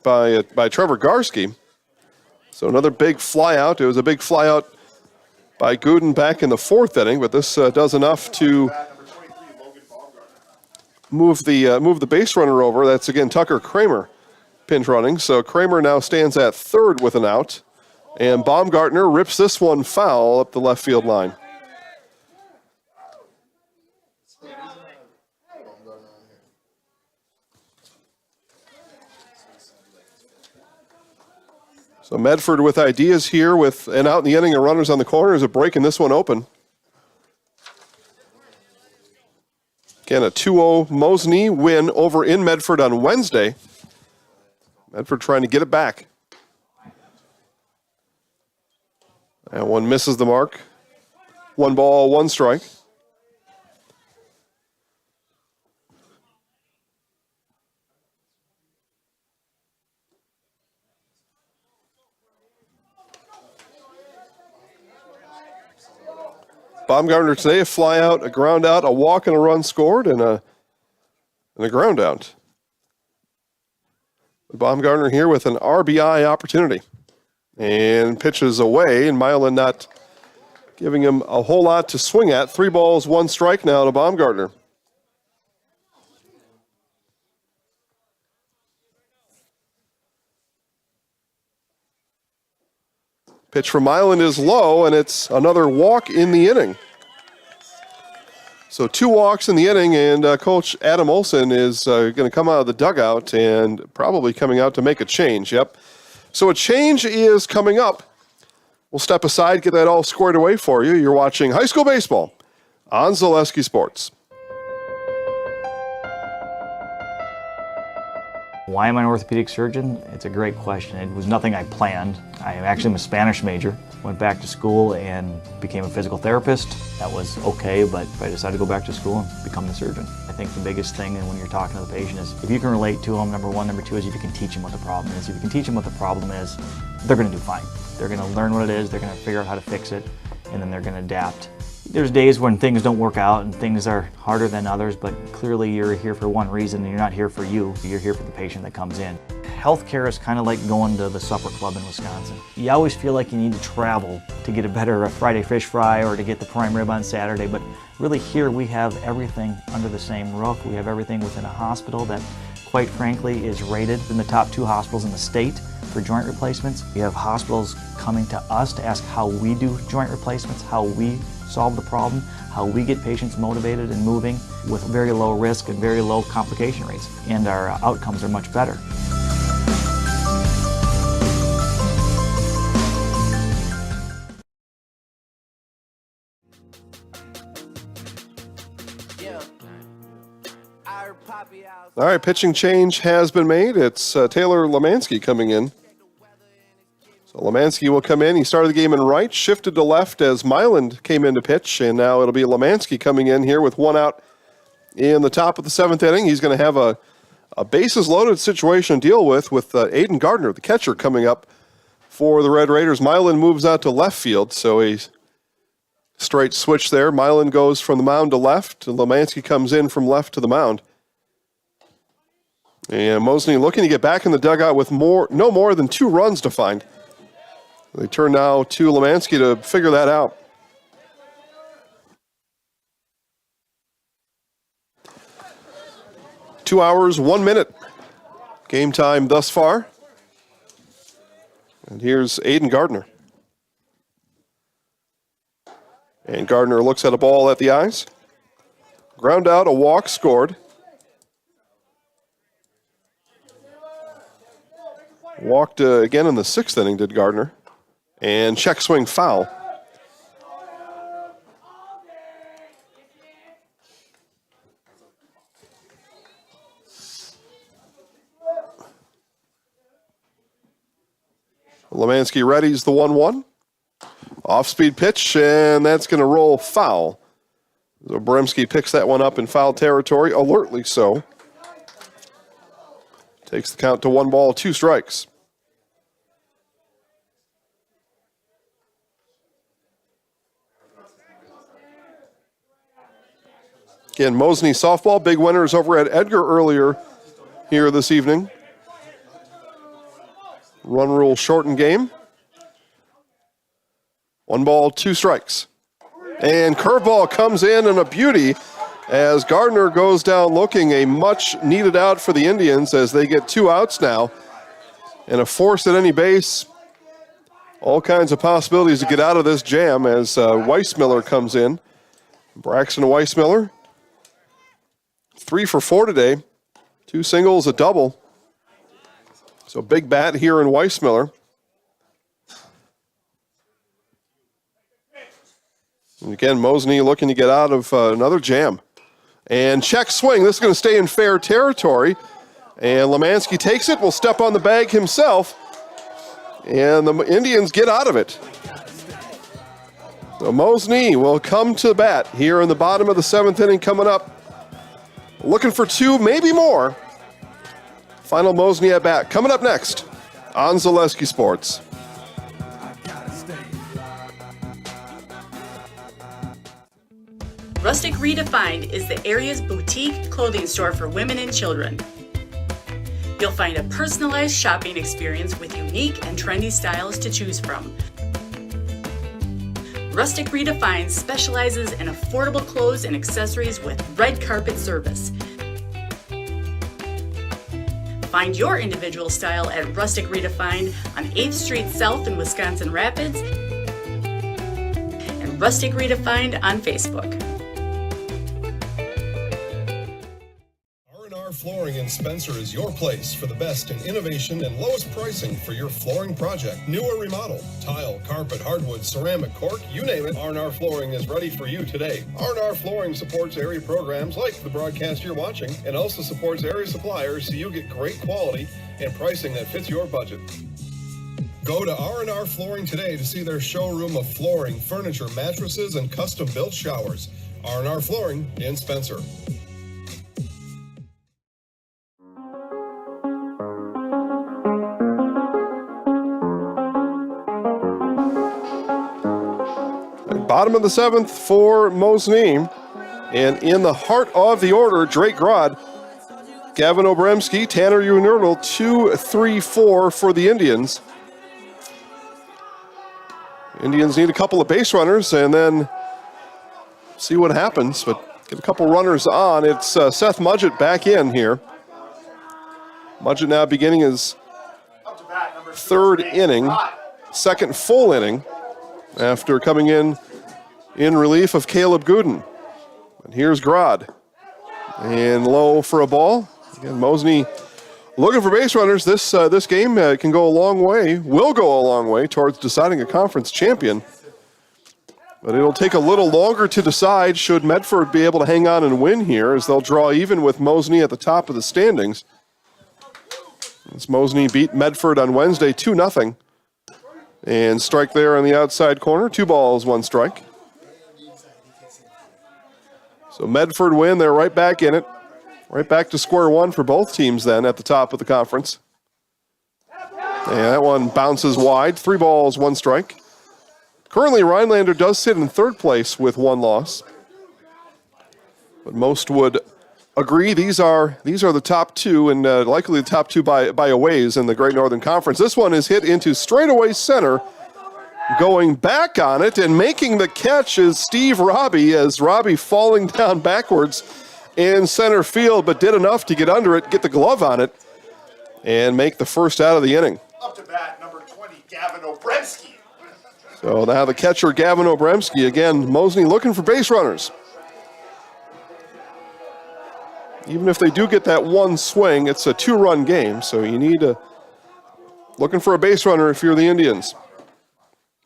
by Trevor Garski. So another big fly out. It was a big fly out by Gooden back in the 4th inning, but this does enough to move the base runner over. That's again Tucker Kramer pinch running. So Kramer now stands at third with an out, and Baumgartner rips this one foul up the left field line. So Medford with ideas here with an out in the inning and runners on the corners of breaking this one open. Again, a 2-0 Mosinee win over in Medford on Wednesday. Medford trying to get it back. That one misses the mark. 1 ball, 1 strike. Baumgartner today, a fly out, a ground out, a walk and a run scored, and a ground out. Baumgartner here with an RBI opportunity. And pitches away, and Milan not giving him a whole lot to swing at. 3 balls, 1 strike now to Baumgartner. Pitch from Milan is low, and it's another walk in the inning. So 2 walks in the inning, and Coach Adam Olson is going to come out of the dugout and probably coming out to make a change. Yep. So a change is coming up. We'll step aside, get that all squared away for you. You're watching high school baseball on Zaleski Sports. Why am I an orthopedic surgeon? It's a great question. It was nothing I planned. I actually am a Spanish major. Went back to school and became a physical therapist. That was okay, but I decided to go back to school and become a surgeon. I think the biggest thing when you're talking to the patient is if you can relate to them, number one. Number two is if you can teach them what the problem is. If you can teach them what the problem is, they're going to do fine. They're going to learn what it is, they're going to figure out how to fix it, and then they're going to adapt. There's days when things don't work out and things are harder than others, but clearly you're here for one reason and you're not here for you. You're here for the patient that comes in. Healthcare is kind of like going to the supper club in Wisconsin. You always feel like you need to travel to get a better Friday fish fry or to get the prime rib on Saturday, but really here we have everything under the same roof. We have everything within a hospital that, quite frankly, is rated in the top 2 hospitals in the state for joint replacements. We have hospitals coming to us to ask how we do joint replacements, how we solve the problem, how we get patients motivated and moving with very low risk and very low complication rates. And our outcomes are much better. All right, pitching change has been made. It's Taylor Lemansky coming in. So Lemansky will come in. He started the game in right, shifted to left as Myland came in to pitch, and now it'll be Lemansky coming in here with 1 out in the top of the 7th inning. He's going to have a bases-loaded situation to deal with Aiden Gardner, the catcher, coming up for the Red Raiders. Myland moves out to left field, so a straight switch there. Myland goes from the mound to left, and Lemansky comes in from left to the mound. And Mosinee looking to get back in the dugout with no more than 2 runs to find. They turn now to Lemansky to figure that out. Two hours, 1 minute. Game time thus far. And here's Aiden Gardner. And Gardner looks at a ball at the eyes. Ground out, a walk scored. Walked again in the 6th inning, did Gardner. And check swing foul. Lemansky readies the 1-1. Off-speed pitch, and that's going to roll foul. So Bremski picks that one up in foul territory, alertly so. Takes the count to 1 ball, 2 strikes. Again, Mosinee softball, big winners over at Edgar earlier here this evening. Run rule shortened game. 1 ball, 2 strikes. And curveball comes in and a beauty as Gardner goes down looking, a much needed out for the Indians as they get 2 outs now. And a force at any base. All kinds of possibilities to get out of this jam as Weissmiller comes in. Braxton Weissmiller, 3 for 4 today. 2 singles, a double. So big bat here in Weissmiller. And again, Mosinee looking to get out of another jam. And check swing. This is going to stay in fair territory. And Lemansky takes it, will step on the bag himself. And the Indians get out of it. So Mosinee will come to bat here in the bottom of the 7th inning coming up. Looking for 2, maybe more. Final Mosinee at bat. Coming up next on Zaleski Sports. Rustic Redefined is the area's boutique clothing store for women and children. You'll find a personalized shopping experience with unique and trendy styles to choose from. Rustic Redefined specializes in affordable clothes and accessories with red carpet service. Find your individual style at Rustic Redefined on 8th Street South in Wisconsin Rapids and Rustic Redefined on Facebook. Flooring in Spencer is your place for the best in innovation and lowest pricing for your flooring project. New or remodel, tile, carpet, hardwood, ceramic, cork, you name it, R&R Flooring is ready for you today. R&R Flooring supports area programs like the broadcast you're watching and also supports area suppliers so you get great quality and pricing that fits your budget. Go to R&R Flooring today to see their showroom of flooring, furniture, mattresses, and custom-built showers. R&R Flooring in Spencer. Bottom of the 7th for Mosinee. And in the heart of the order, Drake Grodd, Gavin Obremski, Tanner Unerdl, 2, 3, 4 for the Indians. Indians need a couple of base runners and then see what happens, but get a couple runners on. It's Seth Mudgett back in here. Mudgett now beginning his third inning, second full inning after coming in relief of Caleb Gooden. And here's Grodd. And low for a ball. Again, Mosinee looking for base runners. This game can go a long way, will go a long way towards deciding a conference champion. But it'll take a little longer to decide should Medford be able to hang on and win here, as they'll draw even with Mosinee at the top of the standings. As Mosinee beat Medford on Wednesday 2-0. And strike there on the outside corner. 2 balls, 1 strike. So Medford win. They're right back in it. Right back to square one for both teams then at the top of the conference. And that one bounces wide. 3 balls, 1 strike. Currently, Rhinelander does sit in third place with 1 loss. But most would agree these are the top 2, and likely the top 2 by a ways in the Great Northern Conference. This one is hit into straightaway center. Going back on it and making the catch is Steve Robbie, as Robbie falling down backwards in center field, but did enough to get under it, get the glove on it, and make the first out of the inning. Up to bat, number 20, Gavin Obremski. So now the catcher, Gavin Obremski. Again, Mosinee looking for base runners. Even if they do get that 1 swing, it's a 2-run game, so you need looking for a base runner if you're the Indians.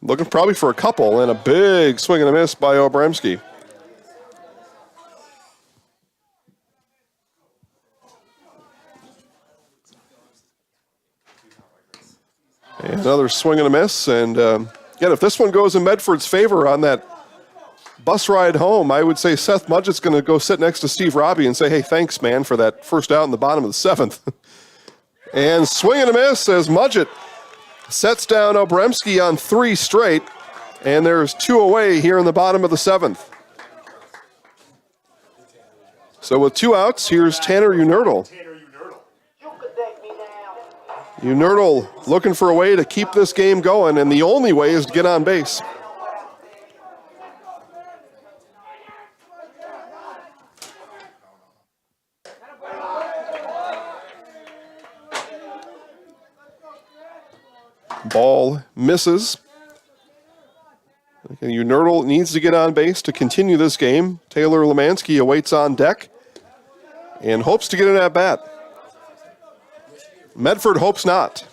Looking probably for a couple, and a big swing and a miss by Obremski. And another swing and a miss, and again, if this one goes in Medford's favor on that bus ride home, I would say Seth Mudgett's going to go sit next to Steve Robbie and say, hey, thanks, man, for that first out in the bottom of the 7th. And swing and a miss as Mudgett sets down Obremski on 3 straight, and there's 2 away here in the bottom of the 7th. So with 2 outs, here's Tanner Unerdl. Unerdl looking for a way to keep this game going, and the only way is to get on base. Ball misses. Okay, Unerdl needs to get on base to continue this game. Taylor Lemansky awaits on deck and hopes to get an at-bat. Medford hopes not.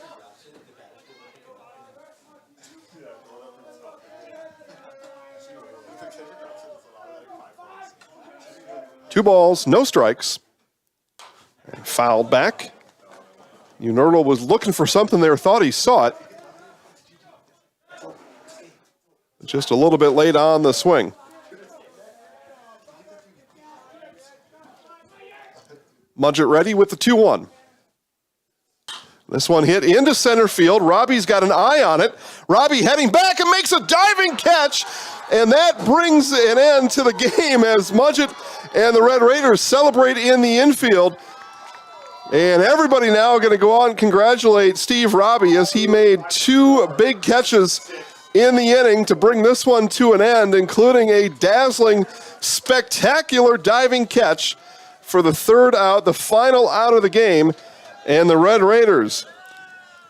Two balls, no strikes. And fouled back. Unerdl was looking for something there, thought he saw it. Just a little bit late on the swing. Mudgett ready with the 2-1. This one hit into center field. Robbie's got an eye on it. Robbie heading back and makes a diving catch. And that brings an end to the game as Mudgett and the Red Raiders celebrate in the infield. And everybody now going to go on and congratulate Steve Robbie as he made 2 big catches in the inning to bring this one to an end, including a dazzling, spectacular diving catch for the 3rd out, the final out of the game. And the Red Raiders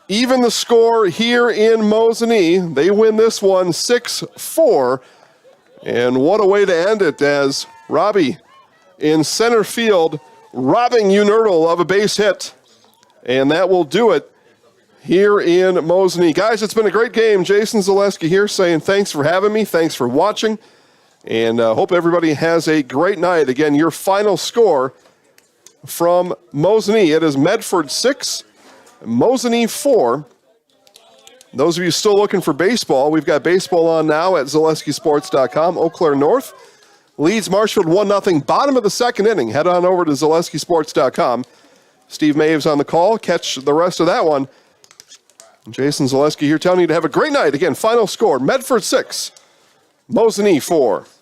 even the score here in Mosinee. They win this one 6-4. And what a way to end it, as Robbie in center field robbing Unerdl of a base hit. And that will do it here in Mosinee. Guys, it's been a great game. Jason Zaleski here saying thanks for having me. Thanks for watching. And hope everybody has a great night. Again, your final score from Mosinee. It is Medford 6, Mosinee 4. Those of you still looking for baseball, we've got baseball on now at ZaleskiSports.com. Eau Claire North leads Marshfield 1-0, bottom of the 2nd inning. Head on over to ZaleskiSports.com. Steve Maves on the call. Catch the rest of that one. Jason Zaleski here telling you to have a great night. Again, final score, Medford 6, Mosinee 4.